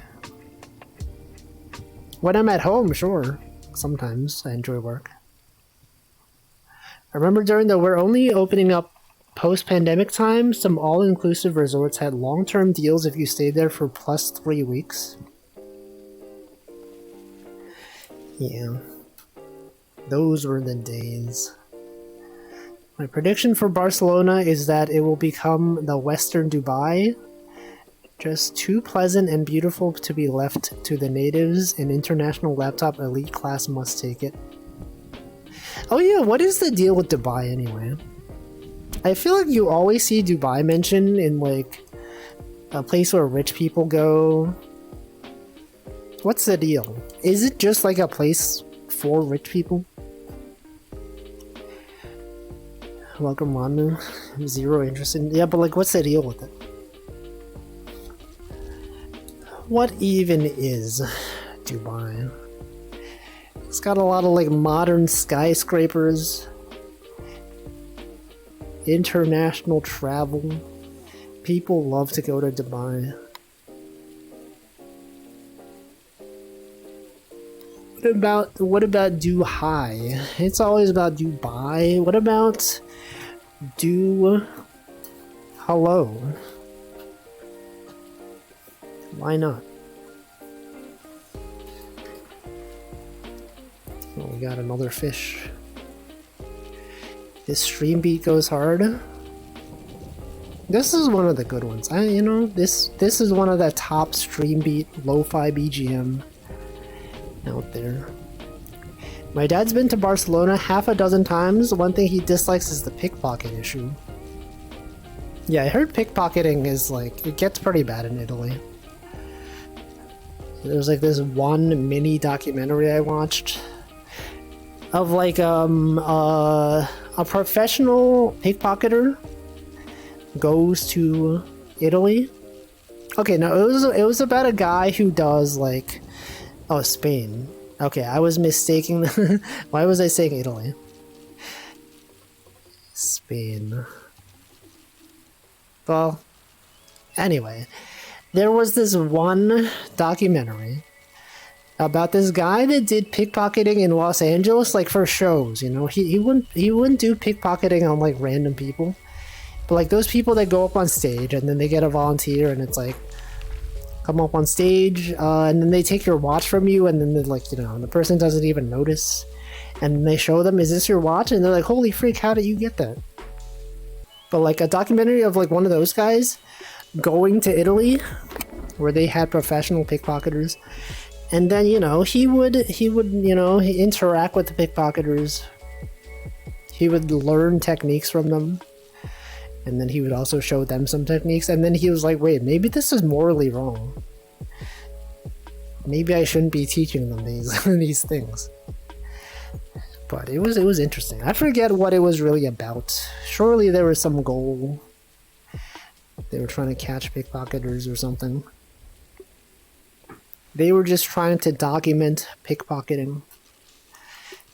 When I'm at home, sure. Sometimes I enjoy work. I remember during the we're only opening up post-pandemic time, some all-inclusive resorts had long-term deals if you stayed there for plus 3 weeks. Yeah. Those were the days. My prediction for Barcelona is that it will become the Western Dubai. Just too pleasant and beautiful to be left to the natives, and international laptop elite class must take it. Oh yeah, what is the deal with Dubai anyway? I feel like you always see Dubai mentioned in like a place where rich people go. What's the deal? Is it just like a place for rich people? Welcome, Manu. Zero interest in. Yeah, but like, what's the deal with it? What even is Dubai? It's got a lot of like modern skyscrapers, international travel. People love to go to Dubai. What about Dubai? It's always about Dubai. What about hello? Why not? Oh, we got another fish. This stream beat goes hard. This is one of the good ones. This is one of the top stream beat lo-fi BGM out there. My dad's been to Barcelona half a dozen times. One thing he dislikes is the pickpocket issue. Yeah, I heard pickpocketing is like, it gets pretty bad in Italy. There's like this one mini documentary I watched of like a professional pickpocketer goes to Italy. Okay, no, it was about a guy who does like, oh, Spain. Okay, I was mistaking. Why was I saying Italy? Spain. Well, anyway, there was this one documentary about this guy that did pickpocketing in Los Angeles, like for shows. You know, he wouldn't do pickpocketing on like random people, but like those people that go up on stage and then they get a volunteer and it's like, come up on stage, and then they take your watch from you, and then they're like, you know, the person doesn't even notice, and they show them, is this your watch? And they're like, holy freak, how did you get that? But like a documentary of like one of those guys going to Italy where they had professional pickpocketers, and then, you know, he would you know, interact with the pickpocketers, he would learn techniques from them, and then he would also show them some techniques, and then he was like, wait, maybe this is morally wrong. Maybe I shouldn't be teaching them these things. But it was interesting. I forget what it was really about. Surely there was some goal. They were trying to catch pickpocketers or something. They were just trying to document pickpocketing.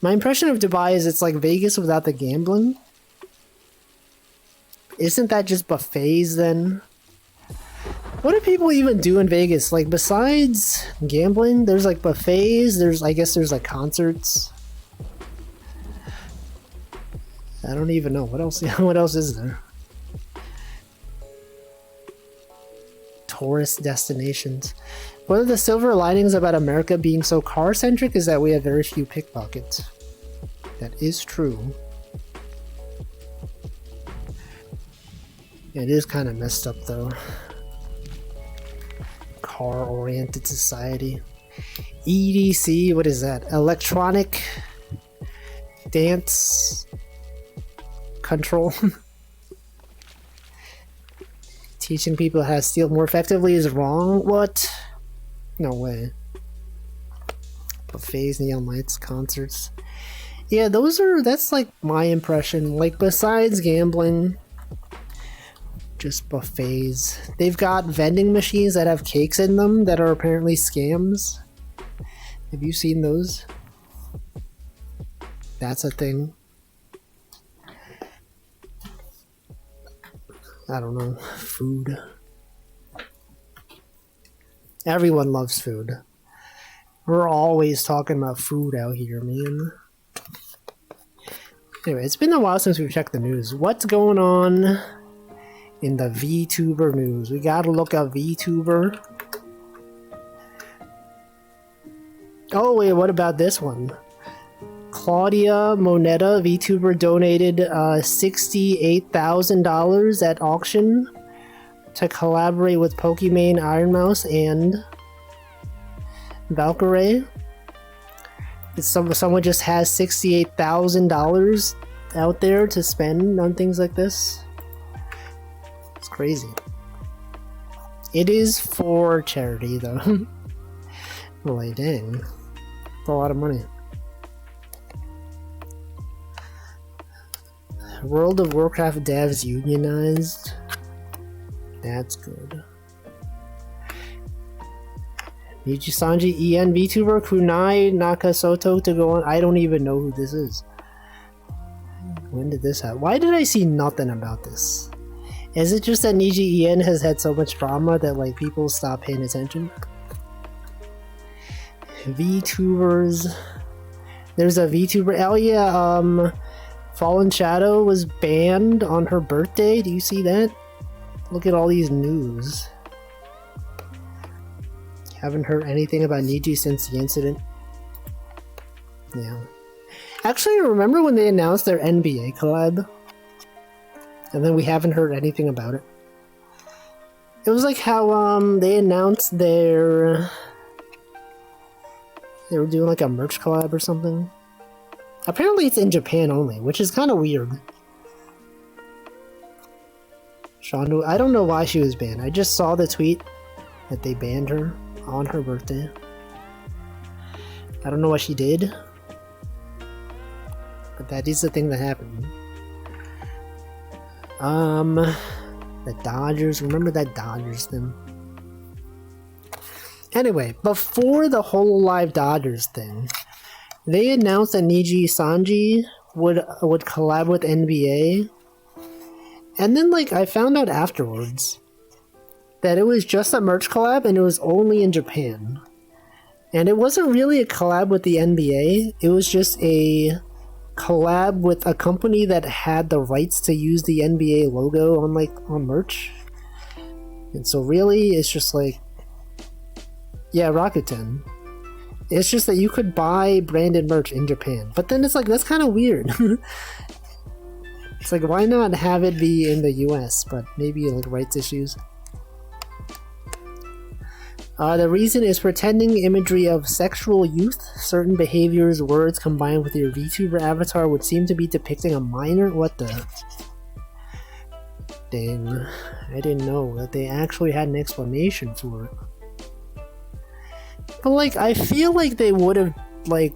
My impression of Dubai is it's like Vegas without the gambling. Isn't that just buffets then? What do people even do in Vegas? Like besides gambling, there's like buffets, I guess there's like concerts. I don't even know. What else is there? Tourist destinations. One of the silver linings about America being so car-centric is that we have very few pickpockets. That is true. It is kind of messed up though. Car-oriented society. EDC, what is that? Electronic dance control. Teaching people how to steal more effectively is wrong? What? No way. Buffets, neon lights, concerts. Yeah, that's like my impression. Like besides gambling, just buffets. They've got vending machines that have cakes in them that are apparently scams. Have you seen those? That's a thing. I don't know. Food. Everyone loves food. We're always talking about food out here, man. Anyway, it's been a while since we've checked the news. What's going on in the VTuber news? We gotta look up VTuber. Oh wait, what about this one? Claudia Moneta, VTuber, donated $68,000 at auction to collaborate with Pokimane, Ironmouse, and Valkyrae. Someone just has $68,000 out there to spend on things like this. It's crazy. It is for charity, though. Like, dang. That's a lot of money. World of Warcraft devs unionized. That's good. Niji Sanji, EN VTuber, Kunai Nakasoto to go on. I don't even know who this is. When did this happen? Why did I see nothing about this? Is it just that Niji EN has had so much drama that like people stop paying attention? VTubers. There's a VTuber. Oh yeah, Fallen Shadow was banned on her birthday. Do you see that? Look at all these news. Haven't heard anything about Niji since the incident. Yeah. Actually, remember when they announced their NBA collab? And then we haven't heard anything about it. It was like how they announced their... They were doing like a merch collab or something. Apparently it's in Japan only, which is kind of weird. Shonda, I don't know why she was banned. I just saw the tweet that they banned her on her birthday. I don't know what she did, but that is the thing that happened. The Dodgers, remember that Dodgers thing? Anyway, before the Hololive Dodgers thing, they announced that Niji Sanji would collab with NBA, and then like I found out afterwards that it was just a merch collab and it was only in Japan. And it wasn't really a collab with the NBA, it was just a collab with a company that had the rights to use the NBA logo on merch. And so really it's just like, yeah, Rakuten. It's just that you could buy branded merch in Japan. But then it's like, that's kind of weird. It's like, why not have it be in the US? But maybe like rights issues. The reason is pretending imagery of sexual youth. Certain behaviors, words combined with your VTuber avatar would seem to be depicting a minor. What the? Dang. I didn't know that they actually had an explanation for it. But like, I feel like they would have, like,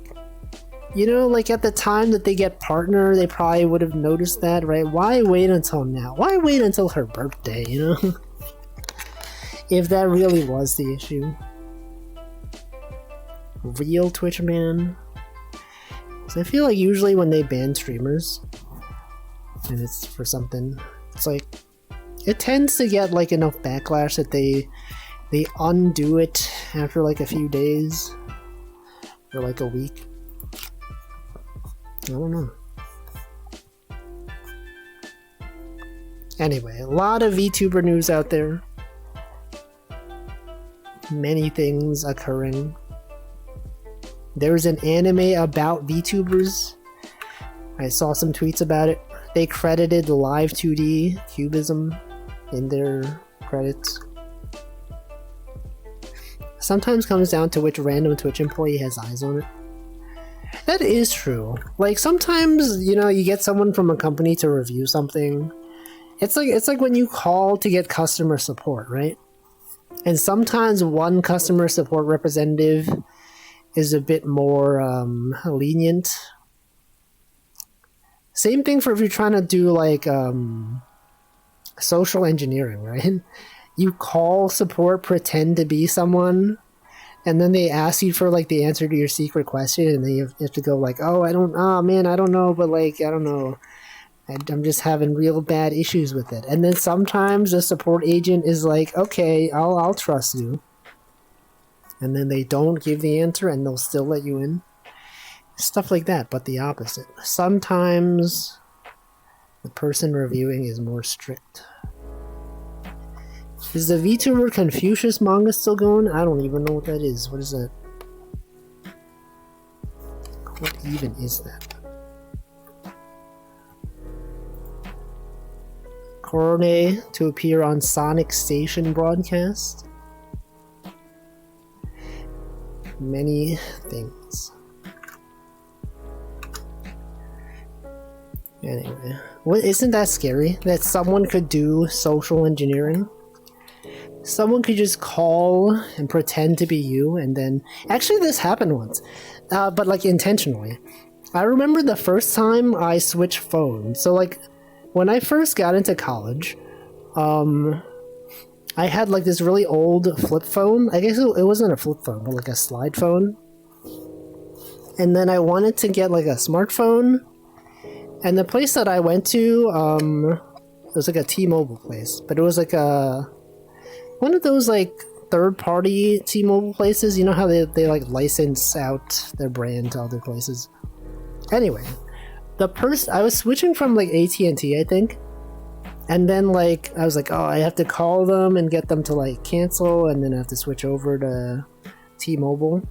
you know, like at the time that they get partner, they probably would have noticed that, right? Why wait until now? Why wait until her birthday, you know? If that really was the issue. Real Twitch ban. So I feel like usually when they ban streamers, and it's for something, it's like, it tends to get like enough backlash that they undo it after like a few days or like a week. I don't know. Anyway, a lot of VTuber news out there. Many things occurring. There's an anime about VTubers. I saw some tweets about it. They credited Live 2D Cubism in their credits. Sometimes comes down to which random Twitch employee has eyes on it. That is true. Like sometimes, you know, you get someone from a company to review something. It's like when you call to get customer support, right? And sometimes one customer support representative is a bit more lenient. Same thing for if you're trying to do like social engineering, right? You call support, pretend to be someone, and then they ask you for like the answer to your secret question, and then you have to go like, oh man, I don't know, but like, I don't know. I'm just having real bad issues with it. And then sometimes the support agent is like, okay, I'll trust you. And then they don't give the answer and they'll still let you in. Stuff like that, but the opposite. Sometimes the person reviewing is more strict. Is the VTuber Confucius manga still going? I don't even know what that is. What is that? What even is that? Korone to appear on Sonic Station broadcast. Many things. Anyway, isn't that scary? That someone could do social engineering? Someone could just call and pretend to be you, and then... Actually, this happened once, but like intentionally. I remember the first time I switched phones. So like, when I first got into college, I had like this really old flip phone. I guess it wasn't a flip phone, but like a slide phone. And then I wanted to get like a smartphone. And the place that I went to, it was like a T-Mobile place. But it was like one of those like third-party T-Mobile places. You know how they like license out their brand to other places? Anyway. I was switching from like AT&T, I think, and then like I was like, oh, I have to call them and get them to like cancel, and then I have to switch over to T-Mobile.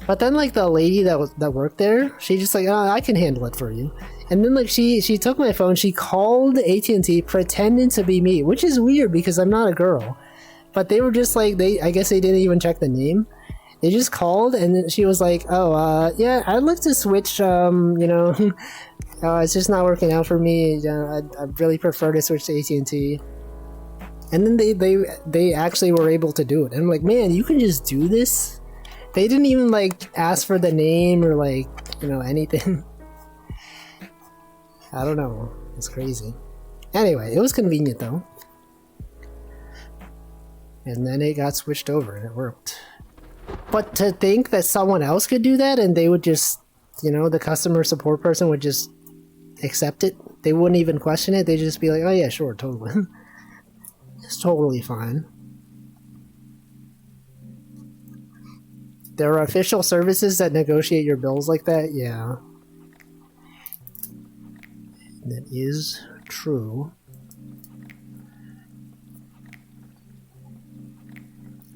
But then like the lady that worked there, she just like, oh, I can handle it for you. And then like she took my phone, she called AT&T pretending to be me, which is weird because I'm not a girl. But they were just like, I guess they didn't even check the name. They just called, and then she was like, oh, yeah, I'd like to switch, you know, it's just not working out for me. I'd really prefer to switch to AT&T. And then they actually were able to do it. And I'm like, man, you can just do this? They didn't even like ask for the name or like, you know, anything. I don't know. It's crazy. Anyway, it was convenient though. And then it got switched over and it worked. But to think that someone else could do that and they would just, you know, the customer support person would just accept it. They wouldn't even question it. They'd just be like, oh yeah, sure, totally. It's totally fine. There are official services that negotiate your bills like that? Yeah. That is true.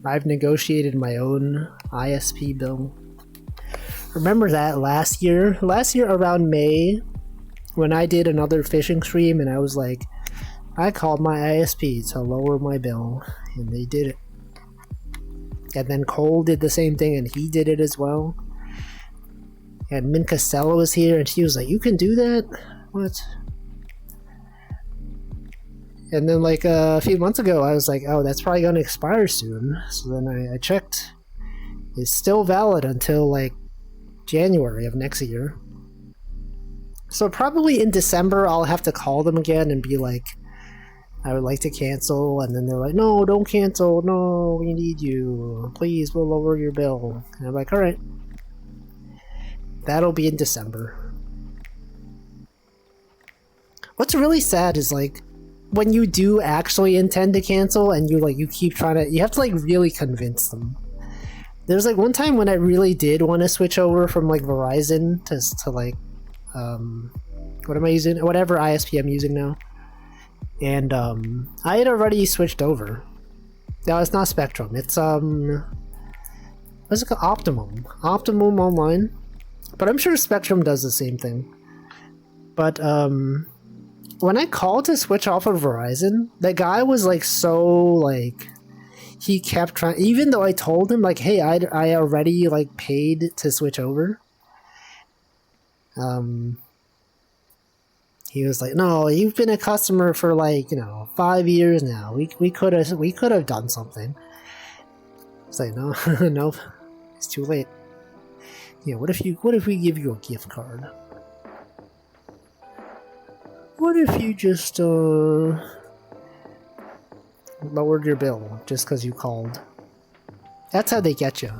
I've negotiated my own ISP bill. Remember that last year around May, when I did another fishing stream and I was like, I called my ISP to lower my bill, and they did it. And then Cole did the same thing and he did it as well. And Min Costello was here and she was like, you can do that? What? And then like a few months ago I was like, oh, that's probably going to expire soon. So then I checked. It's still valid until like January of next year. So probably in December I'll have to call them again and be like, I would like to cancel, and then they're like, no, don't cancel, no, we need you, please, we'll lower your bill. And I'm like, alright. That'll be in December. What's really sad is like, when you do actually intend to cancel and you keep trying to, you have to like really convince them. There's like one time when I really did want to switch over from like Verizon to like, what am I using? Whatever ISP I'm using now. And I had already switched over. No, it's not Spectrum. It's what's it called? Optimum Online. But I'm sure Spectrum does the same thing. But when I called to switch off of Verizon, the guy was like so like, he kept trying, even though I told him like, hey, I already like paid to switch over. He was like, no, you've been a customer for like, 5 years now. We could have done something. It's like, no, no, it's too late. Yeah, what if we give you a gift card? What if you just lowered your bill just because you called? That's how they get you.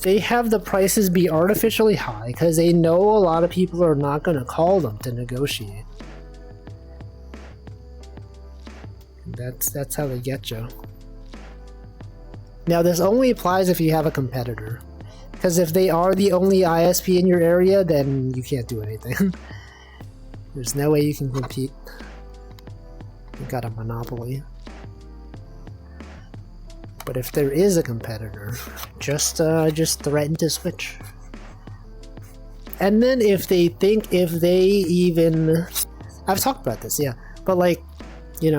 They have the prices be artificially high because they know a lot of people are not going to call them to negotiate. That's how they get you. Now this only applies if you have a competitor. Because if they are the only ISP in your area, then you can't do anything. There's no way you can compete. You got a monopoly. But if there is a competitor, just threaten to switch. And then if they even... I've talked about this, yeah. But like, you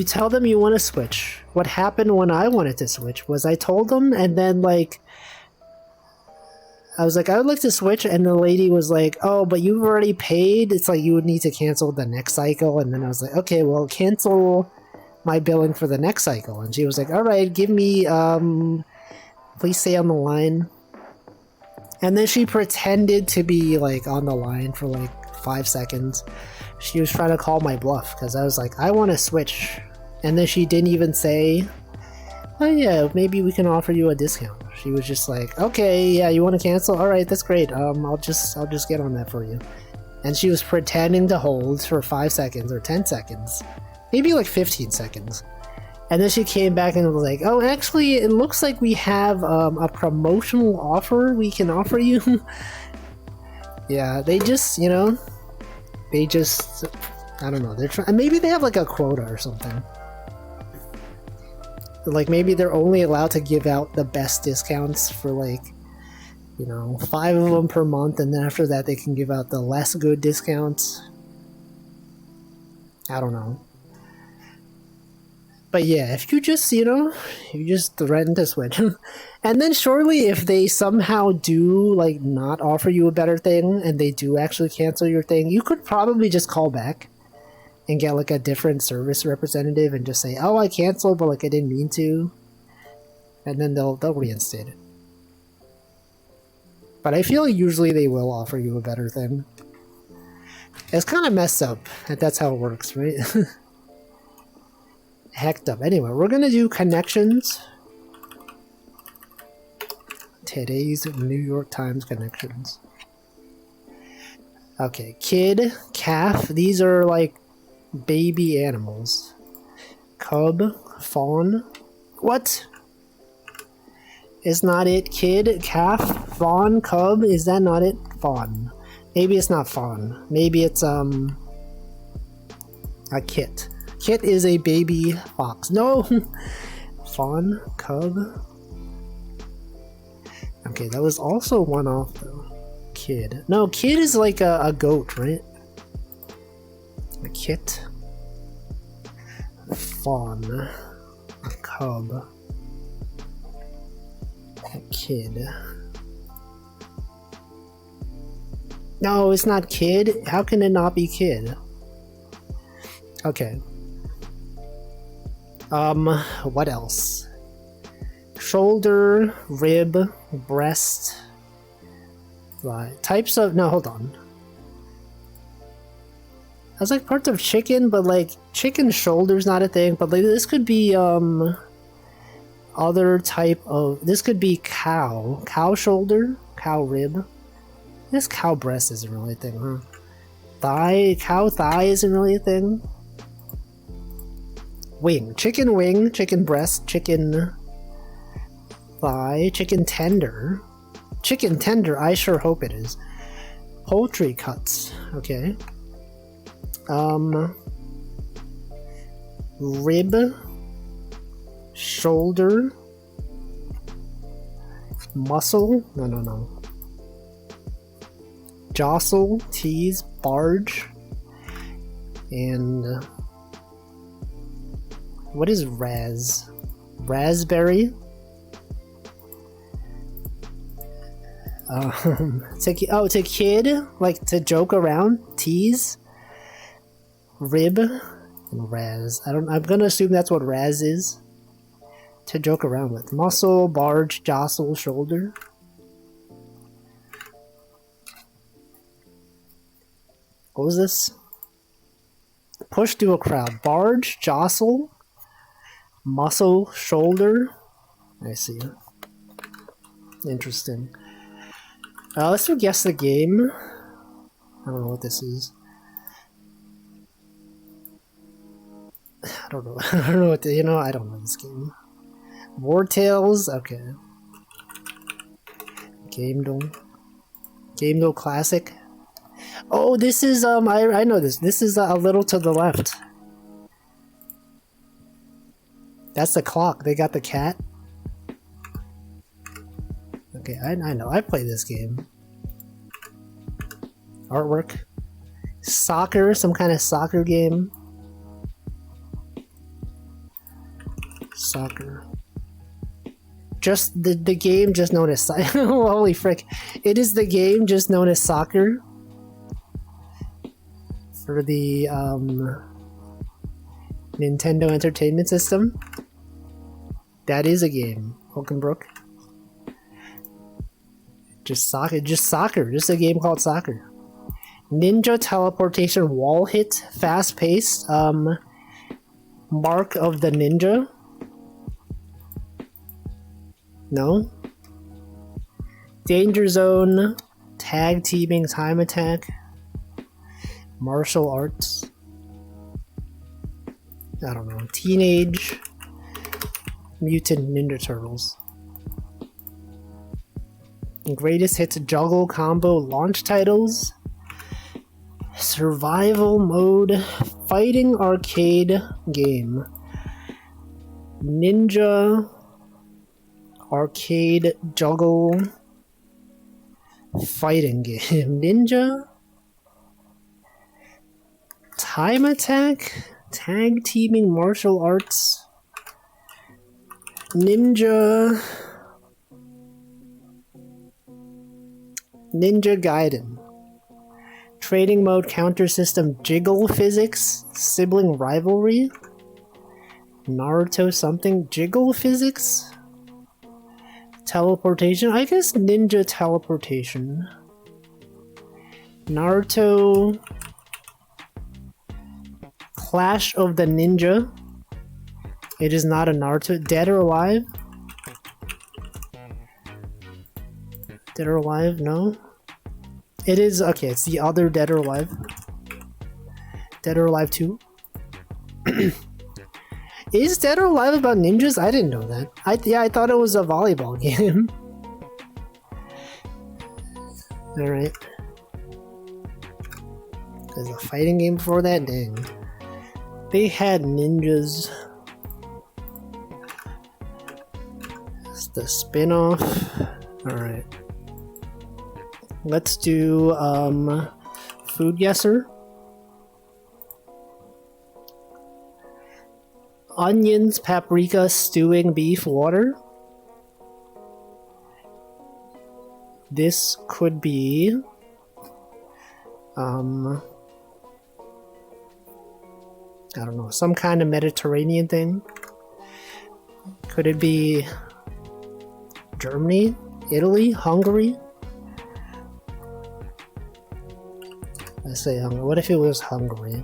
tell them you want to switch. What happened when I wanted to switch was I told them, and then like, I was like, I would like to switch, and the lady was like, oh, but you've already paid. It's like you would need to cancel the next cycle. And then I was like, okay, well, cancel my billing for the next cycle. And she was like, all right, give me, please stay on the line. And then she pretended to be like on the line for like 5 seconds. She was trying to call my bluff because I was like, I want to switch. And then she didn't even say, oh yeah, maybe we can offer you a discount. She was just like, okay, yeah, you want to cancel? All right, that's great. I'll just get on that for you. And she was pretending to hold for 5 seconds or 10 seconds. Maybe like 15 seconds. And then she came back and was like, oh, actually, it looks like we have a promotional offer we can offer you. Yeah, they just, I don't know, they're trying, maybe they have like a quota or something. Like maybe they're only allowed to give out the best discounts for like, 5 of them per month, and then after that they can give out the less good discounts. I don't know. But yeah, if you just, you just threaten to switch. And then surely if they somehow do, like, not offer you a better thing, and they do actually cancel your thing, you could probably just call back. and get like a different service representative and just say, oh, I canceled, but like I didn't mean to. And then they'll reinstate it. But I feel like usually they will offer you a better thing. It's kind of messed up that that's how it works, right? Hecked up. Anyway, we're gonna do connections. Today's New York Times connections. Okay, kid, calf. These are like baby animals. Cub, fawn. What? Is not it kid, calf, fawn, cub? Is that not it? Fawn. Maybe it's not fawn. Maybe it's a kit. Kit is a baby fox. No! Fawn, cub. Okay, that was also one off though. Kid. No, kid is like a goat, right? A kit. Fawn. A cub. A kid. No, it's not kid. How can it not be kid? Okay. What else? Shoulder, rib, breast. Right. Types of... No, hold on. That's like parts of chicken, but like chicken shoulder's not a thing, but like this could be other type of... This could be cow. Cow shoulder, cow rib. I guess cow breast isn't really a thing, huh? Thigh, cow thigh isn't really a thing. Wing, chicken breast, chicken thigh, chicken tender. Chicken tender, I sure hope it is. Poultry cuts, okay. Rib, shoulder, muscle, no. Jostle, tease, barge, and what is raz? Raspberry? To kid, like to joke around, tease, rib, and raz. I'm gonna assume that's what raz is. To joke around with. Muscle, barge, jostle, shoulder. What was this? Push to a crowd. Barge, jostle, muscle, shoulder. I see. Interesting. Let's guess the game. I don't know what this is. I don't know. I don't know what the, I don't know this game. War Tales. Okay. Game Dome Classic. Oh, this is I know this. This is a little to the left. That's the clock. They got the cat. Okay, I know. I play this game. Artwork. Soccer, some kind of soccer game. Soccer. Just the game just known as holy frick. It is the game just known as soccer. For the Nintendo Entertainment System. That is a game. Hulkenbrook. Just soccer. Just a game called soccer. Ninja teleportation wall hit. Fast paced. Mark of the Ninja. No. Danger Zone. Tag teaming time attack. Martial arts. I don't know. Teenage Mutant Ninja Turtles. Greatest hits juggle combo launch titles. Survival mode fighting arcade game. Ninja arcade juggle fighting game. Ninja time attack tag teaming martial arts. Ninja Gaiden. Trading mode, counter system, jiggle physics, sibling rivalry, Naruto something, jiggle physics, teleportation. I guess ninja teleportation. Naruto, Clash of the Ninja. It is not a Naruto. Dead or Alive? Dead or Alive? No. It is, okay, it's the other Dead or Alive. Dead or Alive 2. Is Dead or Alive about ninjas? I didn't know that. I thought it was a volleyball game. Alright. There's a fighting game before that? Dang. They had ninjas. It's the spin-off. Alright. Let's do food guesser. Onions, paprika, stewing beef, water. This could be I don't know, some kind of Mediterranean thing. Could it be Germany, Italy, Hungary? I say Hungary. What if it was Hungary?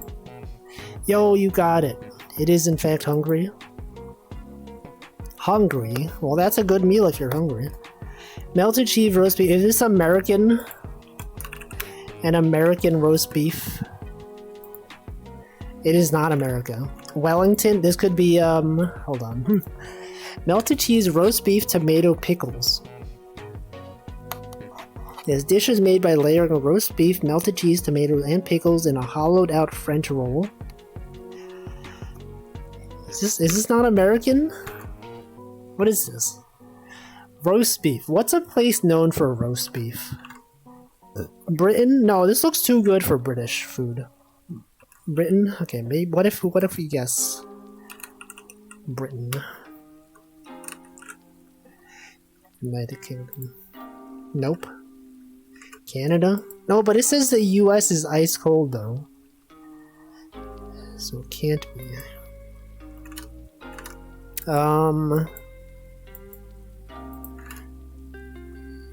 Yo, you got it. It is in fact Hungary. Hungry? Well, that's a good meal if you're hungry. Melted cheese roast beef. Is this American? An American roast beef? It is not America. Wellington? This could be, hold on. Melted cheese roast beef tomato pickles. This dish is made by layering a roast beef, melted cheese, tomatoes, and pickles in a hollowed out French roll. Is this not American? What is this? Roast beef. What's a place known for roast beef? Britain? No, this looks too good for British food. Britain? Okay, maybe what if we guess Britain? United Kingdom. Nope. Canada? No, but it says the US is ice cold though. So it can't be.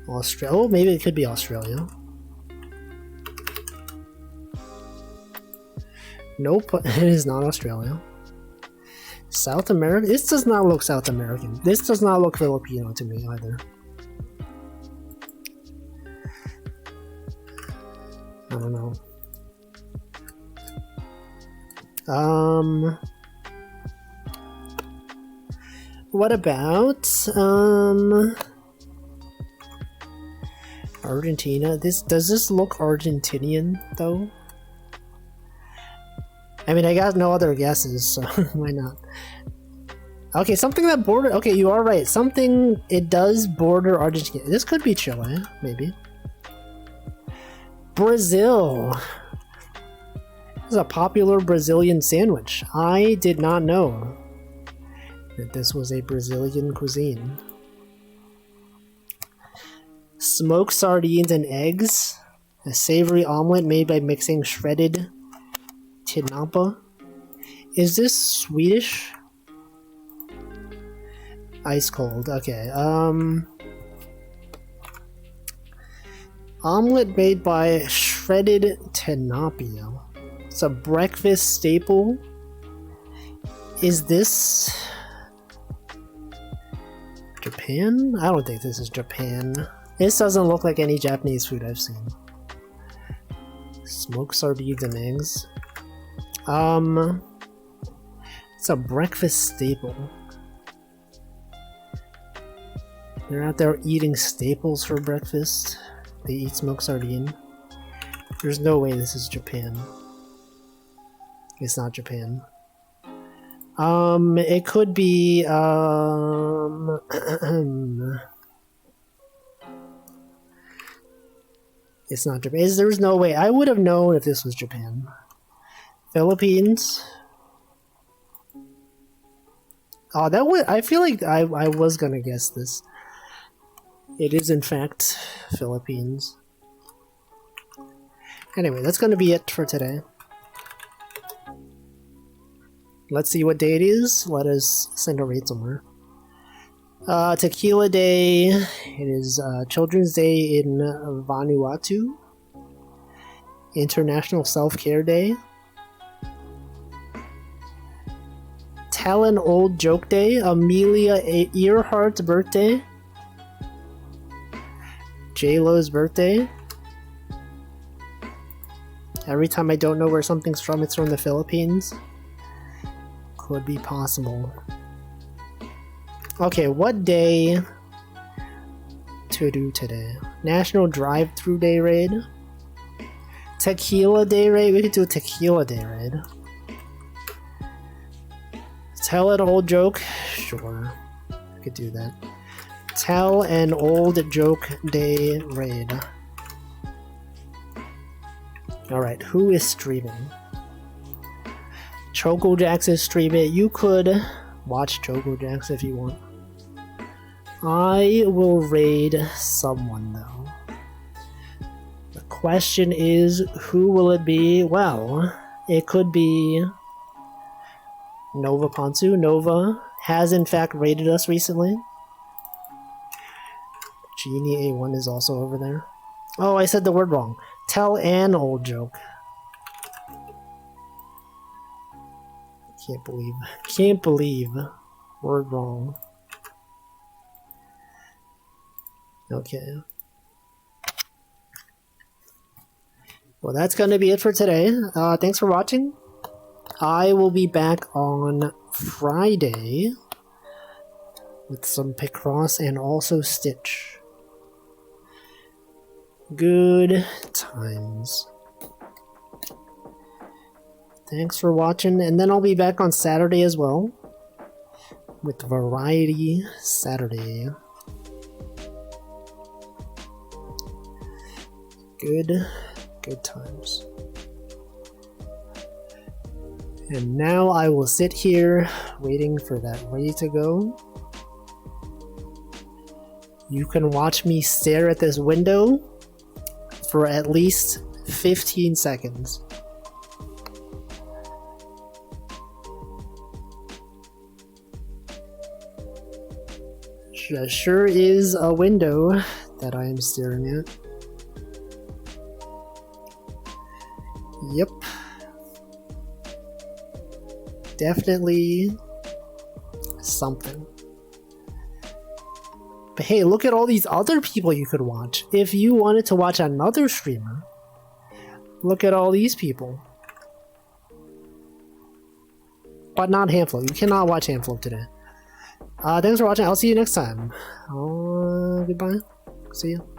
Australia. Oh, maybe it could be Australia. Nope, it is not Australia. South America? This does not look South American. This does not look Filipino to me either. I don't know. What about Argentina? Does this look Argentinian though? I mean, I got no other guesses, so why not? Okay, something that border. Okay, you are right. Something it does border Argentina. This could be Chile, maybe. Brazil. This is a popular Brazilian sandwich. I did not know that this was a Brazilian cuisine. Smoked sardines and eggs. A savory omelet made by mixing shredded tinapa. Is this Swedish? Ice cold. Okay. Omelet made by shredded tinapia. It's a breakfast staple. Is this Japan? I don't think this is Japan. This doesn't look like any Japanese food I've seen. Smoked sardines and eggs. It's a breakfast staple. They're out there eating staples for breakfast. They eat smoked sardine. There's no way this is Japan. It's not Japan. It could be, it's not Japan. There's no way. I would have known if this was Japan. Philippines. Oh, that would. I feel like I was gonna guess this. It is in fact Philippines. Anyway, that's gonna be it for today. Let's see what day it is. Let us send a raid somewhere. Tequila Day. It is Children's Day in Vanuatu. International Self-Care Day. Tell an Old Joke Day. Amelia Earhart's birthday. J-Lo's birthday. Every time I don't know where something's from, it's from the Philippines. Could be possible. Okay, what day to do today? National Drive-Thru Day Raid. Tequila Day Raid. We could do a Tequila Day Raid. Tell an old joke. Sure, we could do that. Tell an old joke day raid. Alright, who is streaming? Choco Jacks is streaming. You could watch Choco Jacks if you want. I will raid someone though. The question is, who will it be? Well, it could be Nova Ponsu. Nova has in fact raided us recently. Genie A1 is also over there. Oh, I said the word wrong. Tell an old joke. Can't believe word wrong. Okay. Well, that's going to be it for today. Thanks for watching. I will be back on Friday with some Picross and also Stitch. Good times. Thanks for watching, and then I'll be back on Saturday as well with Variety Saturday. Good times. And now I will sit here waiting for that raid to go. You can watch me stare at this window for at least 15 seconds. Sure is a window that I am staring at. Yep. Definitely something. But hey, look at all these other people you could watch. If you wanted to watch another streamer, look at all these people. But not Handflow. You cannot watch Handflow today. Thanks for watching. I'll see you next time. Goodbye. See you.